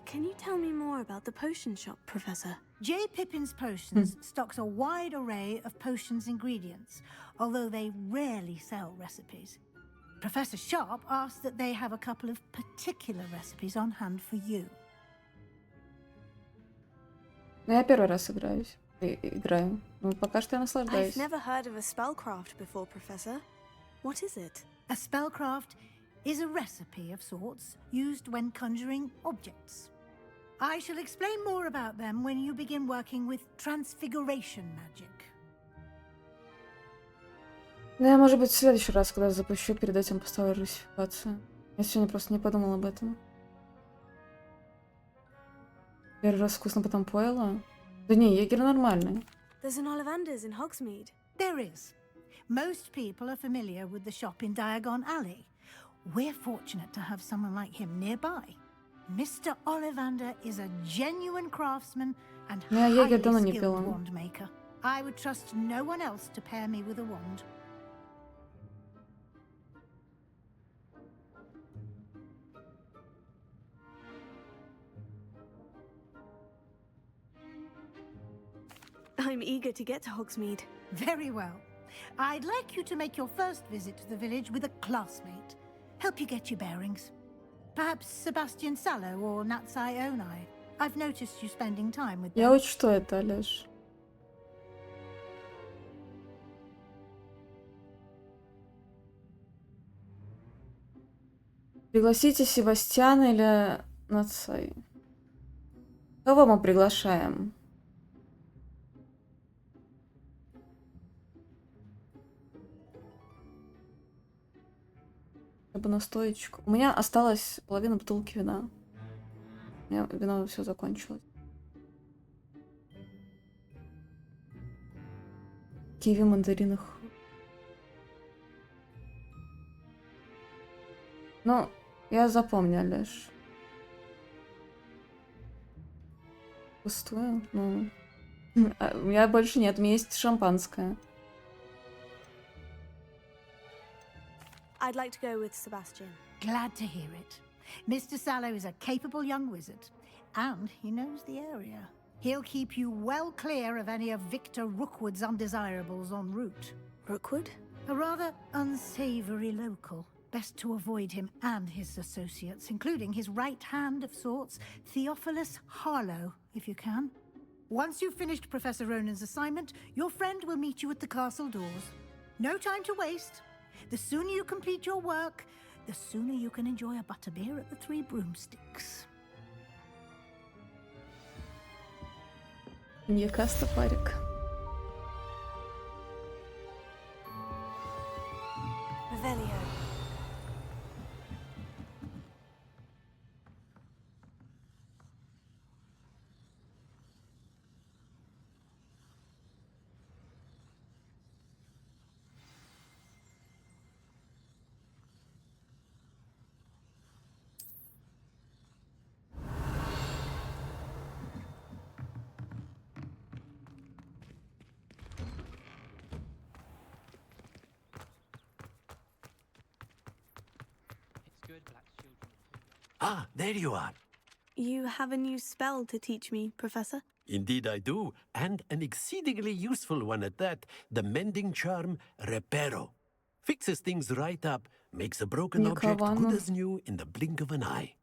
[SPEAKER 3] Can you tell me more about the potion shop, Professor?
[SPEAKER 10] J. Pippin's Potions stocks a wide array of potions ingredients, although they rarely sell recipes. Professor Sharp asked that they have a couple of particular recipes on hand for you.
[SPEAKER 1] Ну, я первый раз играю. Ну, пока что я наслаждаюсь.
[SPEAKER 3] I've never heard of a spellcraft before, Professor. What is it?
[SPEAKER 10] A spellcraft is a recipe of sorts used when conjuring objects. I shall explain more about them when you begin working with transfiguration magic.
[SPEAKER 1] Ну, я, может быть, в следующий раз, когда запущу, перед этим поставлю русификацию. Я сегодня просто не подумала об этом. Первый раз вкусно, потом поела. Да не, егерь нормальный.
[SPEAKER 3] There's an Ollivander's in Hogsmeade.
[SPEAKER 10] There is. Most people are familiar with the shop in Diagon Alley. We're fortunate to have someone like him nearby. Mr. Ollivander is a genuine craftsman and
[SPEAKER 1] Я егерь давно
[SPEAKER 10] highly
[SPEAKER 1] не
[SPEAKER 10] skilled
[SPEAKER 1] пила.
[SPEAKER 10] wand maker. I would trust no one else to pair me with a wand.
[SPEAKER 3] I'm eager to get to Hogsmeade.
[SPEAKER 10] Very well. I'd like you to make your first visit to the village with a classmate. Help you get your bearings. Perhaps Sebastian Sallow or Natsai Onai. I've noticed you spending time with them.
[SPEAKER 1] Я учту это, Алёш. Пригласите Себастьяна или Нацай. Кого мы приглашаем? Чтобы настоечку. У меня осталась половина бутылки вина. У меня вино все закончилось. Киви, мандаринах. Ну, я запомню, Алёш. Пустую? Ну... У меня больше нет, у меня есть шампанское.
[SPEAKER 3] I'd like to go with Sebastian.
[SPEAKER 10] Glad to hear it. Mr. Sallow is a capable young wizard, and he knows the area. He'll keep you well clear of any of Victor Rookwood's undesirables en route.
[SPEAKER 3] Rookwood?
[SPEAKER 10] A rather unsavory local. Best to avoid him and his associates, including his right hand of sorts, Theophilus Harlow, if you can. Once you've finished Professor Ronan's assignment, your friend will meet you at the castle doors. No time to waste. The sooner you complete your work, the sooner you can enjoy a butterbeer at the Three Broomsticks.
[SPEAKER 1] Ньюкасл парик.
[SPEAKER 3] Revelio.
[SPEAKER 8] Ah, there you are.
[SPEAKER 3] You have a new spell to teach me, Professor?
[SPEAKER 8] Indeed I do, and an exceedingly useful one at that. The mending charm, Reparo. Fixes things right up, makes a broken object good as new in the blink of an eye.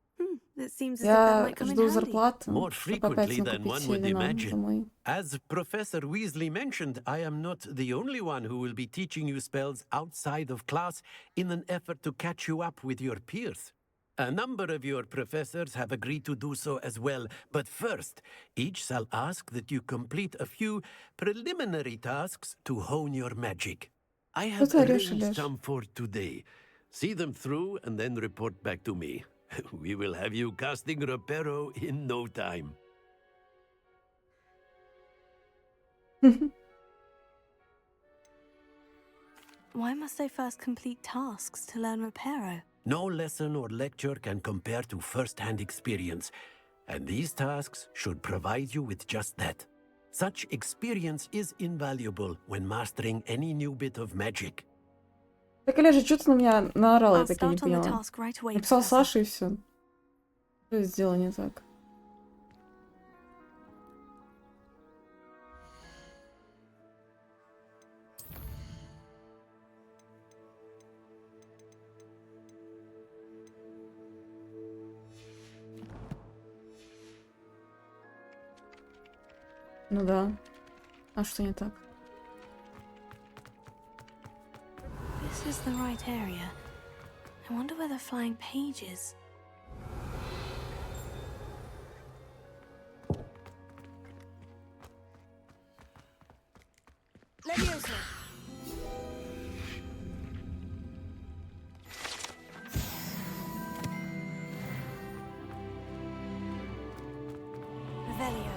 [SPEAKER 3] That seems as if that might come in handy.
[SPEAKER 8] More frequently than one would imagine. As Professor Weasley mentioned, I am not the only one who will be teaching you spells outside of class in an effort to catch you up with your peers. A number of your professors have agreed to do so as well, but first, each shall ask that you complete a few preliminary tasks to hone your magic. I have arranged some for today. See them through and then report back to me. We will have you casting Reparo in no time.
[SPEAKER 3] Why must I first complete tasks to learn Reparo?
[SPEAKER 8] No lesson or lecture can compare to first-hand experience, and these tasks should provide you with just that. Such experience is invaluable when mastering any new bit of magic.
[SPEAKER 1] Так, Олежа, что ты на меня наорал, я так и не поняла. Написал Саша и все. Что я сделала не так? Ну да. А что не так?
[SPEAKER 3] This is the right area. I wonder where the flying page is. Leviosa. Revelio.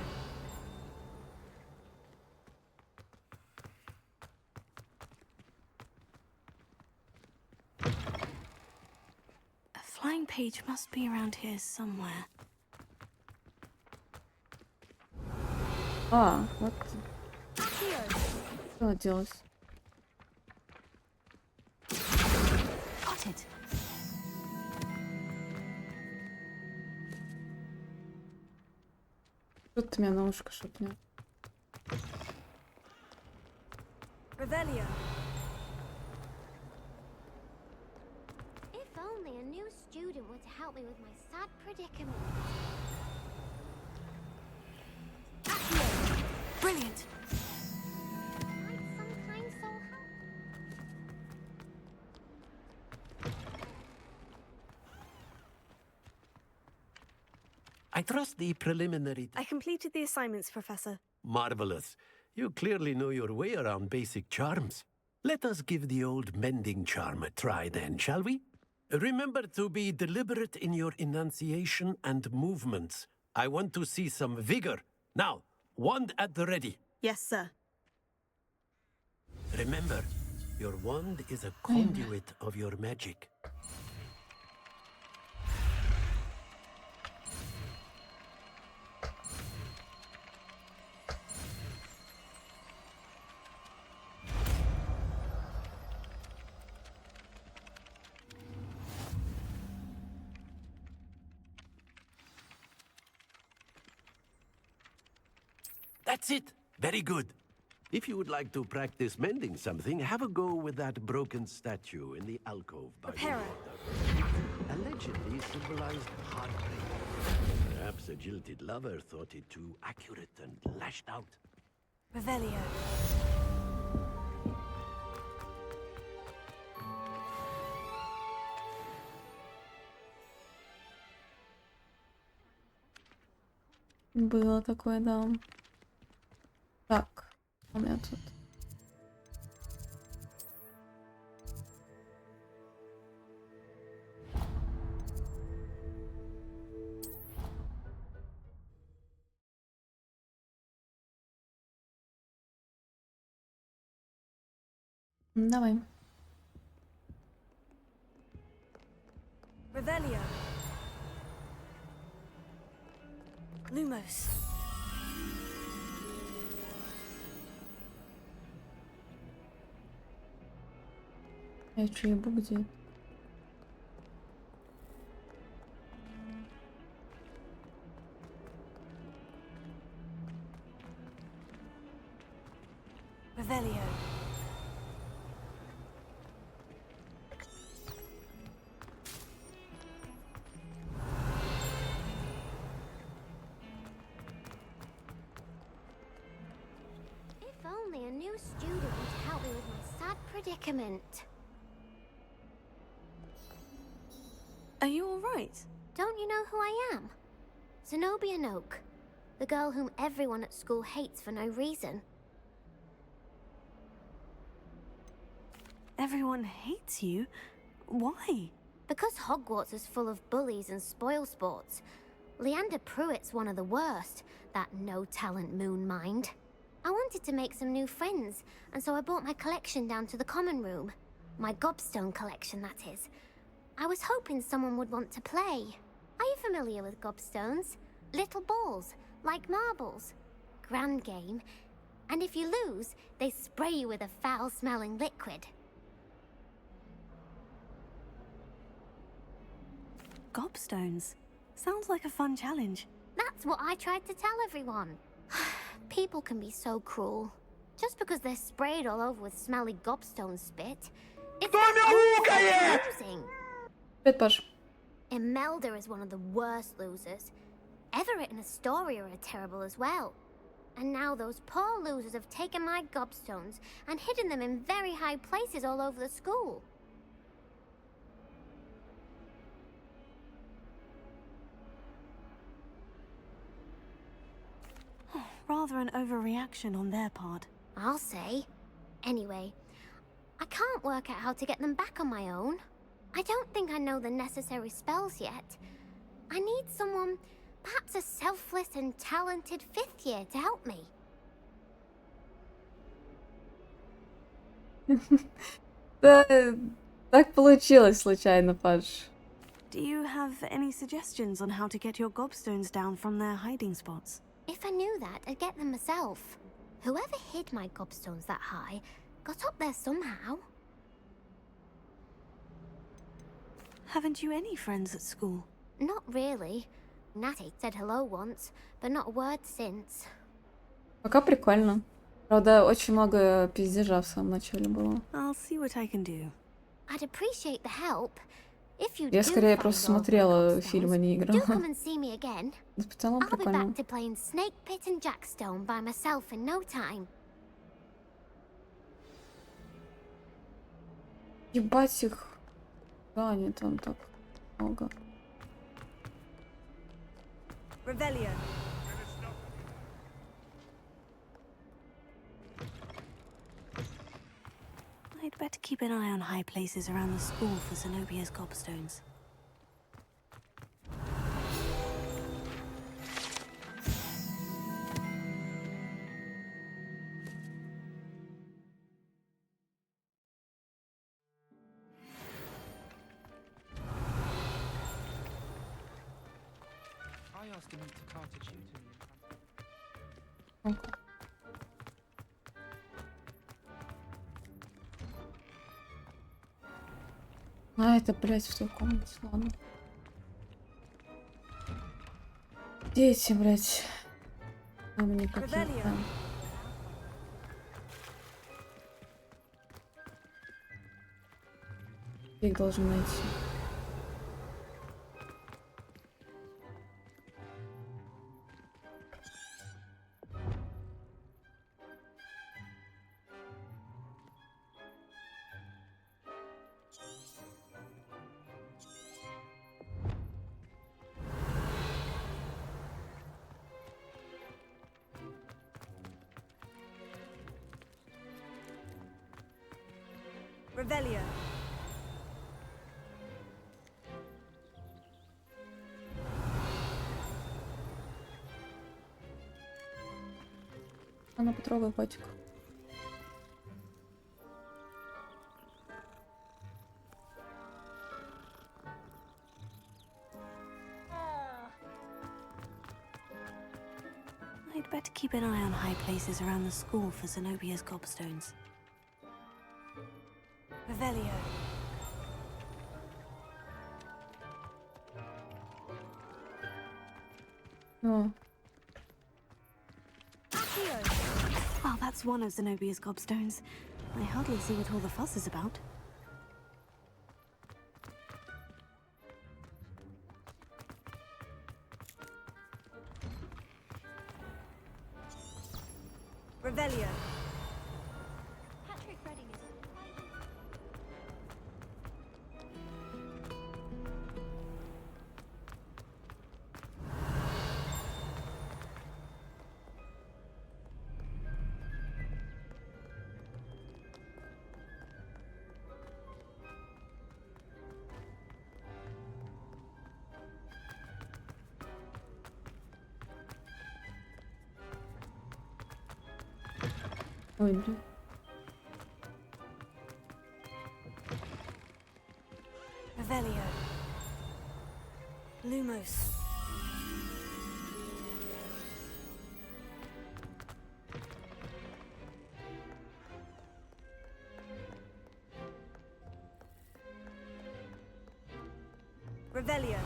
[SPEAKER 3] Flying page must be around here somewhere.
[SPEAKER 1] А, вот. Что делать?
[SPEAKER 3] Got it.
[SPEAKER 1] Что ты меня на ушко шепнул?
[SPEAKER 3] Revelio.
[SPEAKER 19] If only a new student were to help me with my sad predicament.
[SPEAKER 3] Brilliant.
[SPEAKER 19] Might some kind soul help?
[SPEAKER 8] I trust the preliminary...
[SPEAKER 3] I completed the assignments, Professor.
[SPEAKER 8] Marvelous. You clearly know your way around basic charms. Let us give the old mending charm a try then, shall we? Remember to be deliberate in your enunciation and movements. I want to see some vigor. Now, wand at the ready.
[SPEAKER 3] Yes, sir.
[SPEAKER 8] Remember, your wand is a conduit of your magic. That's it. Very good. If you would like to practice mending something, have a go with that broken statue in the alcove by the water. Allegedly symbolized heartbreak. Perhaps a jilted lover thought it too accurate and lashed out.
[SPEAKER 3] Revelio.
[SPEAKER 1] Было такое, да. Так, у меня тут. Давай.
[SPEAKER 3] Revelio. Lumos.
[SPEAKER 1] Я чё, ебу где?
[SPEAKER 3] Revelio.
[SPEAKER 19] If only a new student would help me with my sad predicament.
[SPEAKER 3] Are you all right?
[SPEAKER 19] Don't you know who I am? Zenobia Noak, the girl whom everyone at school hates for no reason.
[SPEAKER 3] Everyone hates you? Why?
[SPEAKER 19] Because Hogwarts is full of bullies and spoilsports. Leander Pruitt's one of the worst, that no-talent moon mind. I wanted to make some new friends, and so I brought my collection down to the common room. My gobstone collection, that is. I was hoping someone would want to play. Are you familiar with gobstones? Little balls, like marbles. Grand game. And if you lose, they spray you with a foul-smelling liquid.
[SPEAKER 3] Gobstones. Sounds like a fun challenge.
[SPEAKER 19] That's what I tried to tell everyone. People can be so cruel. Just because they're sprayed all over with smelly gobstone spit. It's losing. Imelda is one of the worst losers. Everett and Astoria are terrible as well. And now those poor losers have taken my gobstones and hidden them in very high places all over the school.
[SPEAKER 3] Rather an overreaction on their part.
[SPEAKER 19] I'll say. Anyway, I can't work out how to get them back on my own. I don't think I know the necessary spells yet. I need someone, perhaps a selfless and talented fifth year to help me.
[SPEAKER 1] Да, так получилось случайно, Паш.
[SPEAKER 3] Do you have any suggestions on how to get your gobstones down from their hiding spots?
[SPEAKER 19] If I knew that, I'd get them myself. Whoever hid my gobstones that high got up there somehow.
[SPEAKER 3] Haven't you any friends at school?
[SPEAKER 19] Not really. Natty said hello once, but not a word since.
[SPEAKER 1] Пока прикольно. Правда, очень много пиздежа в самом начале было.
[SPEAKER 3] I'll see what I can do.
[SPEAKER 19] I'd appreciate the help. If you
[SPEAKER 1] Я
[SPEAKER 19] do
[SPEAKER 1] скорее
[SPEAKER 19] find
[SPEAKER 1] просто
[SPEAKER 19] all the
[SPEAKER 1] смотрела
[SPEAKER 19] gobstones,
[SPEAKER 1] фильм, а не
[SPEAKER 19] do
[SPEAKER 1] играла.
[SPEAKER 19] come and see me again.
[SPEAKER 1] В целом
[SPEAKER 19] I'll be
[SPEAKER 1] прикольно.
[SPEAKER 19] back to playing Snake Pit and Jackstone by myself in no time.
[SPEAKER 1] Ебать их. Да, они там так много.
[SPEAKER 16] Revelio.
[SPEAKER 3] I'd better keep an eye on high places around the school for Zenobia's gobstones.
[SPEAKER 14] I asked him to cartage you to me.
[SPEAKER 1] Ну-ка. А, это, блядь, в той комнате, ладно. Дети, блядь. А мне какие-то... Я их должен найти.
[SPEAKER 16] Revelio.
[SPEAKER 1] Она потрогай котик.
[SPEAKER 3] I'd better keep an eye on high places around the school for Zenobia's gobstones.
[SPEAKER 16] Revelio.
[SPEAKER 1] О,
[SPEAKER 3] Well, that's one of Zenobia's gobstones. I hardly see what all the fuss is about.
[SPEAKER 16] Revelio.
[SPEAKER 19] Patrick Redding is...
[SPEAKER 1] ой, блин.
[SPEAKER 16] Revelio. Lumos. Revelio.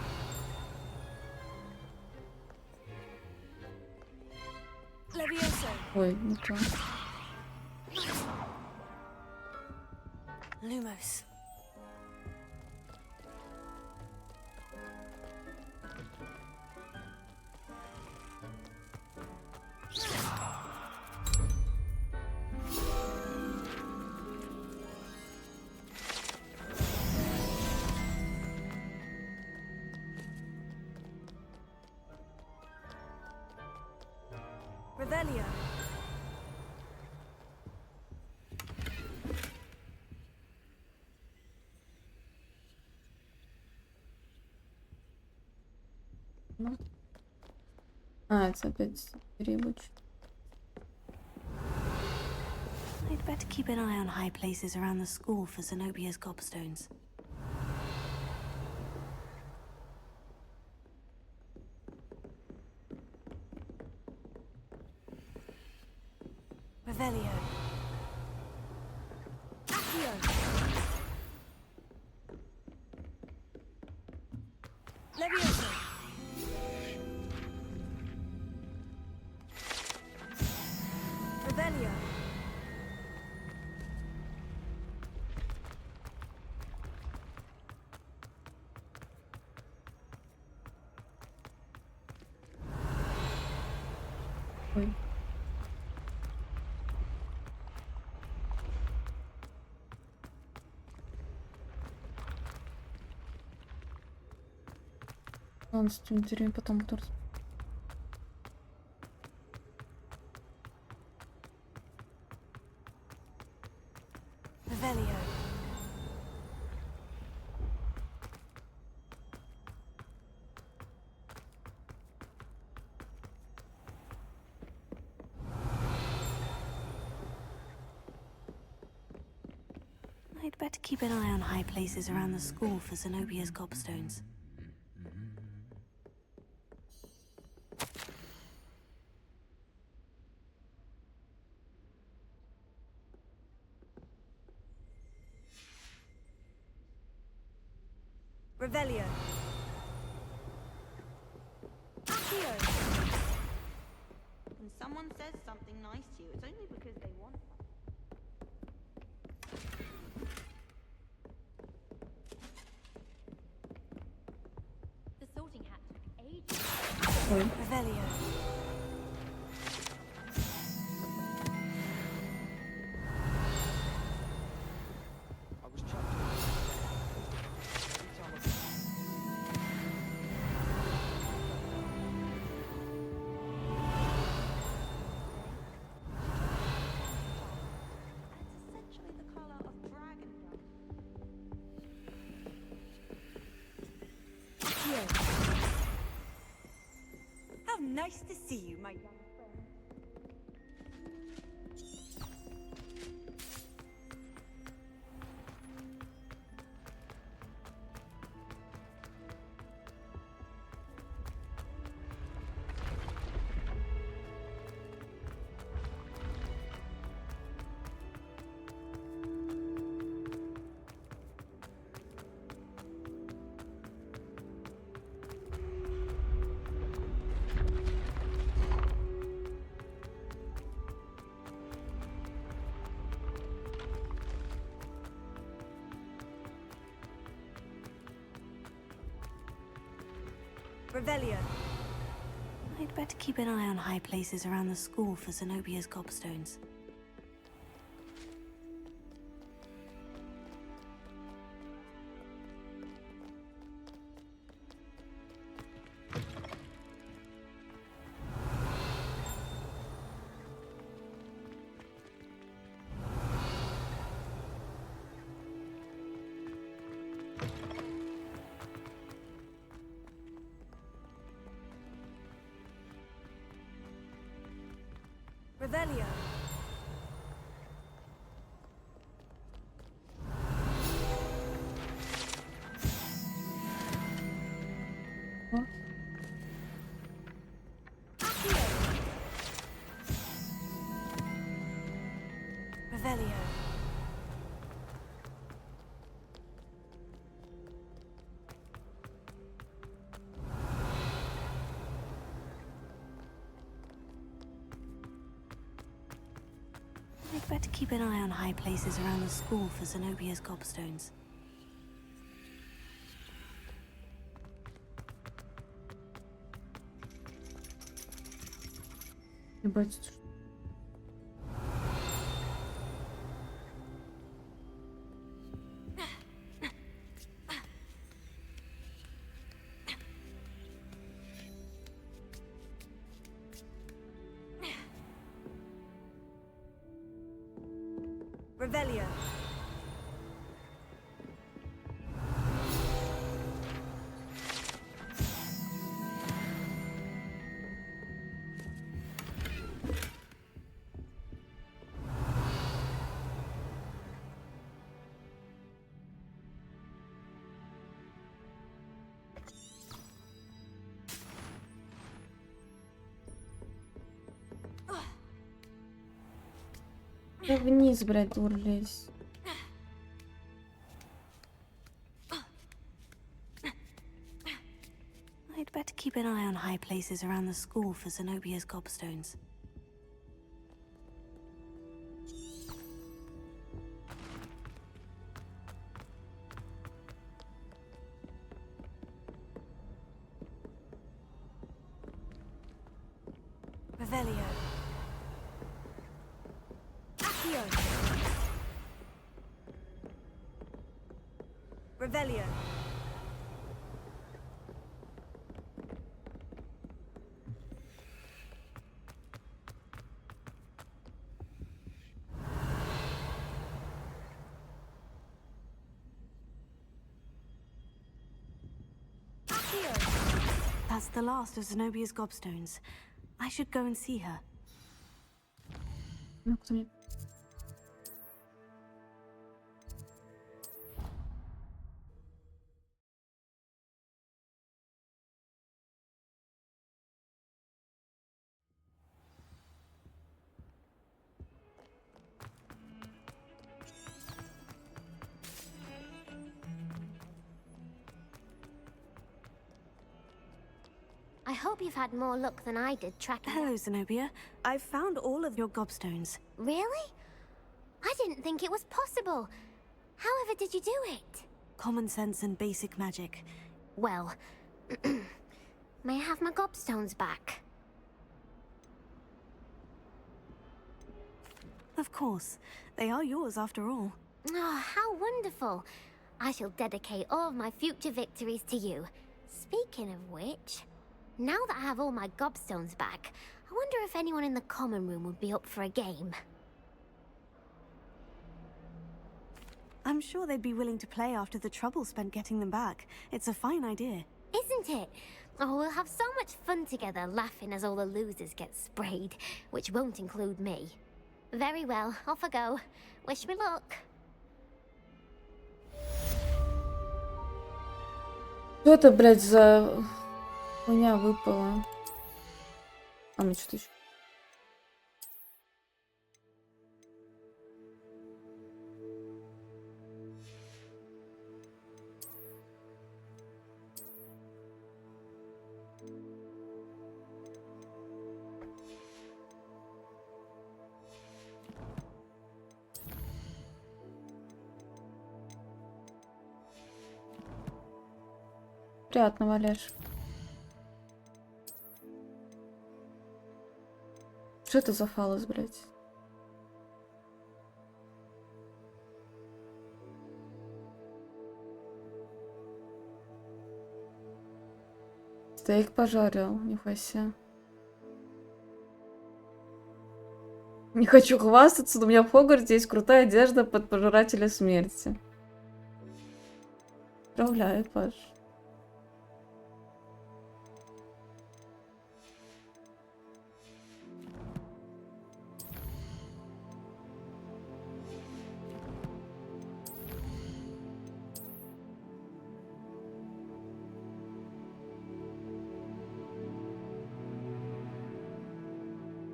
[SPEAKER 16] Levioso.
[SPEAKER 1] Ой, не то.
[SPEAKER 16] Lumos. Revelio.
[SPEAKER 1] Ну. А, это опять перебуч.
[SPEAKER 3] I'd better keep an eye on high places around the school for Zenobia's gobstones.
[SPEAKER 16] Revelio. Accio. Levioso. Revelio.
[SPEAKER 1] Он с тюнтерем потом буду.
[SPEAKER 3] Revelio. I'd better keep an eye on high places around the school for Zenobia's gobstones. Revelio. Accio.
[SPEAKER 12] When someone says something nice to you, it's only because they want it.
[SPEAKER 5] The sorting hat took ages.
[SPEAKER 3] Revelio.
[SPEAKER 12] Essentially the color of dragon dung.
[SPEAKER 3] Accio. How nice to see you, my young friend. Revelio. I'd better keep an eye on high places around the school for Zenobia's gobstones. Revelio. Accio. Revelio. I'd better keep an eye on high places around the school for Zenobia's gobstones.
[SPEAKER 1] Ебать.
[SPEAKER 3] Revelio.
[SPEAKER 1] Да вниз, блядь, дур лезь.
[SPEAKER 3] I'd better keep an eye on high places around the school for Zenobia's gobstones. Revelio. Accio. Revelio. That's the last of Zenobia's gobstones. I should go and see her.
[SPEAKER 1] Ну, кто мне...
[SPEAKER 19] I hope you've had more luck than I did tracking.
[SPEAKER 3] Hello, Zenobia. I've found all of your gobstones.
[SPEAKER 19] Really? I didn't think it was possible. However did you do it?
[SPEAKER 3] Common sense and basic magic.
[SPEAKER 19] Well, may I have my gobstones back?
[SPEAKER 3] Of course. They are yours after all.
[SPEAKER 19] Oh, how wonderful. I shall dedicate all of my future victories to you. Speaking of which, now that I have all my gobstones back, I wonder if anyone in the common room would be up for a game.
[SPEAKER 3] I'm sure they'd be willing to play after the trouble spent getting them back. It's a fine idea.
[SPEAKER 19] Isn't it? Oh, we'll have so much fun together, laughing as all the losers get sprayed, which won't include me. Very well, off I go. Wish me luck.
[SPEAKER 1] Что это, блядь, за хуйня выпала? А мне что-то еще. Приятно, Валеш. Что это за фалос, блядь? Стейк пожарил, нихуя себе. Не хочу хвастаться, но у меня в Хогвартсе есть крутая одежда под пожирателя смерти. Отправляю, Паш.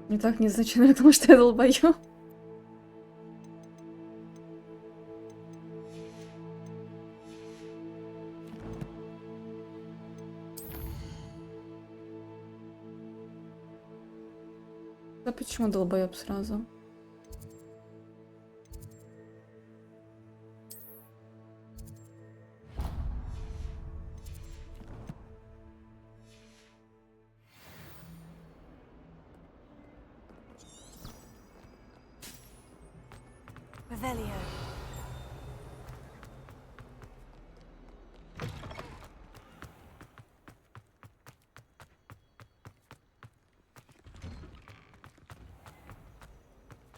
[SPEAKER 1] Не так незначительно, потому что я долбою. Да почему долбоёб сразу?
[SPEAKER 3] Revelio.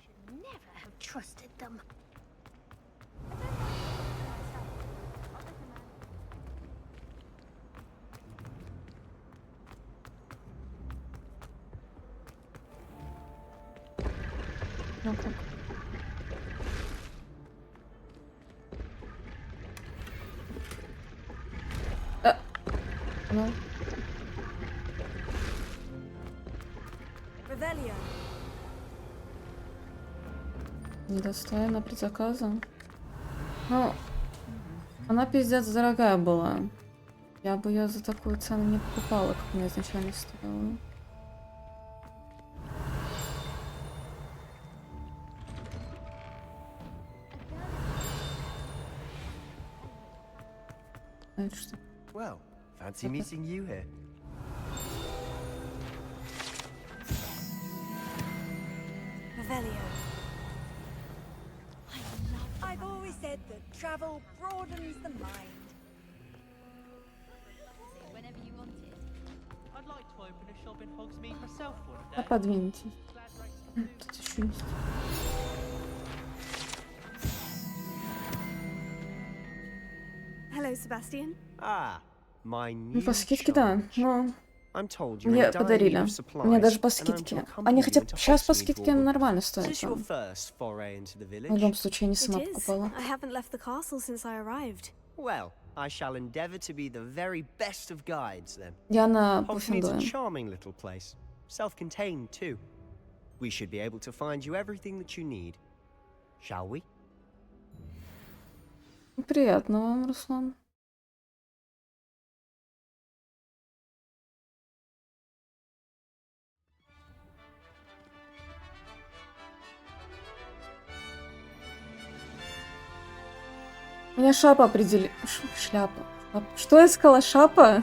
[SPEAKER 19] Should never have trusted them.
[SPEAKER 1] Ну как? Ну.
[SPEAKER 3] Revelio.
[SPEAKER 1] Недостойно предзаказа. Ну, она пиздец дорогая была. Я бы ее за такую цену не покупала, как мне изначально стоило. А это что?
[SPEAKER 18] Well, fancy meeting you here.
[SPEAKER 3] Revelio.
[SPEAKER 6] I've always said that travel broadens the mind.
[SPEAKER 7] Whenever you want it. I'd like to open a shop in Hogsmeade myself one
[SPEAKER 1] А
[SPEAKER 7] day.
[SPEAKER 1] подвиньте. Тут еще есть.
[SPEAKER 3] Hello, Sebastian.
[SPEAKER 18] Ah, my
[SPEAKER 1] Ну,
[SPEAKER 18] new
[SPEAKER 1] по скидке, да.
[SPEAKER 18] challenge.
[SPEAKER 1] Но
[SPEAKER 18] I'm told you're
[SPEAKER 1] Мне
[SPEAKER 18] in dire
[SPEAKER 1] подарили.
[SPEAKER 18] need of
[SPEAKER 1] Мне даже
[SPEAKER 18] supplies,
[SPEAKER 1] по
[SPEAKER 18] and I'm to
[SPEAKER 1] скидке.
[SPEAKER 18] accompany
[SPEAKER 1] Они
[SPEAKER 18] you
[SPEAKER 1] хотя
[SPEAKER 18] into
[SPEAKER 1] сейчас по
[SPEAKER 18] Hogsmeade
[SPEAKER 1] скидке
[SPEAKER 18] for them.
[SPEAKER 1] нормально
[SPEAKER 16] Is
[SPEAKER 1] стоят.
[SPEAKER 16] this your
[SPEAKER 18] First foray into the
[SPEAKER 1] В
[SPEAKER 18] village.
[SPEAKER 1] любом случае, я не
[SPEAKER 16] It
[SPEAKER 1] сама
[SPEAKER 16] is.
[SPEAKER 1] покупала.
[SPEAKER 16] I haven't left the castle since I arrived.
[SPEAKER 18] Well, I shall endeavor to be the very best of guides then.
[SPEAKER 1] Я на
[SPEAKER 18] Hogsmeade's a
[SPEAKER 1] Пуффендуе.
[SPEAKER 18] charming little place, self-contained too. We should be able to find you everything that you need. Shall we?
[SPEAKER 1] Приятного, Руслан. Меня шапа определила... Шляпа. Что я сказала? Шапа?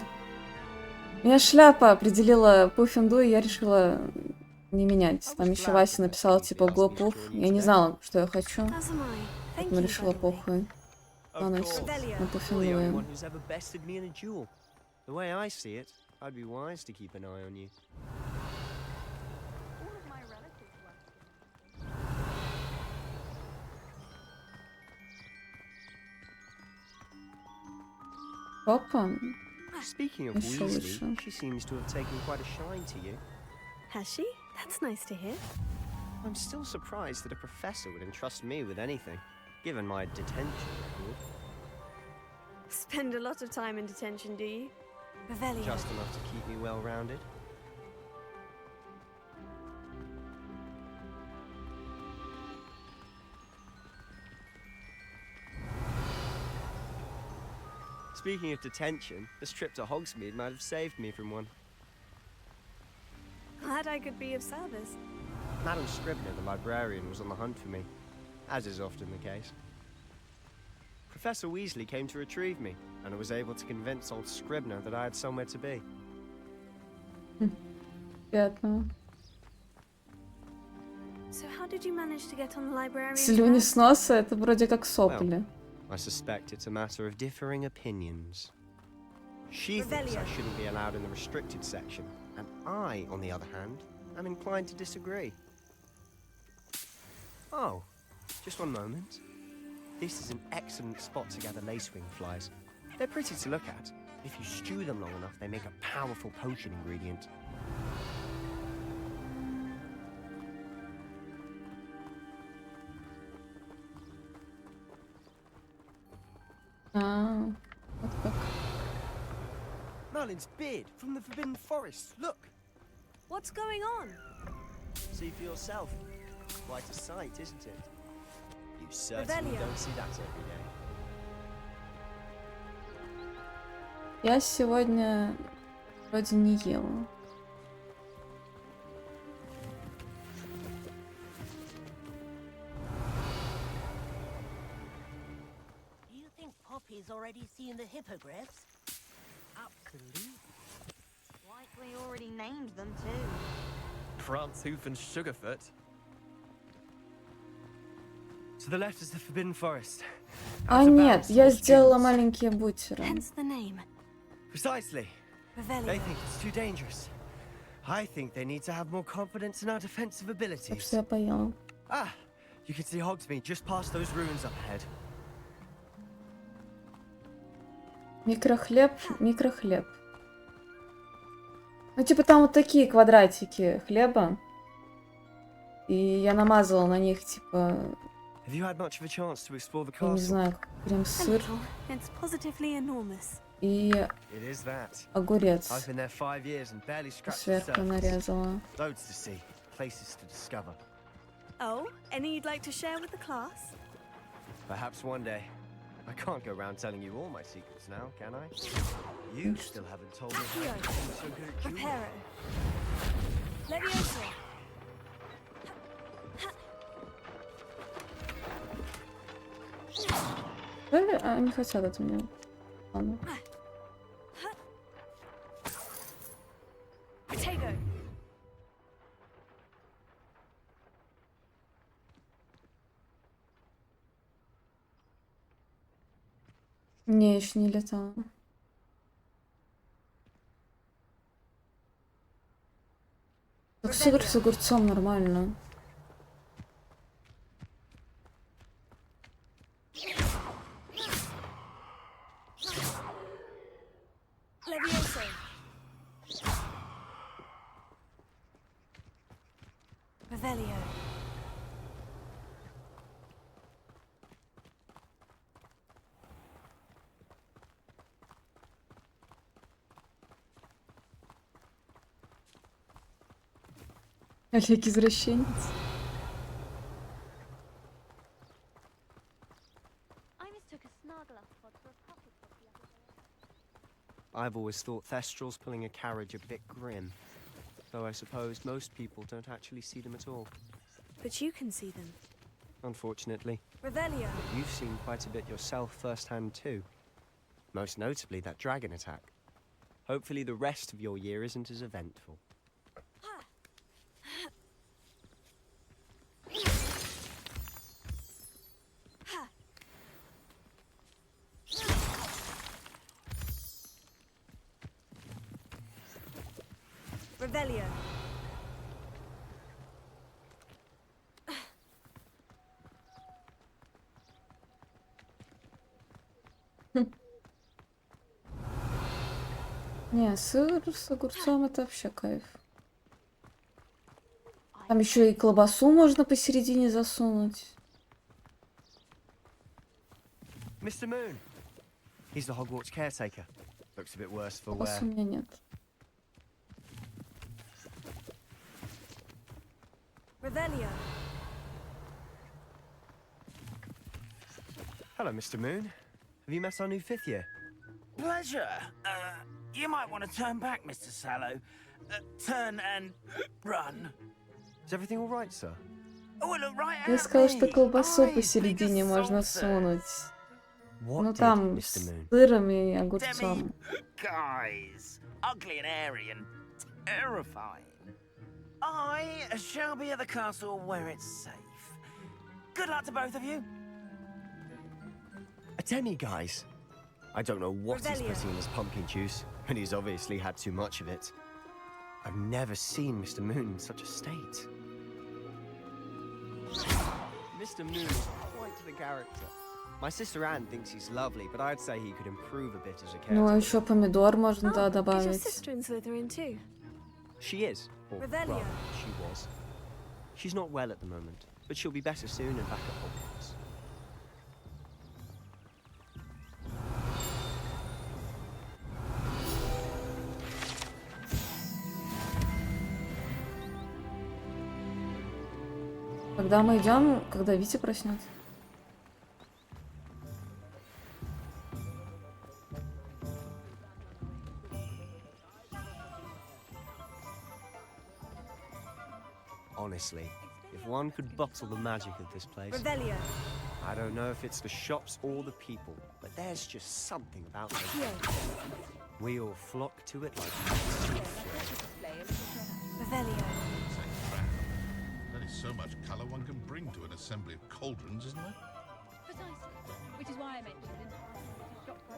[SPEAKER 1] Меня шляпа определила Пуффенду, и я решила не менять. Там еще Вася написала типа Го-Пуф. Я не знала, что я хочу. Поэтому решила похуй. Наносить на Пуффендуе.
[SPEAKER 18] The way I see it, I'd be wise to keep an eye on you.
[SPEAKER 1] Папа?
[SPEAKER 18] Speaking of
[SPEAKER 1] Еще
[SPEAKER 18] Weasley,
[SPEAKER 1] лучше.
[SPEAKER 18] she seems to have taken quite a shine to you.
[SPEAKER 16] Has she? That's nice to hear.
[SPEAKER 18] I'm still surprised that a professor would entrust me with anything, given my detention record.
[SPEAKER 16] Spend a lot of time in detention, do you? Revelio.
[SPEAKER 18] Just enough to keep me well-rounded. Speaking of detention, this trip to Hogsmeade might have saved me from one.
[SPEAKER 16] Glad I could be of service.
[SPEAKER 18] Madam Scribner, the librarian, was on the hunt for me, as is often the case. Professor Weasley came to retrieve me, and I was able to convince old Scribner that I had somewhere to be.
[SPEAKER 1] Приятного.
[SPEAKER 16] So how did you manage to get on the librarian's
[SPEAKER 1] Слюни
[SPEAKER 16] lab?
[SPEAKER 1] с носа — это вроде как сопли.
[SPEAKER 18] I suspect it's a matter of differing opinions. She thinks I shouldn't be allowed in the restricted section, and I, on the other hand, am inclined to disagree. Oh, just one moment. This is an excellent spot to gather lacewing flies. They're pretty to look at. If you stew them long enough, they make a powerful potion ingredient.
[SPEAKER 1] Вот как.
[SPEAKER 18] Merlin's beard from the Forbidden Forest. Look!
[SPEAKER 16] What's going on?
[SPEAKER 18] See for yourself. Quite a sight, isn't it? You certainly
[SPEAKER 16] Revelio.
[SPEAKER 18] don't see that every day.
[SPEAKER 1] Я сегодня вроде не ела.
[SPEAKER 15] Do you think Poppy's already seen the hippogriffs?
[SPEAKER 12] Absolutely. Likely already named them too.
[SPEAKER 21] Prance, Hoof, and Sugarfoot.
[SPEAKER 18] To the left is the Forbidden Forest.
[SPEAKER 1] А нет, я сделала маленькие бутеры.
[SPEAKER 16] Hence the name.
[SPEAKER 18] Precisely.
[SPEAKER 16] Revelio.
[SPEAKER 18] They think it's too dangerous. I think they need to have more confidence in our defensive
[SPEAKER 1] Так
[SPEAKER 18] abilities.
[SPEAKER 1] что я поела.
[SPEAKER 18] Ah, you can see Hogsmeade just past those ruins up ahead.
[SPEAKER 1] Микрохлеб, микрохлеб. Ну, типа там вот такие квадратики хлеба. И я намазала на них, типа,
[SPEAKER 18] Have you had much of a chance to explore the
[SPEAKER 1] я не
[SPEAKER 18] castle?
[SPEAKER 1] знаю, крем-сыр
[SPEAKER 16] It's positively enormous.
[SPEAKER 1] и
[SPEAKER 18] It is that.
[SPEAKER 1] огурец.
[SPEAKER 18] I've been there 5 years and barely scratched the
[SPEAKER 1] Сверху
[SPEAKER 18] surface.
[SPEAKER 1] нарезала.
[SPEAKER 18] Loads to see, places to discover.
[SPEAKER 16] Oh, any you'd like to share with the class?
[SPEAKER 18] Perhaps one day. I can't go around telling you all my secrets now, can I? You still haven't told me how you became so good at jewelry.
[SPEAKER 16] Reparo. Levioso.
[SPEAKER 1] Они хотят от меня. Ладно.
[SPEAKER 16] Potato.
[SPEAKER 1] Не, еще не летала. Так сыр с огурцом нормально.
[SPEAKER 16] Levioso.
[SPEAKER 3] Revelio.
[SPEAKER 1] Олег извращенец.
[SPEAKER 18] I've always thought Thestrals pulling a carriage a bit grim, though I suppose most people don't actually see them at all.
[SPEAKER 3] But you can see them.
[SPEAKER 18] Unfortunately.
[SPEAKER 3] Revelio.
[SPEAKER 18] But you've seen quite a bit yourself firsthand too. Most notably that dragon attack. Hopefully the rest of your year isn't as eventful.
[SPEAKER 3] Revelio.
[SPEAKER 1] Не, сыр с огурцом это вообще кайф. Там еще и колбасу можно посередине засунуть.
[SPEAKER 18] Mr. Moon. He's the Hogwarts caretaker. Looks a bit worse for wear.
[SPEAKER 1] Колбасы у меня нет.
[SPEAKER 3] Revelio.
[SPEAKER 18] Hello, Mr. Moon. Have you met our new 5th year?
[SPEAKER 11] Pleasure. You might want to turn back, Mr. Sallow. Turn and run.
[SPEAKER 18] Is everything all right, sir?
[SPEAKER 11] Oh, look right
[SPEAKER 1] Я
[SPEAKER 11] at
[SPEAKER 1] сказал, что
[SPEAKER 11] me.
[SPEAKER 1] колбасу
[SPEAKER 11] I
[SPEAKER 1] посередине можно сунуть.
[SPEAKER 18] What
[SPEAKER 1] Ну
[SPEAKER 18] did,
[SPEAKER 1] там
[SPEAKER 18] Mr.
[SPEAKER 1] с
[SPEAKER 18] Moon?
[SPEAKER 1] сыром и огурцом.
[SPEAKER 11] Guys, ugly and airy and terrifying. I shall be at the castle where it's safe. Good luck to both of you.
[SPEAKER 18] A demi, guys. I don't know what he's
[SPEAKER 3] Revelio.
[SPEAKER 18] putting in his pumpkin juice, and he's obviously had too much of it. I've never seen Mr. Moon in such a state. Mr. Moon is quite the character. My sister Anne thinks he's lovely, but I'd say he could improve a bit as a character.
[SPEAKER 1] Ну а еще помидор можно да,
[SPEAKER 3] Is your
[SPEAKER 1] добавить.
[SPEAKER 3] sister in Slytherin too?
[SPEAKER 18] She is, or
[SPEAKER 3] Revelio.
[SPEAKER 18] rather, she was. She's not well at the moment, but she'll be better soon and back at Hogwarts.
[SPEAKER 1] Когда мы идем, когда Витя проснется.
[SPEAKER 18] Honestly, if one could bottle the magic of this place,
[SPEAKER 3] Revelio.
[SPEAKER 18] I don't know if it's the shops or the people, but there's just something about them. We all flock to it like
[SPEAKER 3] Revelio.
[SPEAKER 22] That is so much colour one can bring to an assembly of cauldrons, isn't there?
[SPEAKER 12] Precisely. Which is why I mentioned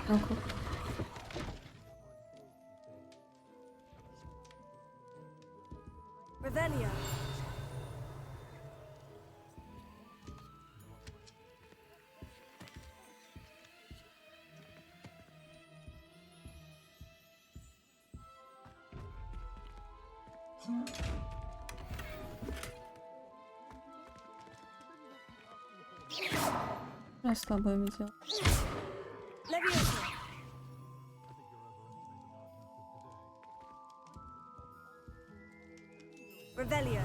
[SPEAKER 1] Ну-ка.
[SPEAKER 3] Revelio.
[SPEAKER 1] Я с тобой видел.
[SPEAKER 3] Leviosa. Revelio.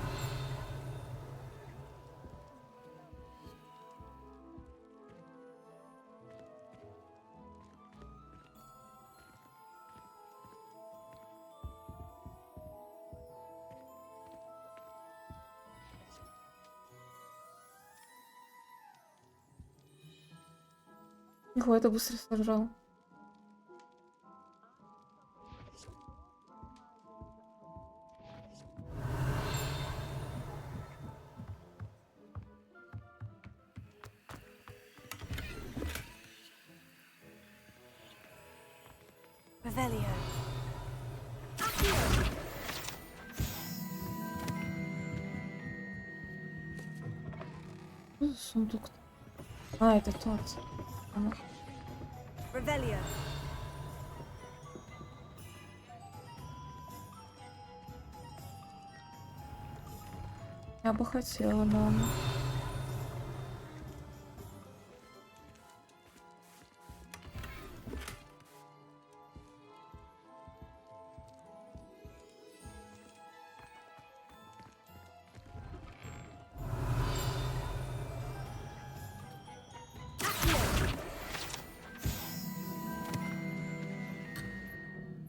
[SPEAKER 1] Ой, это быстро сожрал.
[SPEAKER 3] Revelio. Accio.
[SPEAKER 1] Сундук. А, это тот.
[SPEAKER 3] Revelio.
[SPEAKER 1] Я бы хотела, да.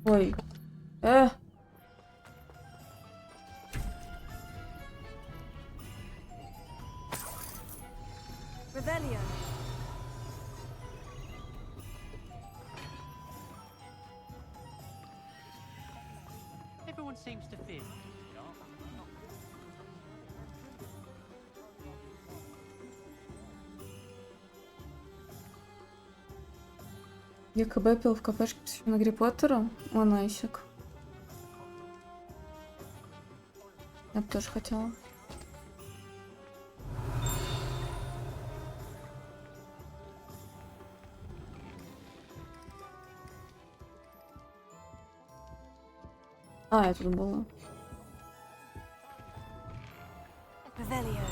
[SPEAKER 1] Ой.
[SPEAKER 3] Revelio.
[SPEAKER 7] Everyone seems to feel.
[SPEAKER 1] ЕКБ пил в кафешке, посвященной Гарри Поттеру. О, найсик. Я бы тоже хотела. А, я тут была.
[SPEAKER 3] Revelio.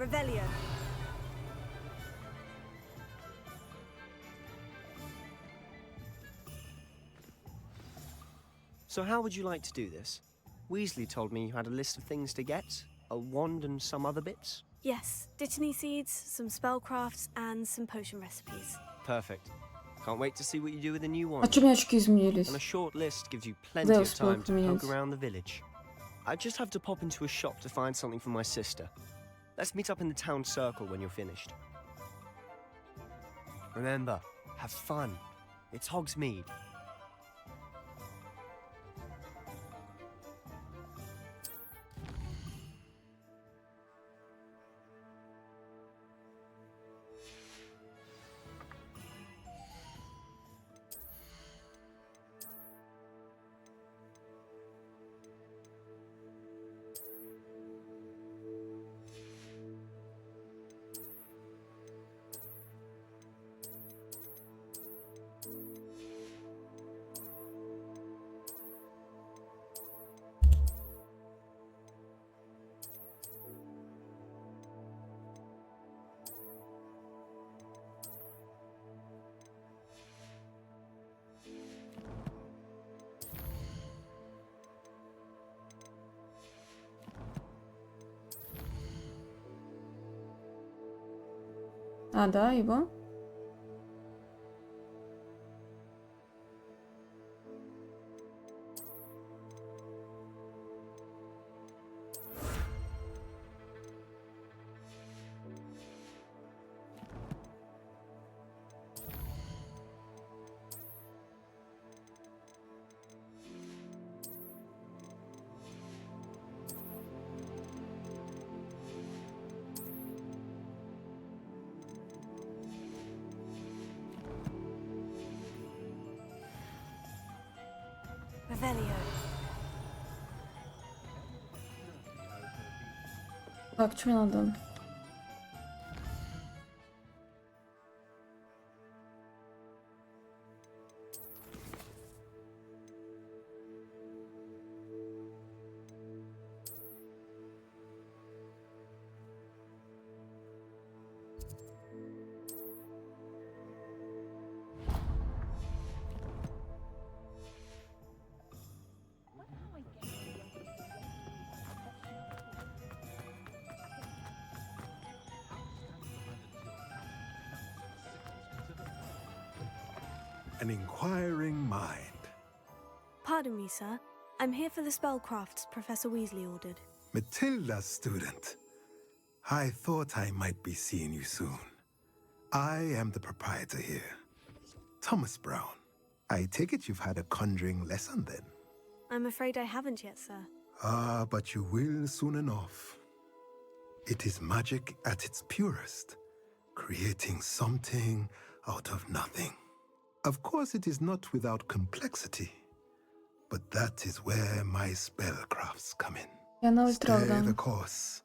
[SPEAKER 3] Revelio.
[SPEAKER 18] So how would you like to do this? Weasley told me you had a list of things to get, a wand and some other bits.
[SPEAKER 3] Yes, Dittany seeds, some spellcrafts, and some potion recipes.
[SPEAKER 18] Perfect. Can't wait to see what you do with the new
[SPEAKER 1] А
[SPEAKER 18] wand.
[SPEAKER 1] чё у меня очки изменились?
[SPEAKER 18] And a short list gives you plenty
[SPEAKER 1] Да,
[SPEAKER 18] of time to
[SPEAKER 1] успел
[SPEAKER 18] poke around the village. I just have to pop into a shop to find something for my sister. Let's meet up in the town circle when you're finished. Remember, have fun. It's Hogsmeade.
[SPEAKER 1] А, да, его?
[SPEAKER 3] Revelio.
[SPEAKER 1] Так, что мне надо?
[SPEAKER 2] An inquiring mind.
[SPEAKER 3] Pardon me, sir. I'm here for the spellcrafts Professor Weasley ordered.
[SPEAKER 2] Matilda's student. I thought I might be seeing you soon. I am the proprietor here, Thomas Brown. I take it you've had a conjuring lesson then?
[SPEAKER 3] I'm afraid I haven't yet, sir.
[SPEAKER 2] Ah, but you will soon enough. It is magic at its purest, creating something out of nothing. Of course, it is not without complexity, but that is where my spellcrafts come in. Stay the course,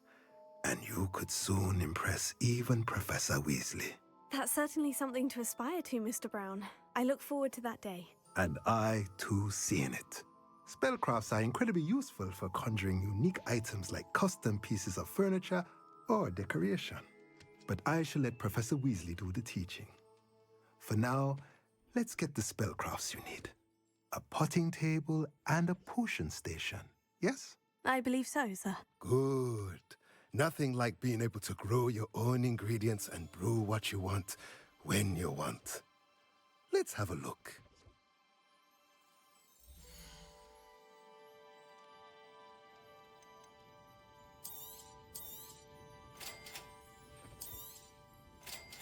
[SPEAKER 2] and you could soon impress even Professor Weasley.
[SPEAKER 3] That's certainly something to aspire to, Mr. Brown. I look forward to that day.
[SPEAKER 2] And I, too, seeing it. Spellcrafts are incredibly useful for conjuring unique items like custom pieces of furniture or decoration. But I shall let Professor Weasley do the teaching. For now, let's get the spellcrafts you need. A potting table and a potion station, yes?
[SPEAKER 3] I believe so, sir.
[SPEAKER 2] Good. Nothing like being able to grow your own ingredients and brew what you want when you want. Let's have a look.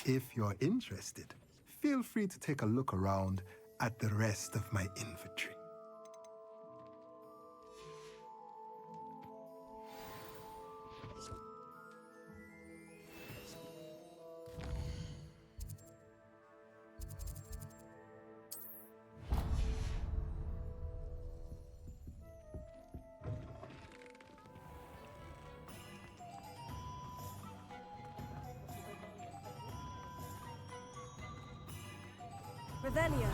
[SPEAKER 2] If you're interested, feel free to take a look around at the rest of my inventory.
[SPEAKER 3] Revelio.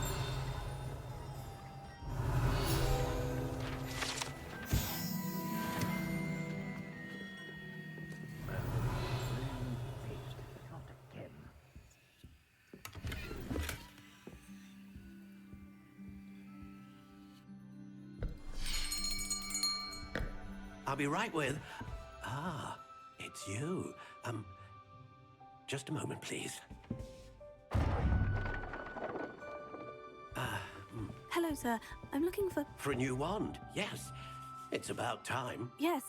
[SPEAKER 8] I'll be right with... Ah, it's you. Just a moment, please.
[SPEAKER 3] Hello, sir. I'm looking for...
[SPEAKER 8] For a new wand, yes. It's about time.
[SPEAKER 3] Yes,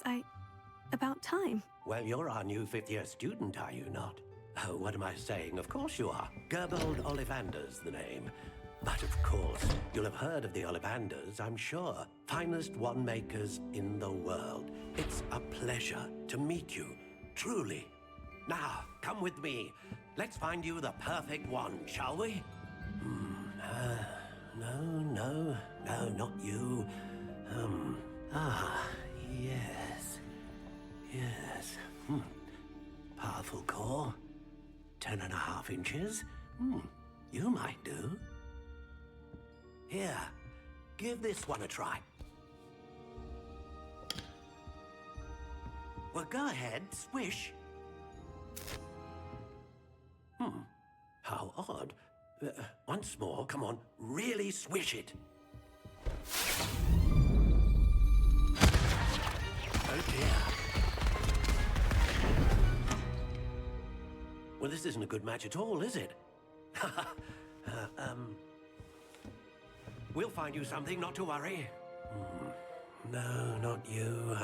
[SPEAKER 3] about time.
[SPEAKER 8] Well, you're our new fifth-year student, are you not? Oh, what am I saying? Of course you are. Gerbold Ollivander's the name. But of course, you'll have heard of the Ollivanders, I'm sure. Finest wand makers in the world. It's a pleasure to meet you, truly. Now, come with me. Let's find you the perfect wand, shall we? No, not you. Yes. Powerful core. 10.5 inches. You might do. Here, give this one a try. Well, go ahead, swish. How odd. Once more, come on, really swish it. Oh dear. Well, this isn't a good match at all, is it? We'll find you something, not to worry. No, not you.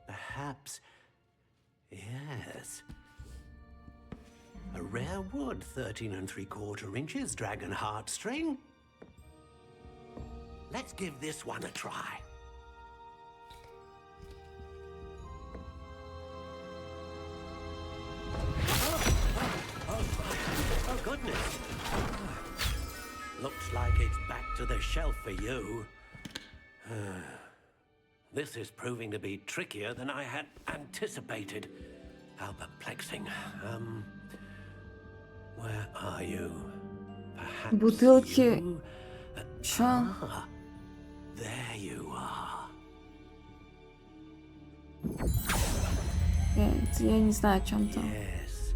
[SPEAKER 8] Perhaps... Yes. A rare wood, 13 3/4 inches, dragon heartstring. Let's give this one a try. Oh goodness. Looks like it's back to the shelf for you. This is proving to be trickier than I had anticipated. How perplexing. Where are you? Perhaps
[SPEAKER 1] Бутылки.
[SPEAKER 8] you?
[SPEAKER 1] Чё?
[SPEAKER 8] There you are.
[SPEAKER 1] Я не знаю, о чем там.
[SPEAKER 8] Yes.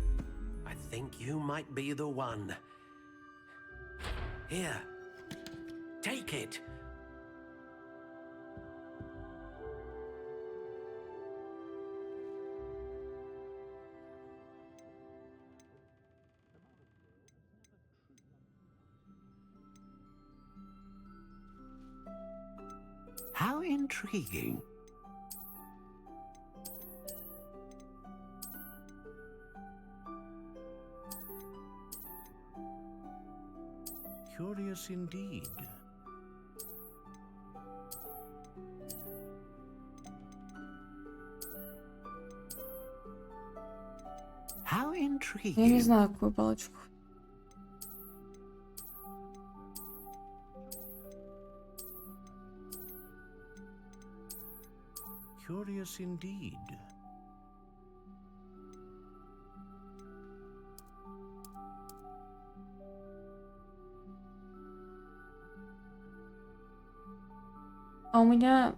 [SPEAKER 8] I think you might be the one. Here. Take it. How intriguing. Curious indeed. How intriguing.
[SPEAKER 1] Я не знаю, какую палочку.
[SPEAKER 8] Curious indeed.
[SPEAKER 1] А у меня...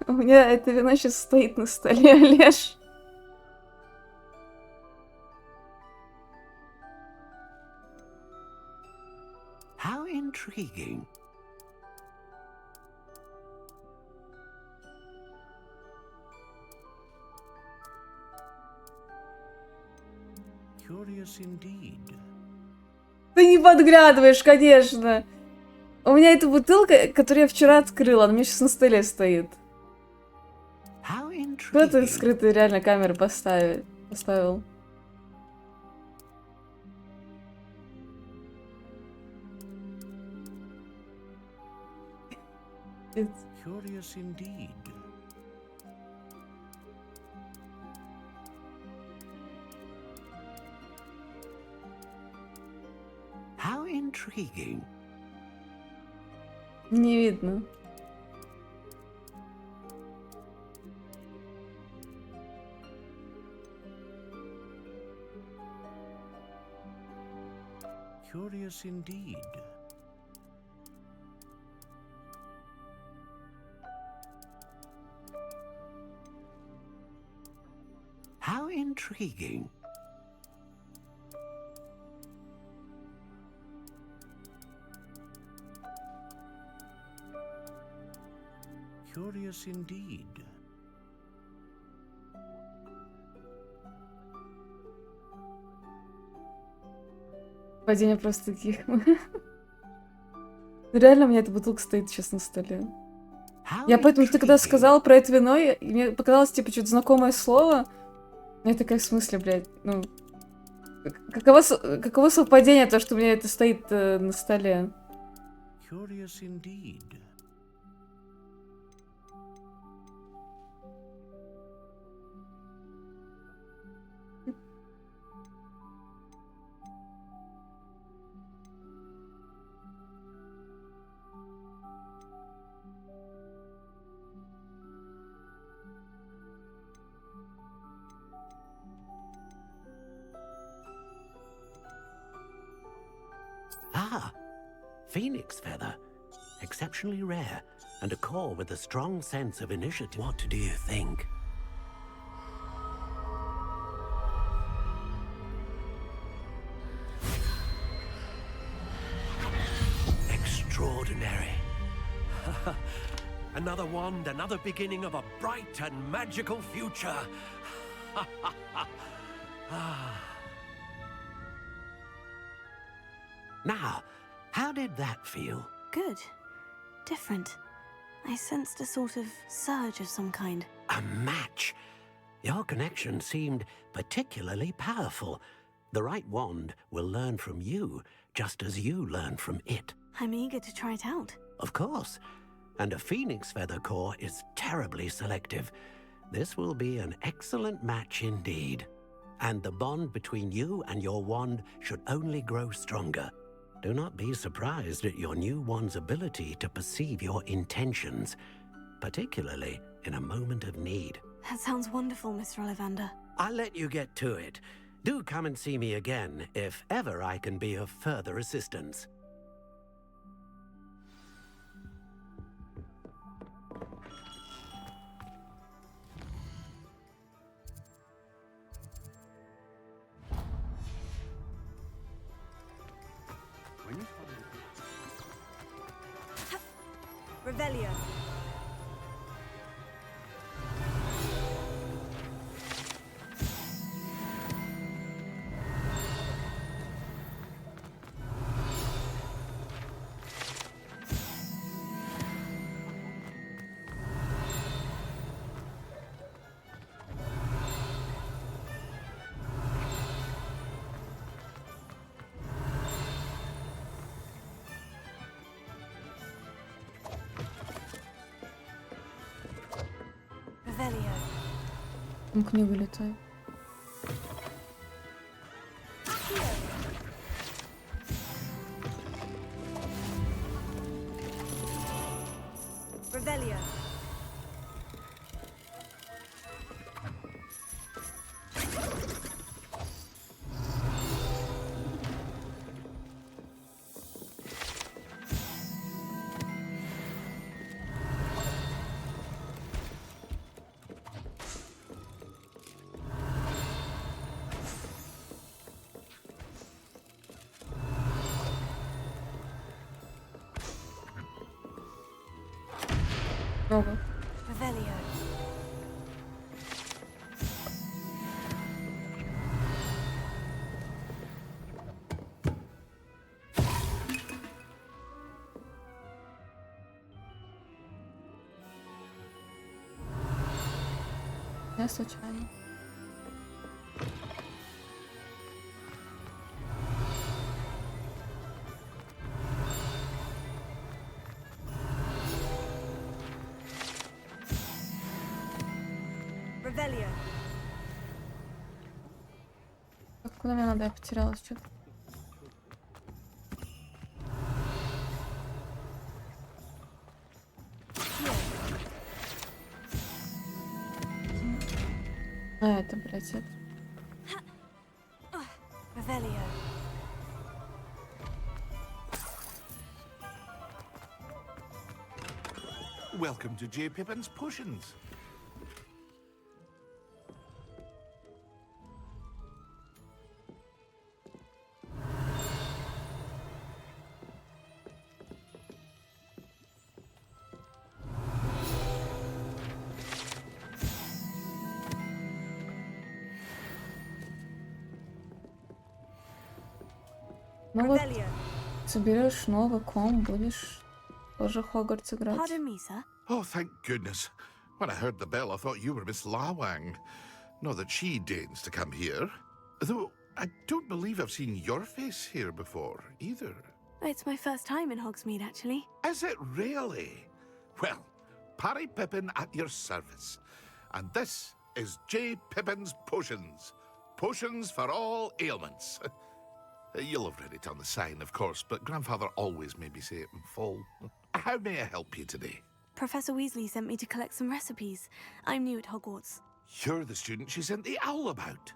[SPEAKER 1] У меня это вино сейчас стоит на столе, Олеж.
[SPEAKER 8] How intriguing. Curious indeed.
[SPEAKER 1] Ты не подглядываешь, конечно. У меня эта бутылка, которую я вчера открыла, она у меня сейчас на столе стоит. Кто ты скрытые реально камеры поставил?
[SPEAKER 8] Curious indeed. How intriguing.
[SPEAKER 1] Не видно.
[SPEAKER 8] Curious indeed. How intriguing. Curious indeed.
[SPEAKER 1] Падение просто таких. Реально, у меня эта бутылка стоит сейчас на столе. Я поэтому, ты когда сказала про это вино, мне показалось, типа, что-то знакомое слово. Я такая, в смысле, блядь, ну... Каково совпадение, то, что у меня это стоит на столе?
[SPEAKER 8] Curious indeed. Ah, phoenix feather. Exceptionally rare, and a core with a strong sense of initiative. What do you think? Extraordinary. Another wand, another beginning of a bright and magical future. Now, how did that feel?
[SPEAKER 3] Good. Different. I sensed a sort of surge of some kind.
[SPEAKER 8] A match. Your connection seemed particularly powerful. The right wand will learn from you, just as you learn from it.
[SPEAKER 3] I'm eager to try it out.
[SPEAKER 8] Of course. And a phoenix feather core is terribly selective. This will be an excellent match indeed. And the bond between you and your wand should only grow stronger. Do not be surprised at your new wand's ability to perceive your intentions, particularly in a moment of need.
[SPEAKER 3] That sounds wonderful, Mr. Ollivander.
[SPEAKER 8] I'll let you get to it. Do come and see me again if ever I can be of further assistance.
[SPEAKER 3] Revelio. Revelio.
[SPEAKER 1] Там книга летает.
[SPEAKER 3] Revelio.
[SPEAKER 1] Много.
[SPEAKER 3] Revelio.
[SPEAKER 1] Я случайно.
[SPEAKER 3] Revelio.
[SPEAKER 1] Куда мне надо? Я потерялась что-то. А, это, блядь, это.
[SPEAKER 3] Revelio.
[SPEAKER 22] Welcome to J. Pippin's Potions.
[SPEAKER 1] Ну вот, соберешь новый ком, будешь тоже Хогвартс играть.
[SPEAKER 3] Pardon me, sir.
[SPEAKER 22] Oh, thank goodness. When I heard the bell, I thought you were Miss Lawang. Not that she deigns to come here. Though, I don't believe I've seen your face here before, either.
[SPEAKER 3] It's my first time in Hogsmeade, actually.
[SPEAKER 22] Is it really? Well, Parry Pippin at your service. And this is J. Pippin's Potions. Potions for all ailments. You'll have read it on the sign, of course, but Grandfather always made me say it in full. How may I help you today?
[SPEAKER 3] Professor Weasley sent me to collect some recipes. I'm new at Hogwarts.
[SPEAKER 22] You're the student she sent the owl about.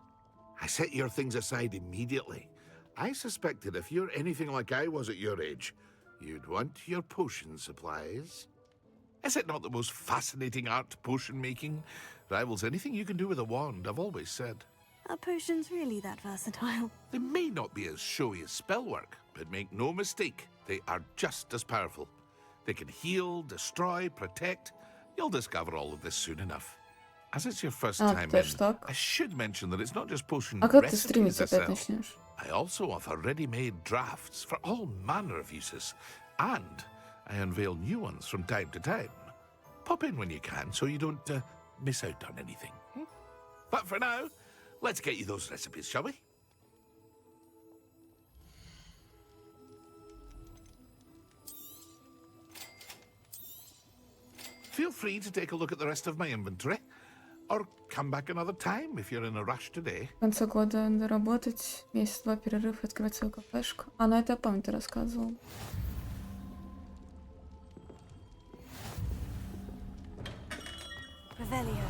[SPEAKER 22] I set your things aside immediately. I suspected if you're anything like I was at your age, you'd want your potion supplies. Is it not the most fascinating art, potion making? Rivals anything you can do with a wand, I've always said.
[SPEAKER 3] Are potions really that versatile?
[SPEAKER 22] They may not be as showy as spellwork, but make no mistake, they are just as powerful. They can heal, destroy, protect. You'll discover all of this soon enough. As it's your first time in, I should mention that it's not just potion recipes I sell. I also offer ready-made drafts for all manner of uses, and I unveil new ones from time to time. Pop in when you can so you don't miss out on anything. But for now, let's get you those recipes, shall we? Feel free to take a look at the rest of my inventory, or come back another time if you're in a rush today.
[SPEAKER 1] В конце года надо работать, месяц-два перерыв и открыть свою кафешку. А на это я помню, ты рассказывал.
[SPEAKER 3] Revelio.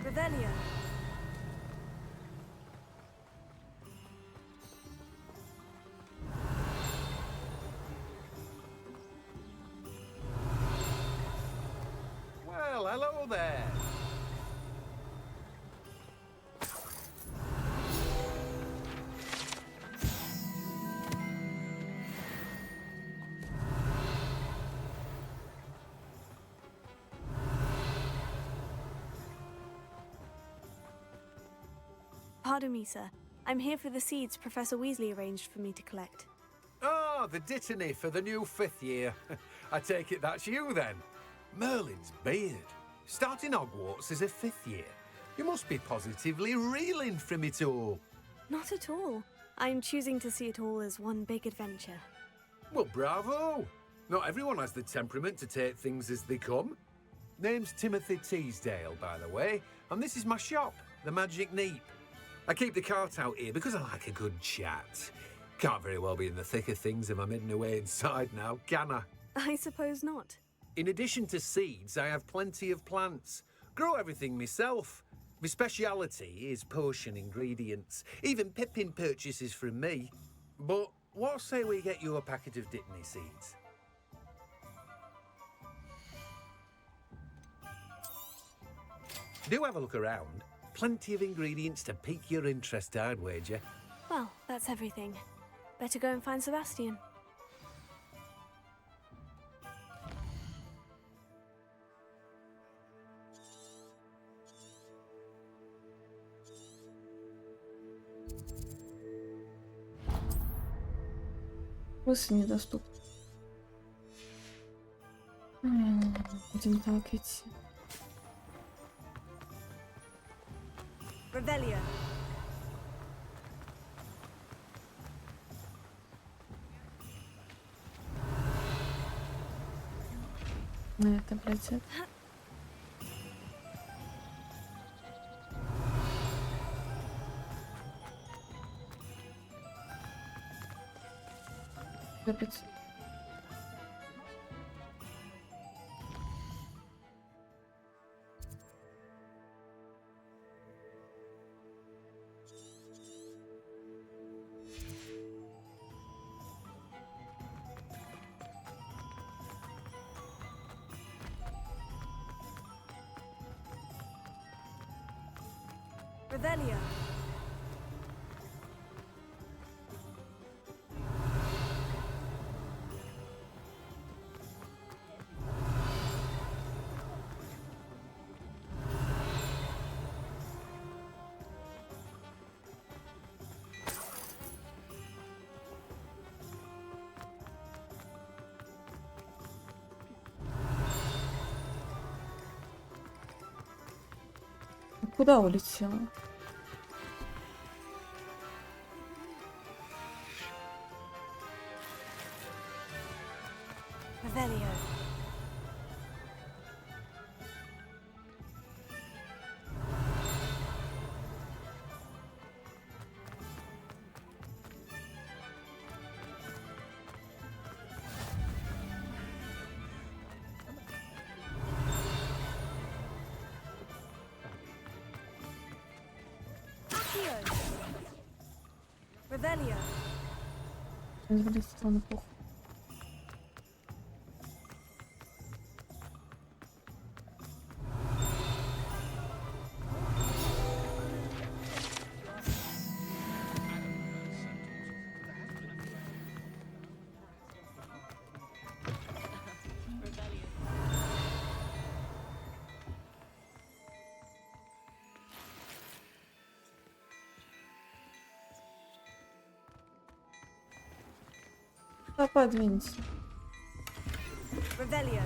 [SPEAKER 3] Revelio.
[SPEAKER 9] Well, hello there.
[SPEAKER 3] Pardon me, sir. I'm here for the seeds Professor Weasley arranged for me to collect.
[SPEAKER 4] Ah, the dittany for the new 5th year. I take it that's you then. Merlin's beard. Starting Hogwarts as a 5th year. You must be positively reeling from it all.
[SPEAKER 3] Not at all. I'm choosing to see it all as one big adventure.
[SPEAKER 4] Well, bravo. Not everyone has the temperament to take things as they come. Name's Timothy Teasdale, by the way, and this is my shop, the Magic Neep. I keep the cart out here because I like a good chat. Can't very well be in the thick of things if I'm hidden away inside now, can I?
[SPEAKER 3] I suppose not.
[SPEAKER 4] In addition to seeds, I have plenty of plants. Grow everything myself. My speciality is potion ingredients. Even Pippin purchases from me. But what say we get you a packet of Dittany seeds? Do have a look around. Plenty of ingredients to pique your interest, I'd wager.
[SPEAKER 3] Well, that's everything. Better go and find Sebastian.
[SPEAKER 1] Мысль недоступна. Будем так идти.
[SPEAKER 3] Revelio.
[SPEAKER 1] На это, блядь, это. Капец.
[SPEAKER 3] Revelio.
[SPEAKER 1] Куда улетела?
[SPEAKER 3] Revelio. Revelio.
[SPEAKER 1] Блядь, ладно, похуй. Подвинься.
[SPEAKER 3] Revelio.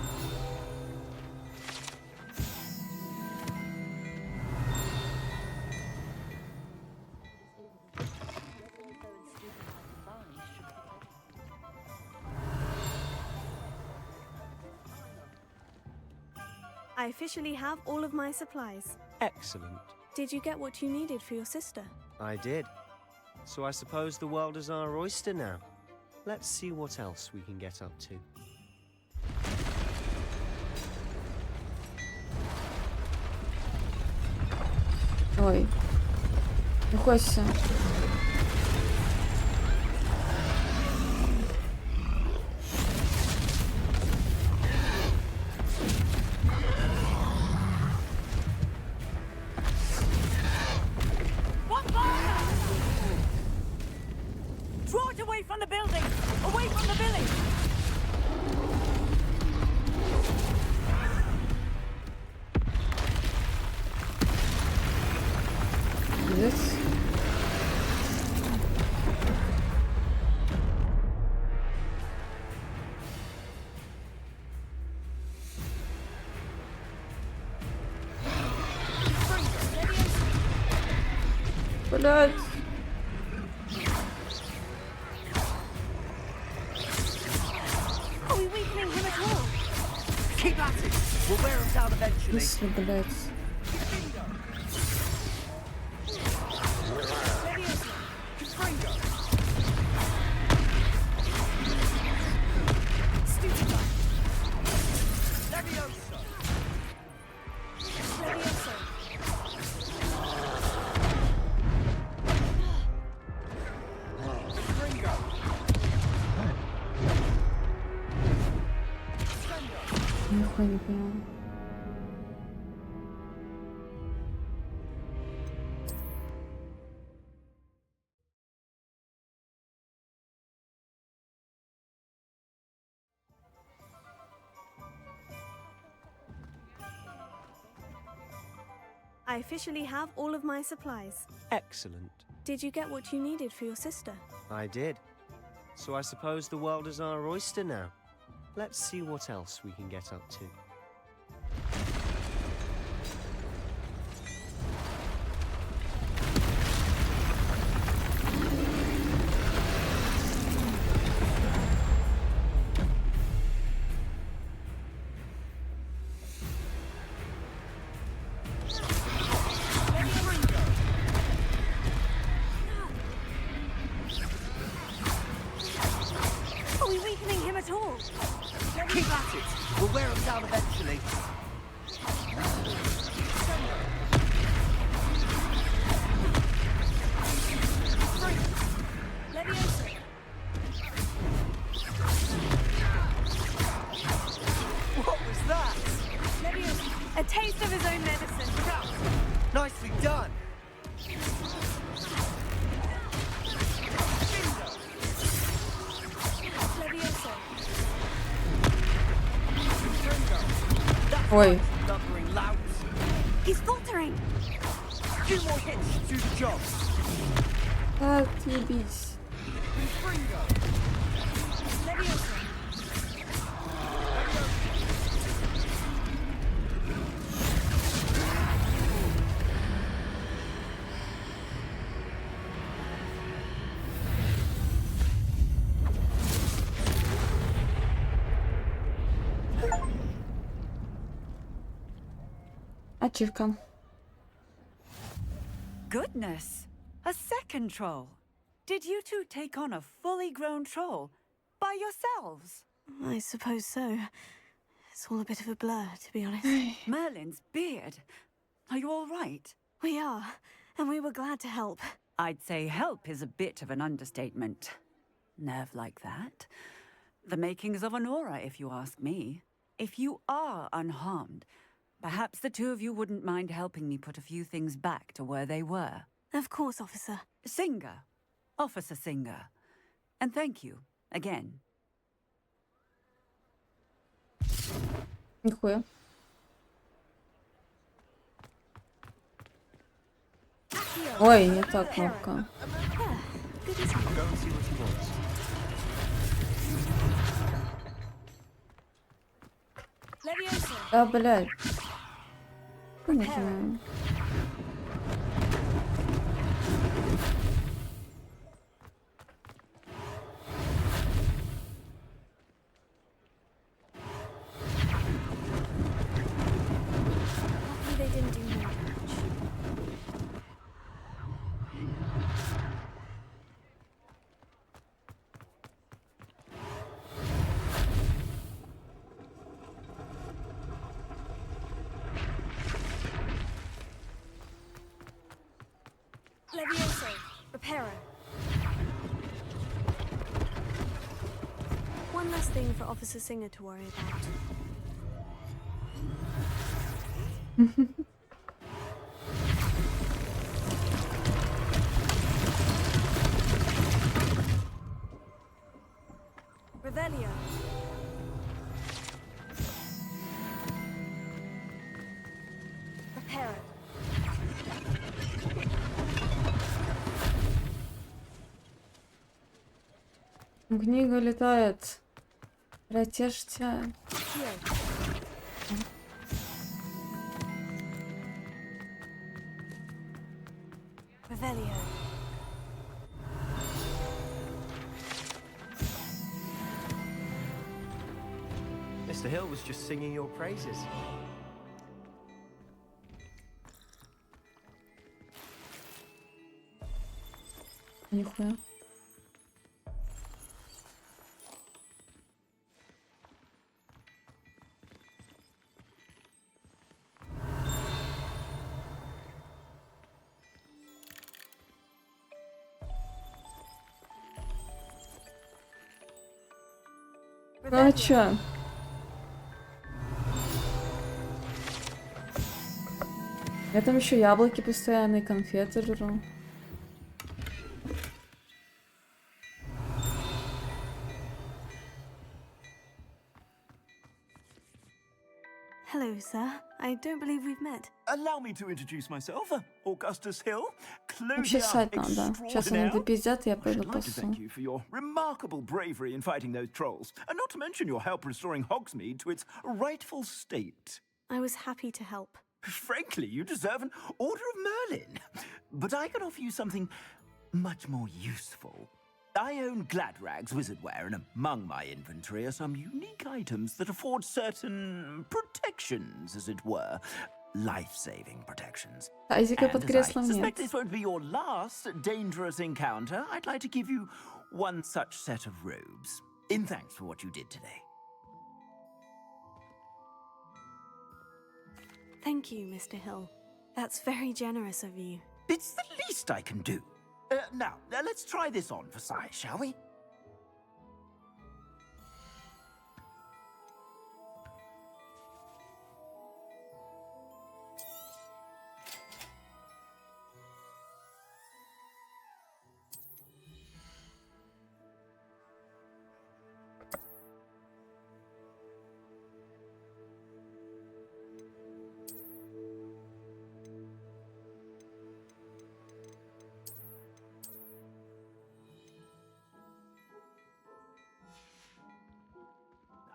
[SPEAKER 3] I officially have all of my supplies.
[SPEAKER 18] Excellent.
[SPEAKER 3] Did you get what you needed for your sister?
[SPEAKER 18] I did. So I suppose the world is our oyster now. Let's see what else we can get up to.
[SPEAKER 1] Ой. Уходься.
[SPEAKER 6] Draw it away from the building! Away from the village!
[SPEAKER 1] Здесь. блядь.
[SPEAKER 11] Are we weakening him at all? Keep at it. We'll wear him down eventually.
[SPEAKER 1] Если, блядь. Нихуя не поняла.
[SPEAKER 3] I officially have all of my supplies.
[SPEAKER 18] Excellent.
[SPEAKER 3] Did you get what you needed for your sister?
[SPEAKER 18] I did. So I suppose the world is our oyster now. Let's see what else we can get up to.
[SPEAKER 11] Are we weakening him at all? Keep at it. We'll wear him down eventually. What was that?
[SPEAKER 3] A taste of his own medicine.
[SPEAKER 11] Nicely done.
[SPEAKER 1] Ой.
[SPEAKER 3] He's faltering.
[SPEAKER 11] Two more hits to do the job.
[SPEAKER 1] Отъебись. Ачивка.
[SPEAKER 17] Goodness! A second troll. Did you two take on a fully grown troll by yourselves?
[SPEAKER 3] I suppose so. It's all a bit of a blur, to be honest.
[SPEAKER 17] Merlin's beard. Are you all right?
[SPEAKER 3] We are, and we were glad to help.
[SPEAKER 17] I'd say help is a bit of an understatement. Nerve like that. The makings of an aura, if you ask me. If you are unharmed, perhaps the two of you wouldn't mind helping me put a few things back to where they were.
[SPEAKER 3] Of course, officer.
[SPEAKER 17] Singer. Officer Singer. And thank you, again.
[SPEAKER 1] Нихуя. Ой, не та кнопка. Да, блядь. Не знаю.
[SPEAKER 3] They didn't do more damage. Levioso, Reparo. One less thing for Officer Singer to worry about. Revelio. Reparo.
[SPEAKER 1] Книга летает. Протяжьте.
[SPEAKER 3] Revelio.
[SPEAKER 18] Mr. Hill was just singing your praises.
[SPEAKER 1] Нихуя. Ну а чё? Я там еще яблоки постоянно и конфеты жру.
[SPEAKER 3] Hello, sir. I don't believe we've met.
[SPEAKER 13] Allow me to introduce myself. Augustus Hill,
[SPEAKER 1] Вообще
[SPEAKER 13] Claudia
[SPEAKER 1] ссать надо. Сейчас они
[SPEAKER 13] extraordinaire.
[SPEAKER 1] допиздят, и я
[SPEAKER 13] I
[SPEAKER 1] пойду
[SPEAKER 13] should like to
[SPEAKER 1] посу.
[SPEAKER 13] thank you for your remarkable bravery in fighting those trolls, and not to mention your help restoring Hogsmeade to its rightful state.
[SPEAKER 3] I was happy to help.
[SPEAKER 13] Frankly, you deserve an Order of Merlin. But I can offer you something much more useful. I own Gladrag's wizardware, and among my inventory are some unique items that afford certain protections, as it were. Life-saving protections.
[SPEAKER 1] Тазика под
[SPEAKER 13] And as I
[SPEAKER 1] креслом
[SPEAKER 13] suspect
[SPEAKER 1] нет.
[SPEAKER 13] this won't be your last dangerous encounter, I'd like to give you one such set of robes, in thanks for what you did today.
[SPEAKER 3] Thank you, Mr. Hill. That's very generous of you.
[SPEAKER 13] It's the least I can do. Now, let's try this on for size, shall we?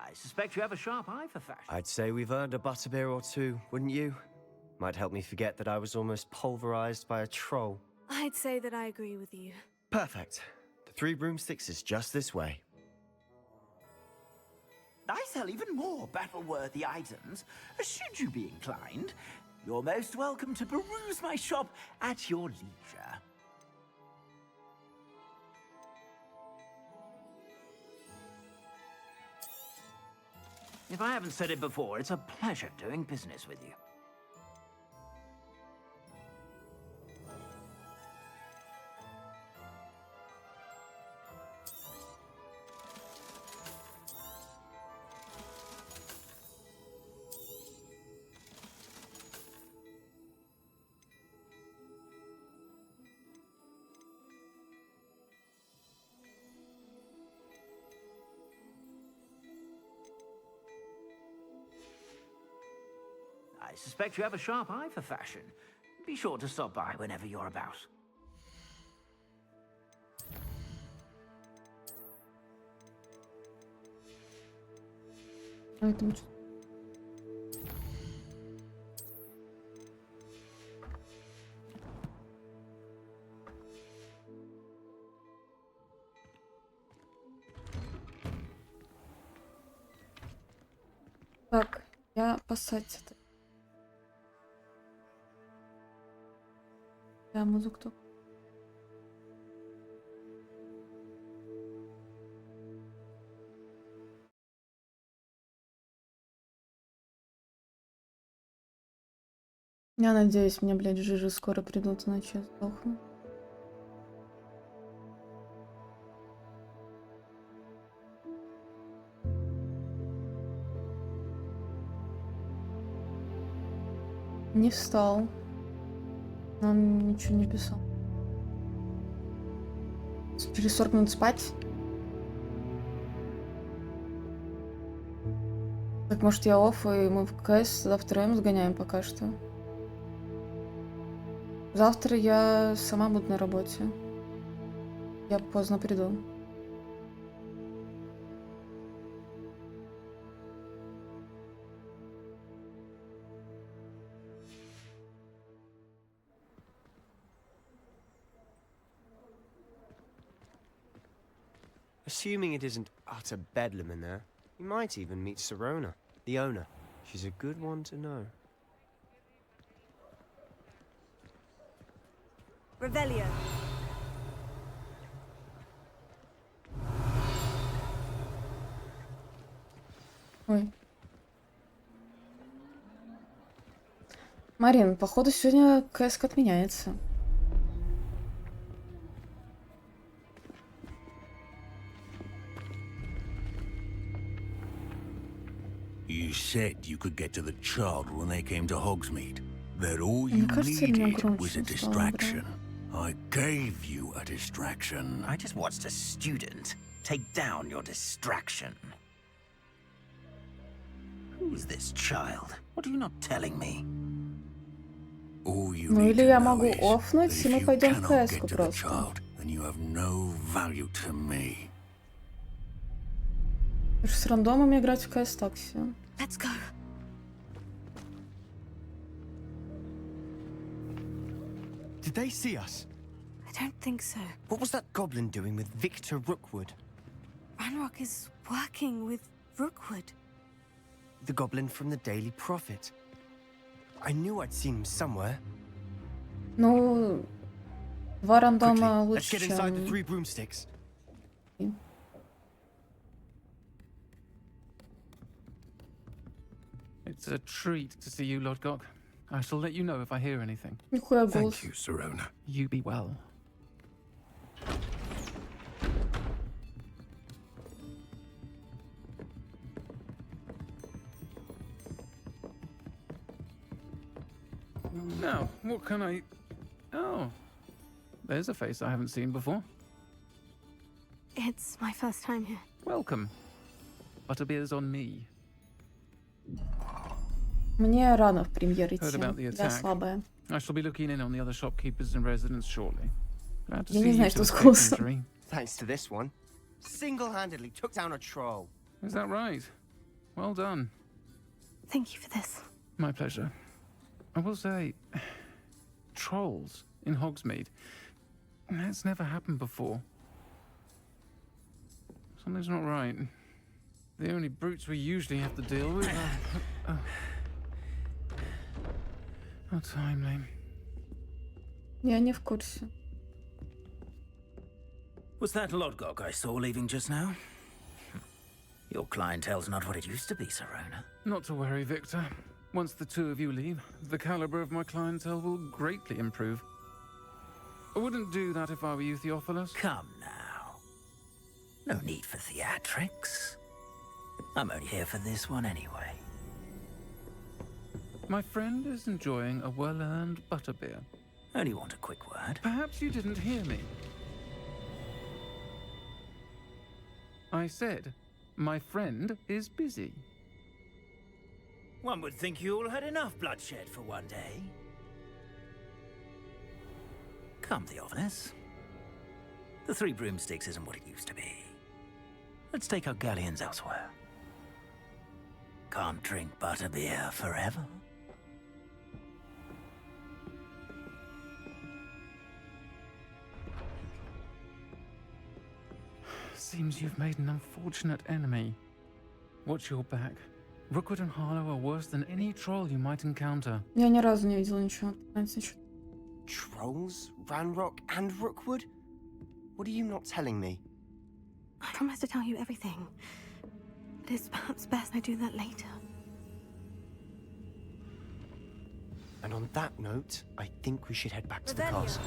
[SPEAKER 13] I suspect you have a sharp eye for fashion.
[SPEAKER 18] I'd say we've earned a butterbeer or two, wouldn't you? Might help me forget that I was almost pulverized by a troll.
[SPEAKER 3] I'd say that I agree with you.
[SPEAKER 18] Perfect. The 3 broomsticks is just this way.
[SPEAKER 13] I sell even more battle-worthy items. Should you be inclined, you're most welcome to peruse my shop at your leisure. If I haven't said it before, it's a pleasure doing business with you. I suspect you have a sharp eye for fashion. Be sure to stop by whenever you're about.
[SPEAKER 1] А это лучше. Так, я посадь это. Я музыку только. Я надеюсь, мне, блядь, жижи скоро придут, иначе я сдохну. Не встал. Он ничего не писал. Через 40 минут спать? Так, может, я офф, и мы в КС за втроем сгоняем пока что. Завтра я сама буду на работе. Я поздно приду.
[SPEAKER 18] Assuming it isn't utter bedlam in there,
[SPEAKER 10] You might even meet Sirona, the owner. She's a good one to know.
[SPEAKER 3] Revelio.
[SPEAKER 1] Ой. Марин, походу сегодня кэск отменяется.
[SPEAKER 20] You said you could get to the child when they came to Hogsmeade. That all you
[SPEAKER 1] Мне кажется, меня
[SPEAKER 20] needed
[SPEAKER 1] громче
[SPEAKER 20] was a
[SPEAKER 1] стало
[SPEAKER 20] distraction. I gave you a distraction.
[SPEAKER 11] I just watched a student take down your distraction. Who's this child? What are you not telling me?
[SPEAKER 20] All you
[SPEAKER 1] Ну
[SPEAKER 20] need
[SPEAKER 1] или
[SPEAKER 20] to
[SPEAKER 1] я
[SPEAKER 20] know
[SPEAKER 1] могу
[SPEAKER 20] is
[SPEAKER 1] офнуть,
[SPEAKER 20] that
[SPEAKER 1] и
[SPEAKER 20] if
[SPEAKER 1] мы
[SPEAKER 20] you
[SPEAKER 1] пойдем в
[SPEAKER 20] cannot
[SPEAKER 1] кэску
[SPEAKER 20] get to the
[SPEAKER 1] просто.
[SPEAKER 20] child, then you have no value to me.
[SPEAKER 1] Потому что с рандомами играть в кэс так себе.
[SPEAKER 3] Let's go.
[SPEAKER 10] Did they see us?
[SPEAKER 3] I don't think so.
[SPEAKER 10] What was that goblin doing with Victor Rookwood?
[SPEAKER 3] Ranrock is working with Rookwood.
[SPEAKER 10] The goblin from the Daily Prophet. I knew I'd seen him somewhere.
[SPEAKER 1] Ну, два рандома
[SPEAKER 10] Let's
[SPEAKER 1] лучше,
[SPEAKER 10] get inside the
[SPEAKER 1] чем...
[SPEAKER 10] 3 broomsticks.
[SPEAKER 14] It's a treat to see you, Lodgok. I shall let you know if I hear anything.
[SPEAKER 1] Нихуя голос.
[SPEAKER 22] Thank you, Sirona.
[SPEAKER 14] You be well. Now, what can I... Oh, there's a face I haven't seen before.
[SPEAKER 3] It's my first time here.
[SPEAKER 14] Welcome. Butterbeer's on me.
[SPEAKER 1] Мне рано в премьер
[SPEAKER 14] Heard about the
[SPEAKER 1] идти. Я
[SPEAKER 14] attack.
[SPEAKER 1] слабая.
[SPEAKER 14] I shall be looking in on the other shopkeepers and residents shortly. Glad to
[SPEAKER 1] Я
[SPEAKER 14] see
[SPEAKER 1] не
[SPEAKER 14] you
[SPEAKER 1] знаю,
[SPEAKER 14] two
[SPEAKER 1] что с
[SPEAKER 14] escaped
[SPEAKER 1] голосом.
[SPEAKER 14] injury.
[SPEAKER 10] Thanks to this one. Single-handedly took down a troll.
[SPEAKER 14] Is that right? Well done.
[SPEAKER 3] Thank you for this.
[SPEAKER 14] My pleasure. I will say, trolls in Hogsmeade. That's never happened before. Something's not right. The only brutes we usually have to deal with are... How timely.
[SPEAKER 1] Я не в курсе.
[SPEAKER 11] Was that Lodgok I saw leaving just now? Your clientele's not what it used to be, Sirona.
[SPEAKER 14] Not to worry, Victor. Once the two of you leave, the caliber of my clientele will greatly improve. I wouldn't do that if I were you, Theophilus.
[SPEAKER 11] Come now. No need for theatrics. I'm only here for this one anyway.
[SPEAKER 14] My friend is enjoying a well-earned butterbeer.
[SPEAKER 11] Only want a quick word.
[SPEAKER 14] Perhaps you didn't hear me. I said, my friend is busy.
[SPEAKER 11] One would think you all had enough bloodshed for one day. Come, Theophilus. The 3 broomsticks isn't what it used to be. Let's take our galleons elsewhere. Can't drink butterbeer forever.
[SPEAKER 14] Seems you've made an unfortunate enemy. Watch your back. Rookwood and Harlow are worse than any troll you might encounter.
[SPEAKER 1] Я ни разу не видела ничего.
[SPEAKER 10] Trolls, Ranrock, and Rookwood? What are you not telling me?
[SPEAKER 3] I promised to tell you everything. But it's perhaps best I do that later.
[SPEAKER 10] And on that note, I think we should head back to the castle.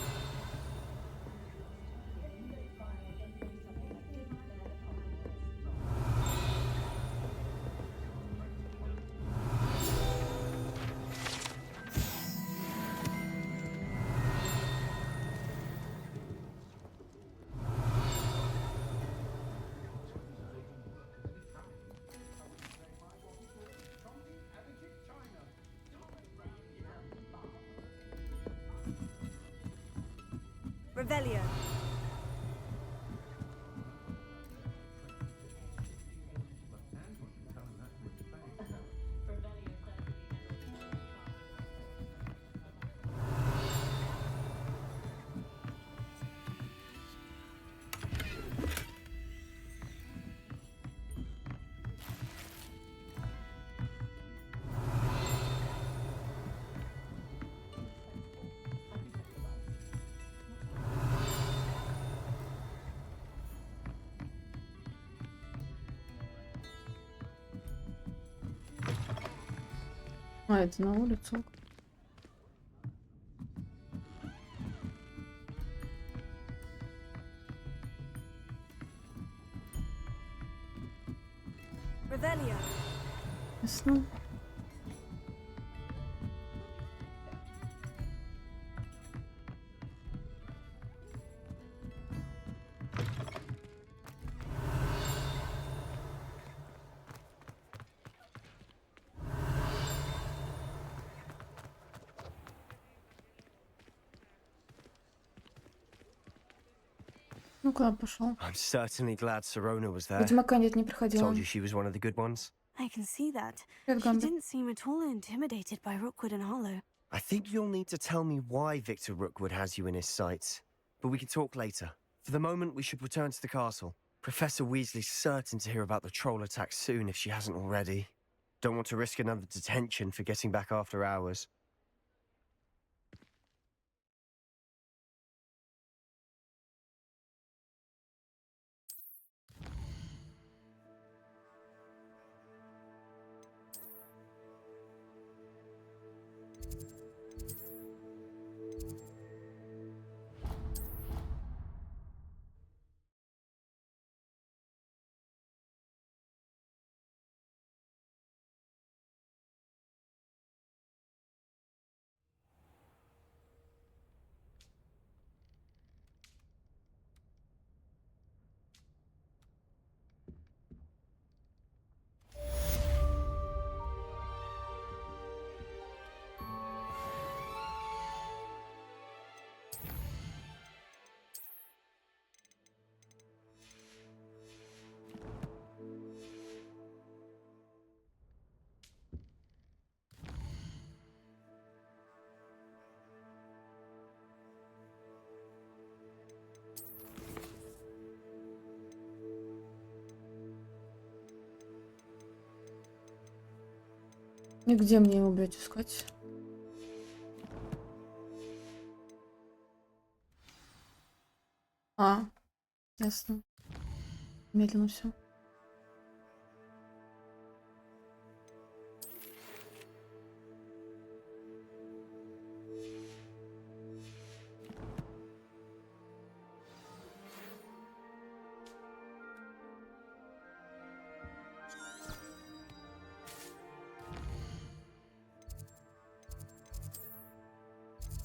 [SPEAKER 3] Revelio.
[SPEAKER 1] А, это на улицу.
[SPEAKER 3] Revelio.
[SPEAKER 1] Ясно. Ну куда пошел?
[SPEAKER 10] I'm certainly glad Sirona was there.
[SPEAKER 1] Видимо, Кандид не приходила.
[SPEAKER 10] Told you she was one of the good ones.
[SPEAKER 3] I can see that.
[SPEAKER 1] Привет,
[SPEAKER 3] She
[SPEAKER 1] Гамби.
[SPEAKER 3] didn't seem at all intimidated by Rookwood and Hollow.
[SPEAKER 10] I think you'll need to tell me why Victor Rookwood has you in his sights. But we can talk later. For the moment, we should return to the castle. Professor Weasley's certain to hear about the troll attack soon if she hasn't already. Don't want to risk another detention for getting back after hours.
[SPEAKER 1] И где мне его, блядь, искать? А, ясно. Медленно все.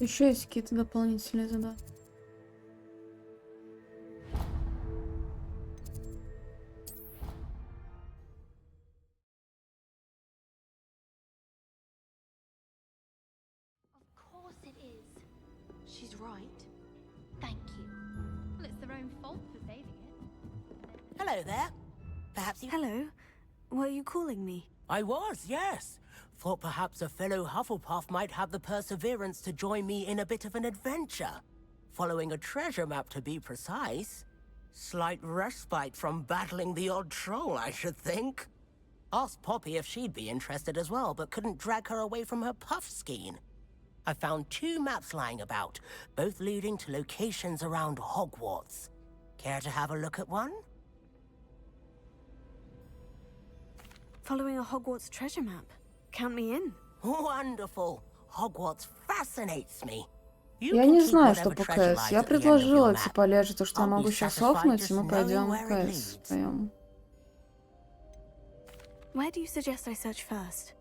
[SPEAKER 1] Еще есть какие-то дополнительные задания.
[SPEAKER 12] Of course it is. She's right. Thank you. Well, it's their own fault for saving it.
[SPEAKER 15] Hello there. Perhaps you...
[SPEAKER 3] Hello. Were you calling me?
[SPEAKER 15] I was, yes. Thought perhaps a fellow Hufflepuff might have the perseverance to join me in a bit of an adventure. Following a treasure map, to be precise. Slight respite from battling the odd troll, I should think. Asked Poppy if she'd be interested as well, but couldn't drag her away from her puff skein. I found 2 maps lying about, both leading to locations around Hogwarts. Care to have a look at one?
[SPEAKER 3] Following a Hogwarts treasure map. Count me in.
[SPEAKER 15] Wonderful. Hogwarts fascinates me.
[SPEAKER 1] Я не знаю, что по КС. Я предложила, типа, Олеже, то, что я могу сейчас офнуть, и мы пойдем КС вдвоем.
[SPEAKER 3] Where do you suggest I search first?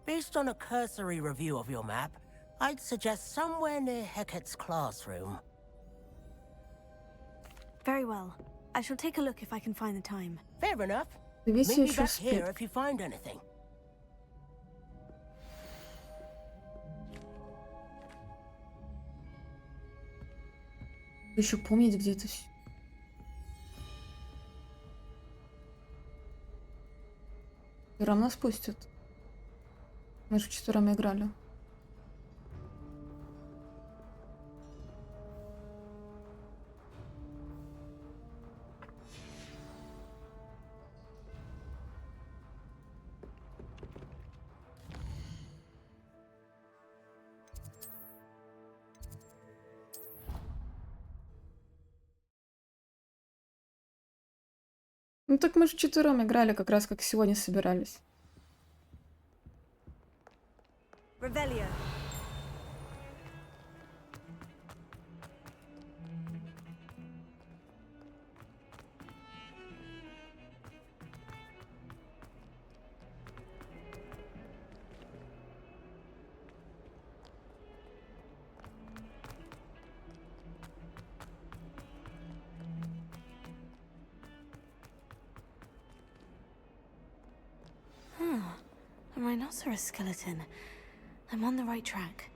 [SPEAKER 15] Based on a cursory review of your map, I'd suggest somewhere near Hecat's classroom.
[SPEAKER 3] Very well. I shall take a look if I can find the time.
[SPEAKER 15] Fair enough.
[SPEAKER 1] Meet
[SPEAKER 15] me back here if you find anything.
[SPEAKER 1] Еще помнить где-то. Миром нас пустят. Мы же вчетвером играли. Ну так мы же вчетвером играли, как раз как сегодня собирались.
[SPEAKER 3] Revelio. A rhinoceros skeleton. I'm on the right track.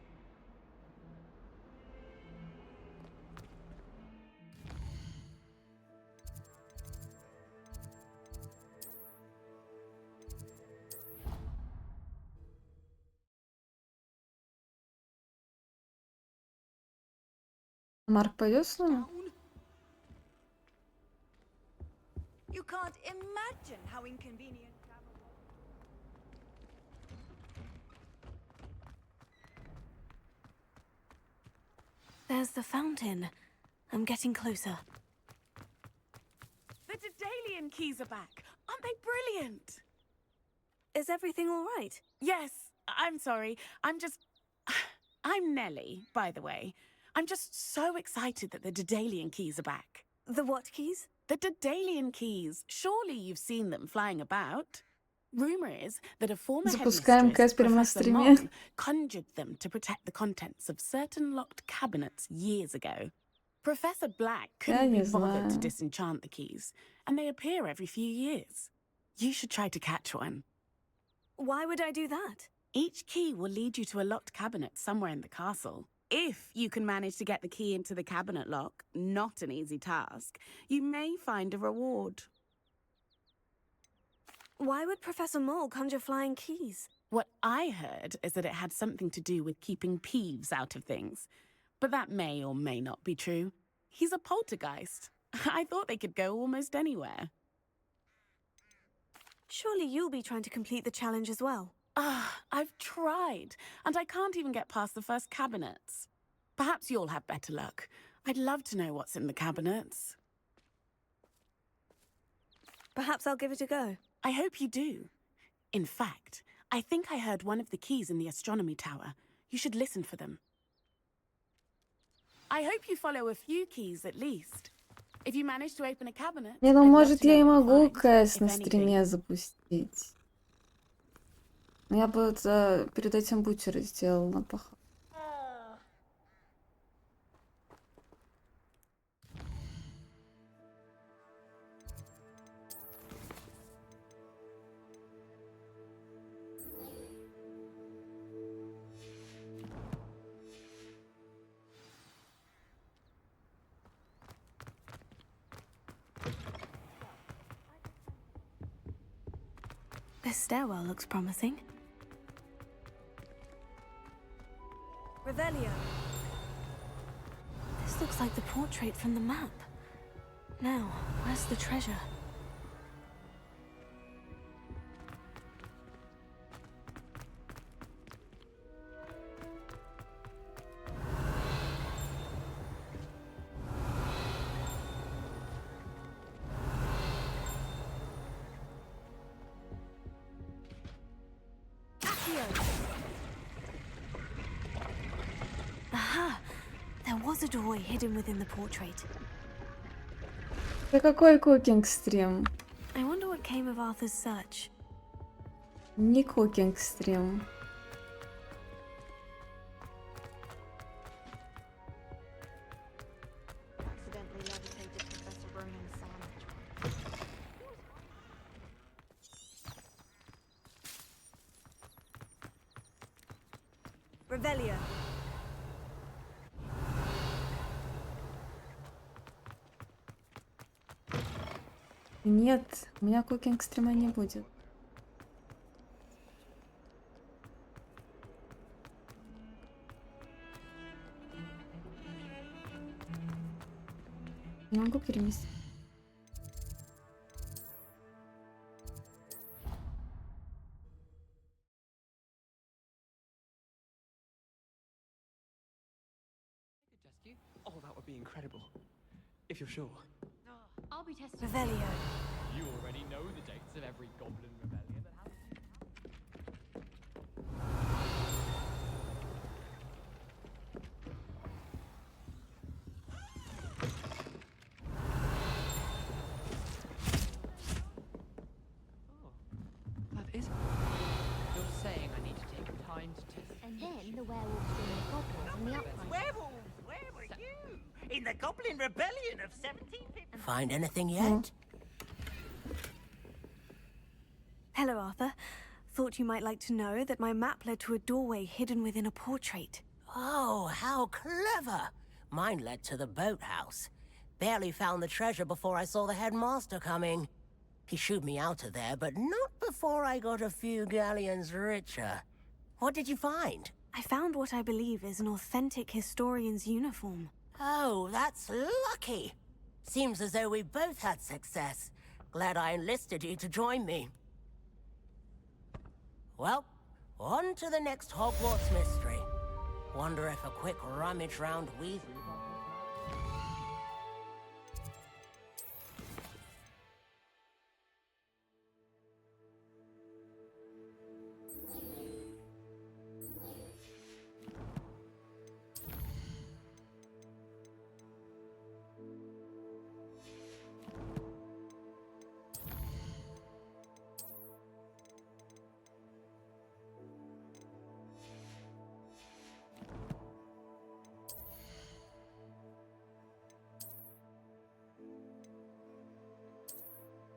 [SPEAKER 1] Марк пойдет с нами?
[SPEAKER 6] You can't imagine how inconvenient travel was.
[SPEAKER 3] There's the fountain. I'm getting closer.
[SPEAKER 5] The Daedalian keys are back. Aren't they brilliant?
[SPEAKER 3] Is everything all right?
[SPEAKER 5] Yes. I'm sorry. I'm Nellie, by the way. I'm just so excited that the Daedalian keys are back.
[SPEAKER 3] The what keys?
[SPEAKER 5] The Daedalian keys. Surely you've seen them flying about. Rumor is that a former
[SPEAKER 1] Запускаем
[SPEAKER 5] headmistress,
[SPEAKER 1] Кэспером на
[SPEAKER 5] Professor
[SPEAKER 1] стриме.
[SPEAKER 5] Mom, conjured them to protect the contents of certain locked cabinets years ago. Professor Black couldn't be bothered to disenchant the keys, and they appear every few years. You should try to catch one.
[SPEAKER 3] Why would I do that?
[SPEAKER 5] Each key will lead you to a locked cabinet somewhere in the castle. If you can manage to get the key into the cabinet lock, not an easy task, you may find a reward.
[SPEAKER 3] Why would Professor Mole conjure flying keys?
[SPEAKER 5] What I heard is that it had something to do with keeping Peeves out of things. But that may or may not be true. He's a poltergeist. I thought they could go almost anywhere.
[SPEAKER 3] Surely you'll be trying to complete the challenge as well.
[SPEAKER 5] I've tried, and I can't even get past the first cabinets. Perhaps you'll have better luck. I'd love to know what's in the cabinets.
[SPEAKER 3] Perhaps I'll give it a go.
[SPEAKER 5] I hope you do. In fact, I think I heard one of the keys in the astronomy tower. You should listen for them. I hope you follow a few keys at least. If you manage to open a cabinet...
[SPEAKER 1] Не, ну может я и могу КС на стриме запустить. Но я бы перед этим бутеры сделал на поход.
[SPEAKER 3] This stairwell looks promising. Revelio. This looks like the portrait from the map. Now, where's the treasure? Aha! There was a doorway hidden within the portrait.
[SPEAKER 1] Да какой кукинг стрим?
[SPEAKER 3] I wonder what came of Arthur's search.
[SPEAKER 1] Не кукинг стрим.
[SPEAKER 3] Revelio.
[SPEAKER 1] Нет, у меня кукинг стрима не будет. Не могу переместить.
[SPEAKER 21] Oh, that would be incredible. If you're sure.
[SPEAKER 12] I'll be testing.
[SPEAKER 3] Revelio.
[SPEAKER 21] You already know the dates of every goblin rebellion that
[SPEAKER 12] Then the werewolves joined the goblins and the uprising.
[SPEAKER 11] Werewolves, where were you? In the Goblin Rebellion of 1750.
[SPEAKER 15] Find anything yet?
[SPEAKER 3] Hello, Arthur. Thought you might like to know that my map led to a doorway hidden within a portrait.
[SPEAKER 15] Oh, how clever! Mine led to the boathouse. Barely found the treasure before I saw the headmaster coming. He shooed me out of there, but not before I got a few galleons richer. What did you find?
[SPEAKER 3] I found what I believe is an authentic historian's uniform.
[SPEAKER 15] Oh, that's lucky. Seems as though we both had success. Glad I enlisted you to join me. Well, on to the next Hogwarts mystery. Wonder if a quick rummage round Weasley...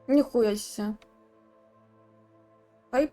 [SPEAKER 1] Нихуя себе. Хайп.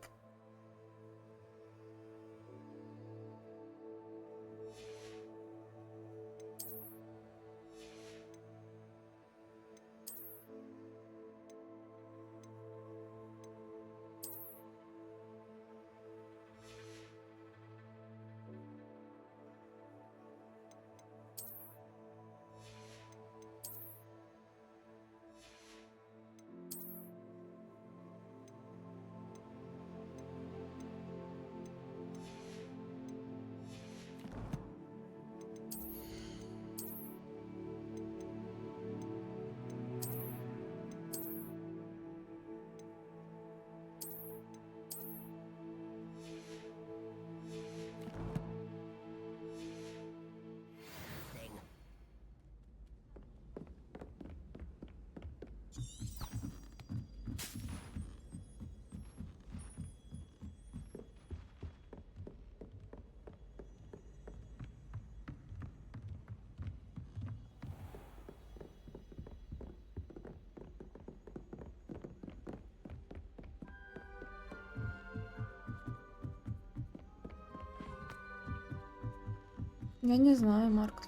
[SPEAKER 1] Я не знаю, Марк.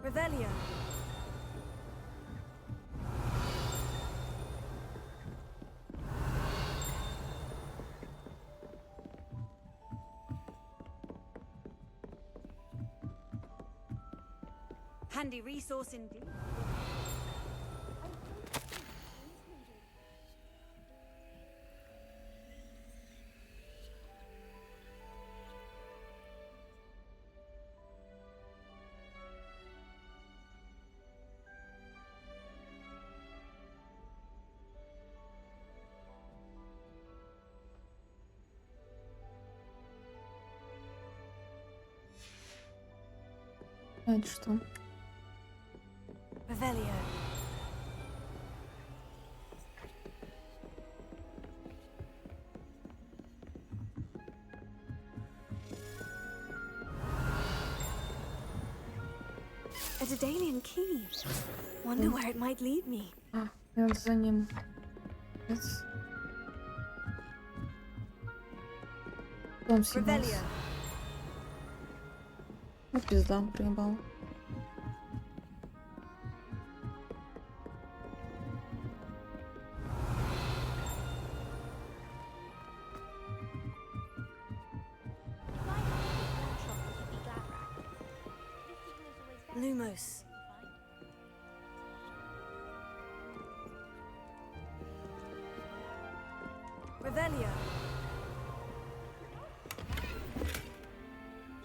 [SPEAKER 3] Revelio. Handy resource indeed.
[SPEAKER 1] Это что?
[SPEAKER 3] Revelio. A Daedalian key. Wonder where it might lead me.
[SPEAKER 1] А, я за ним. Дом съебался. Ну, пизда, приебал.
[SPEAKER 3] Lumos. Revelio.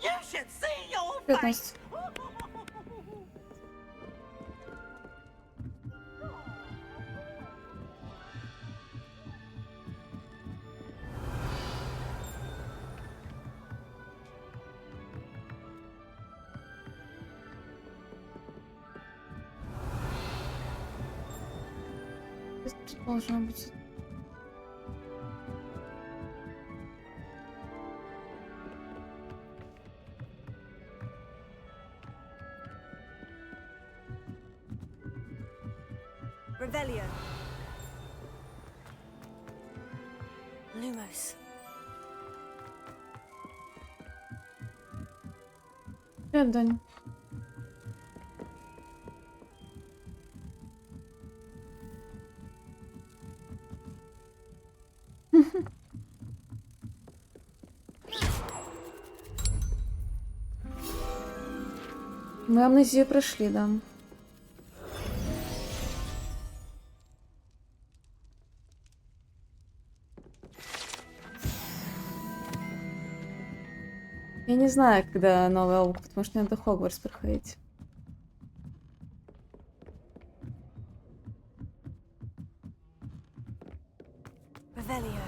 [SPEAKER 11] You should see your
[SPEAKER 1] 15.
[SPEAKER 11] face!
[SPEAKER 1] Должно быть.
[SPEAKER 3] Revelio. Lumos.
[SPEAKER 1] Привет, Дань. Мы амнезию прошли, да. Я не знаю, когда новый облак, потому что мне надо Хогвартс проходить.
[SPEAKER 3] Revelio.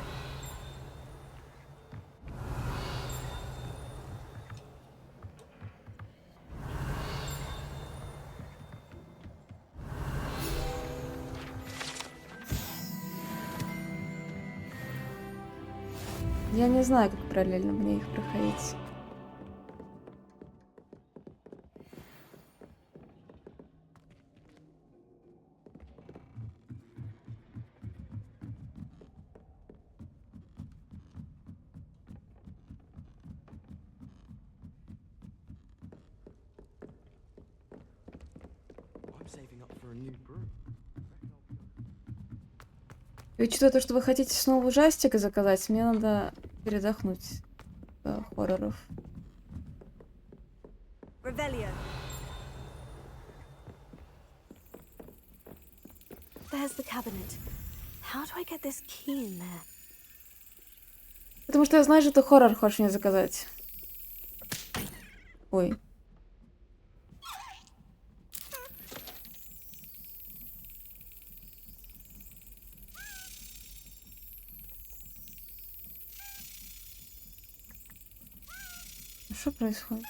[SPEAKER 1] Я не знаю, как параллельно мне их проходить. И учитывая то, что вы хотите снова ужастика заказать, мне надо передохнуть до хорроров.
[SPEAKER 3] Revelio. There's the cabinet. How do I get this key in there?
[SPEAKER 1] Потому что я знаю, что ты хоррор хочешь мне заказать. Ой. Что происходит?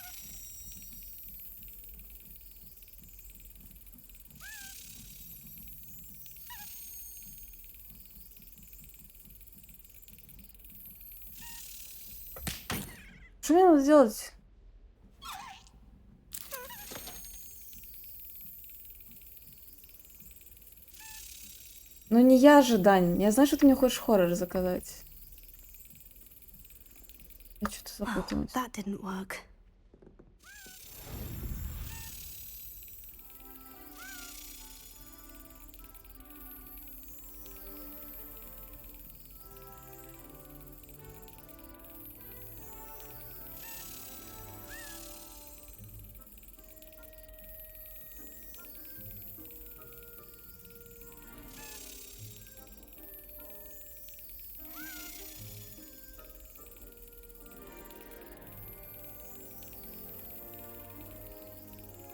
[SPEAKER 1] Что мне надо делать? Ну не я же, Дань. Я знаю, что ты мне хочешь хоррор заказать. Я что-то запуталась.
[SPEAKER 3] That didn't work.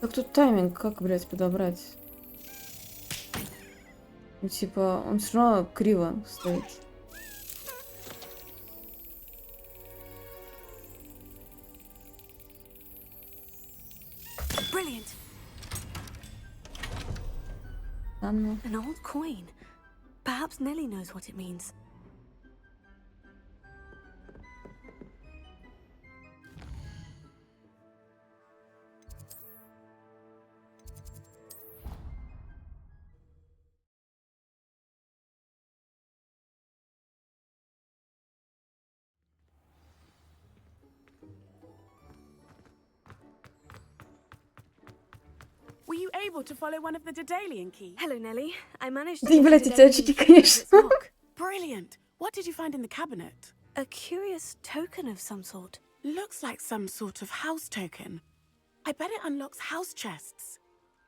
[SPEAKER 1] Как тут тайминг, как, блядь, подобрать? Ну, типа, он все равно криво стоит.
[SPEAKER 3] Brilliant.
[SPEAKER 1] An
[SPEAKER 3] old coin. Perhaps Nellie knows what it means.
[SPEAKER 5] Were you able to follow one of the Daedalian keys?
[SPEAKER 3] Hello, Nellie. I managed to
[SPEAKER 1] Ты,
[SPEAKER 3] get
[SPEAKER 1] блядь,
[SPEAKER 3] the
[SPEAKER 1] эти
[SPEAKER 3] Daedalian
[SPEAKER 1] очки,
[SPEAKER 3] key, but
[SPEAKER 1] конечно.
[SPEAKER 3] it's locked.
[SPEAKER 5] Brilliant. What did you find in the cabinet?
[SPEAKER 3] A curious token of some sort.
[SPEAKER 5] Looks like some sort of house token. I bet it unlocks house chests.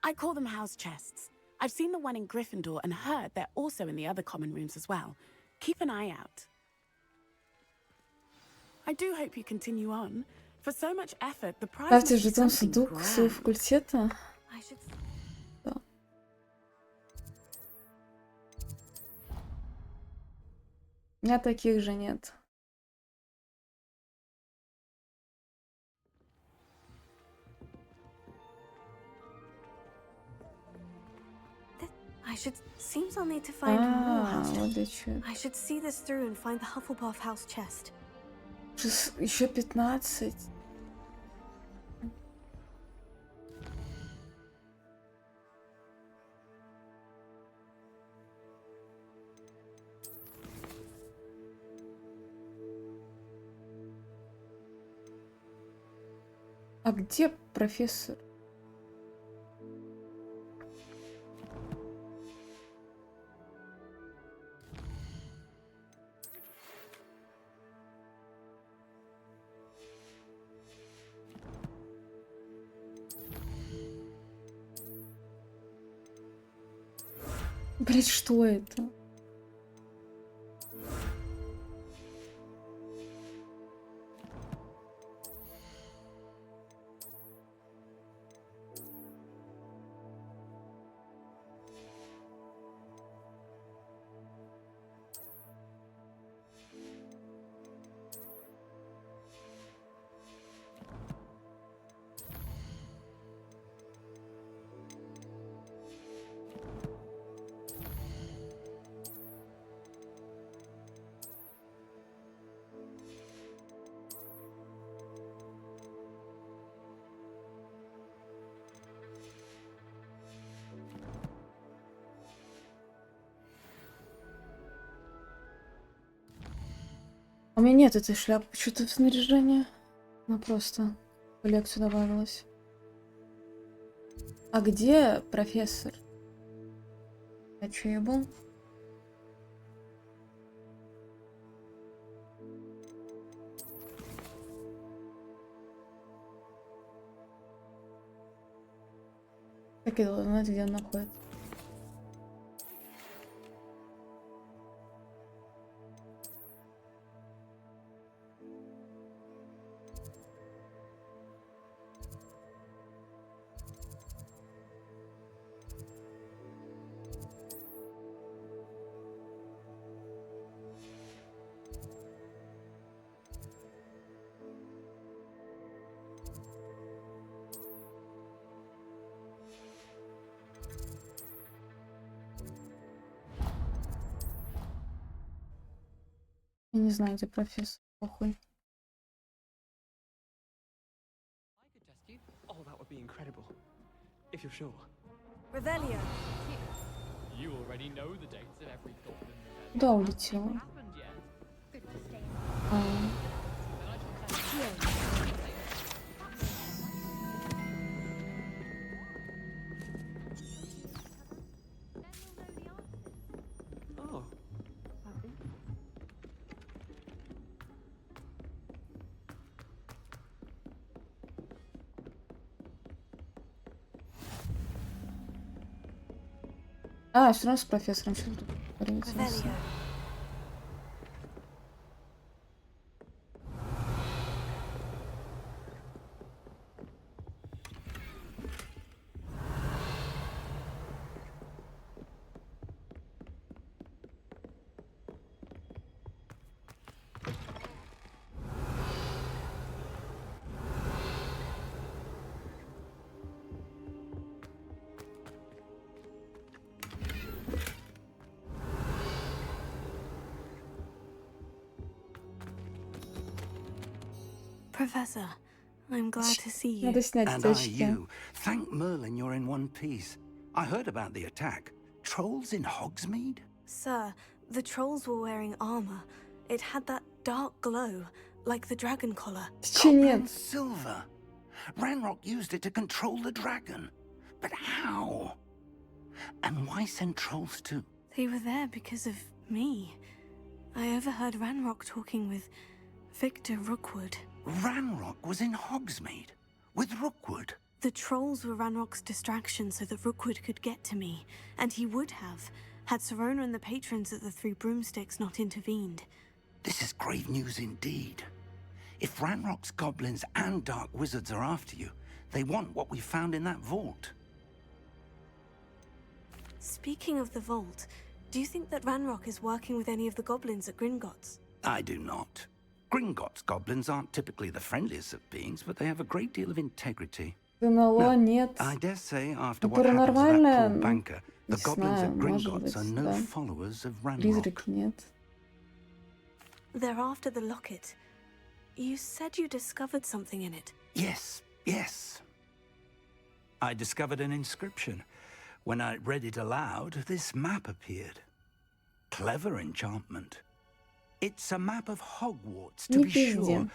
[SPEAKER 5] I call them house chests. I've seen the one in Gryffindor and heard they're also in the other common rooms as well. Keep an eye out. I do hope you continue on. For so much effort, the prize
[SPEAKER 1] Ставьте
[SPEAKER 5] must be
[SPEAKER 1] жетон
[SPEAKER 5] something
[SPEAKER 1] сундук своего
[SPEAKER 5] grand.
[SPEAKER 1] факультета. Да. У меня таких же нет.
[SPEAKER 3] I should. Seems I'll need to find more house
[SPEAKER 1] Вот
[SPEAKER 3] chests.
[SPEAKER 1] для чего.
[SPEAKER 3] I should see this through and find the Hufflepuff house chest.
[SPEAKER 1] Еще 15. А где профессор? Блять, что это? У меня нет этой шляпы, что-то в снаряжении. Ну просто в коллекцию добавилась. А где профессор? А чё я был? Так я должна знать, где он находится. Я не знаю, где профессор. Похуй.
[SPEAKER 21] Oh, that would be incredible. If you're sure.
[SPEAKER 3] Revelio.
[SPEAKER 21] You already know the dates of every goblin.
[SPEAKER 1] Куда улетела?
[SPEAKER 21] Oh.
[SPEAKER 1] А, все равно с профессором сейчас буду говорить.
[SPEAKER 3] Professor, I'm glad to see you.
[SPEAKER 1] And
[SPEAKER 13] are you. Thank Merlin you're in one piece. I heard about the attack. Trolls in Hogsmeade?
[SPEAKER 3] Sir, the trolls were wearing armor. It had that dark glow, like the dragon collar.
[SPEAKER 13] Goblin silver. Ranrock used it to control the dragon. But how? And why send trolls too?
[SPEAKER 3] They were there because of me. I overheard Ranrock talking with Victor Rookwood.
[SPEAKER 13] Ranrock was in Hogsmeade with Rookwood.
[SPEAKER 3] The trolls were Ranrock's distraction so that Rookwood could get to me, and he would have, had Serona and the patrons at the Three Broomsticks not intervened.
[SPEAKER 13] This is grave news indeed. If Ranrock's goblins and dark wizards are after you, they want what we found in that vault.
[SPEAKER 3] Speaking of the vault, do you think that Ranrock is working with any of the goblins at Gringotts?
[SPEAKER 13] I do not. Gringotts goblins aren't typically the friendliest of beings, but they have a great deal of integrity.
[SPEAKER 1] НЛО нет.
[SPEAKER 13] I dare say, after what happened to that poor banker, the goblins at Gringotts are no followers of Ranrock.
[SPEAKER 1] Призраки нет.
[SPEAKER 3] They're after the locket. You said you discovered something in it.
[SPEAKER 13] Yes, yes. I discovered an inscription. When I read it aloud, this map appeared. Clever enchantment. It's a map of Hogwarts, to be sure,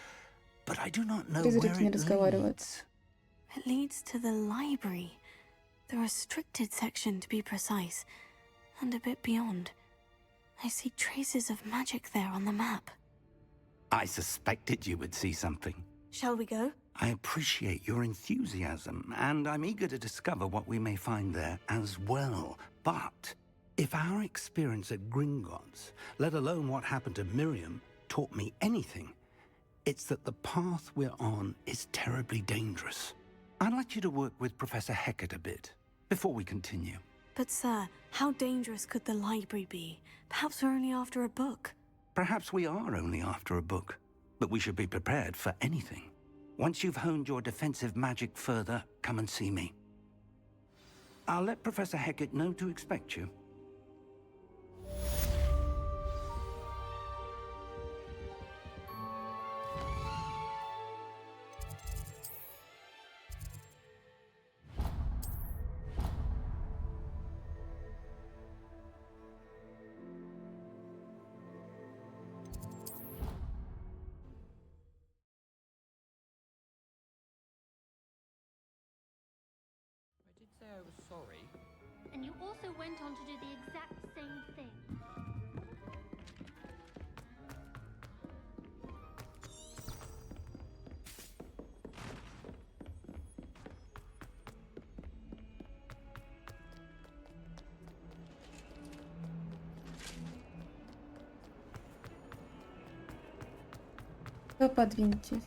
[SPEAKER 13] but I do not know where it leads.
[SPEAKER 3] It leads to the library. The restricted section, to be precise. And a bit beyond. I see traces of magic there on the map.
[SPEAKER 13] I suspected you would see something.
[SPEAKER 3] Shall we go?
[SPEAKER 13] I appreciate your enthusiasm, and I'm eager to discover what we may find there as well. But if our experience at Gringotts, let alone what happened to Miriam, taught me anything, it's that the path we're on is terribly dangerous. I'd like you to work with Professor Hecat a bit before we continue.
[SPEAKER 3] But sir, how dangerous could the library be? Perhaps we're only after a book.
[SPEAKER 13] Perhaps we are only after a book, but we should be prepared for anything. Once you've honed your defensive magic further, come and see me. I'll let Professor Hecat know to expect you.
[SPEAKER 21] I was sorry.
[SPEAKER 12] And you also went on to do the exact same thing.
[SPEAKER 1] Вы подвиньтесь.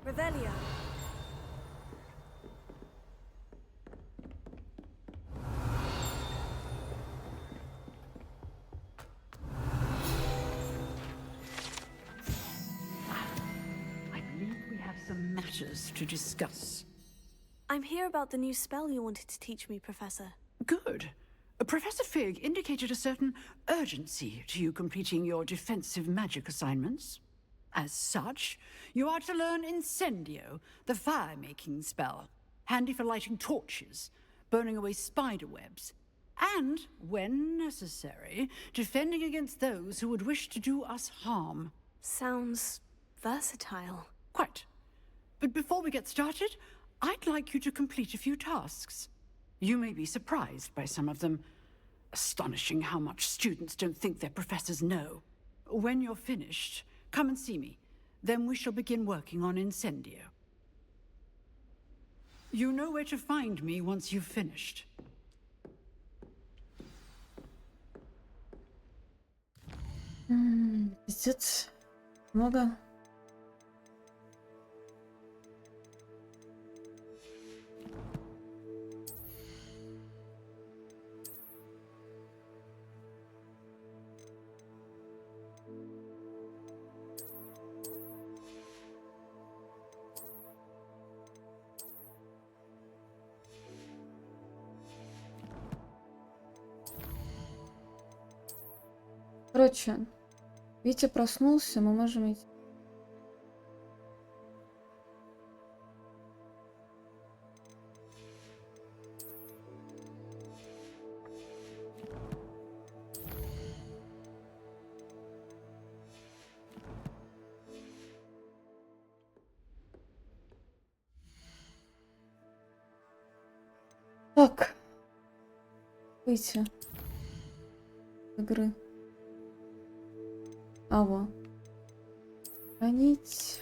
[SPEAKER 3] Revelio.
[SPEAKER 17] I believe we have some matters to discuss.
[SPEAKER 3] I'm here about the new spell you wanted to teach me, Professor.
[SPEAKER 17] Good. Professor Fig indicated a certain urgency to you completing your defensive magic assignments. As such, you are to learn Incendio, the fire-making spell, handy for lighting torches, burning away spider webs, and, when necessary, defending against those who would wish to do us harm.
[SPEAKER 3] Sounds versatile.
[SPEAKER 17] Quite. But before we get started, I'd like you to complete a few tasks. You may be surprised by some of them. Astonishing how much students don't think their professors know. When you're finished, come and see me. Then we shall begin working on Incendio. You know where to find me once you've finished.
[SPEAKER 1] Пиздец. Много. Короче, Витя проснулся, мы можем идти. Так, выйти из игры. Хранить.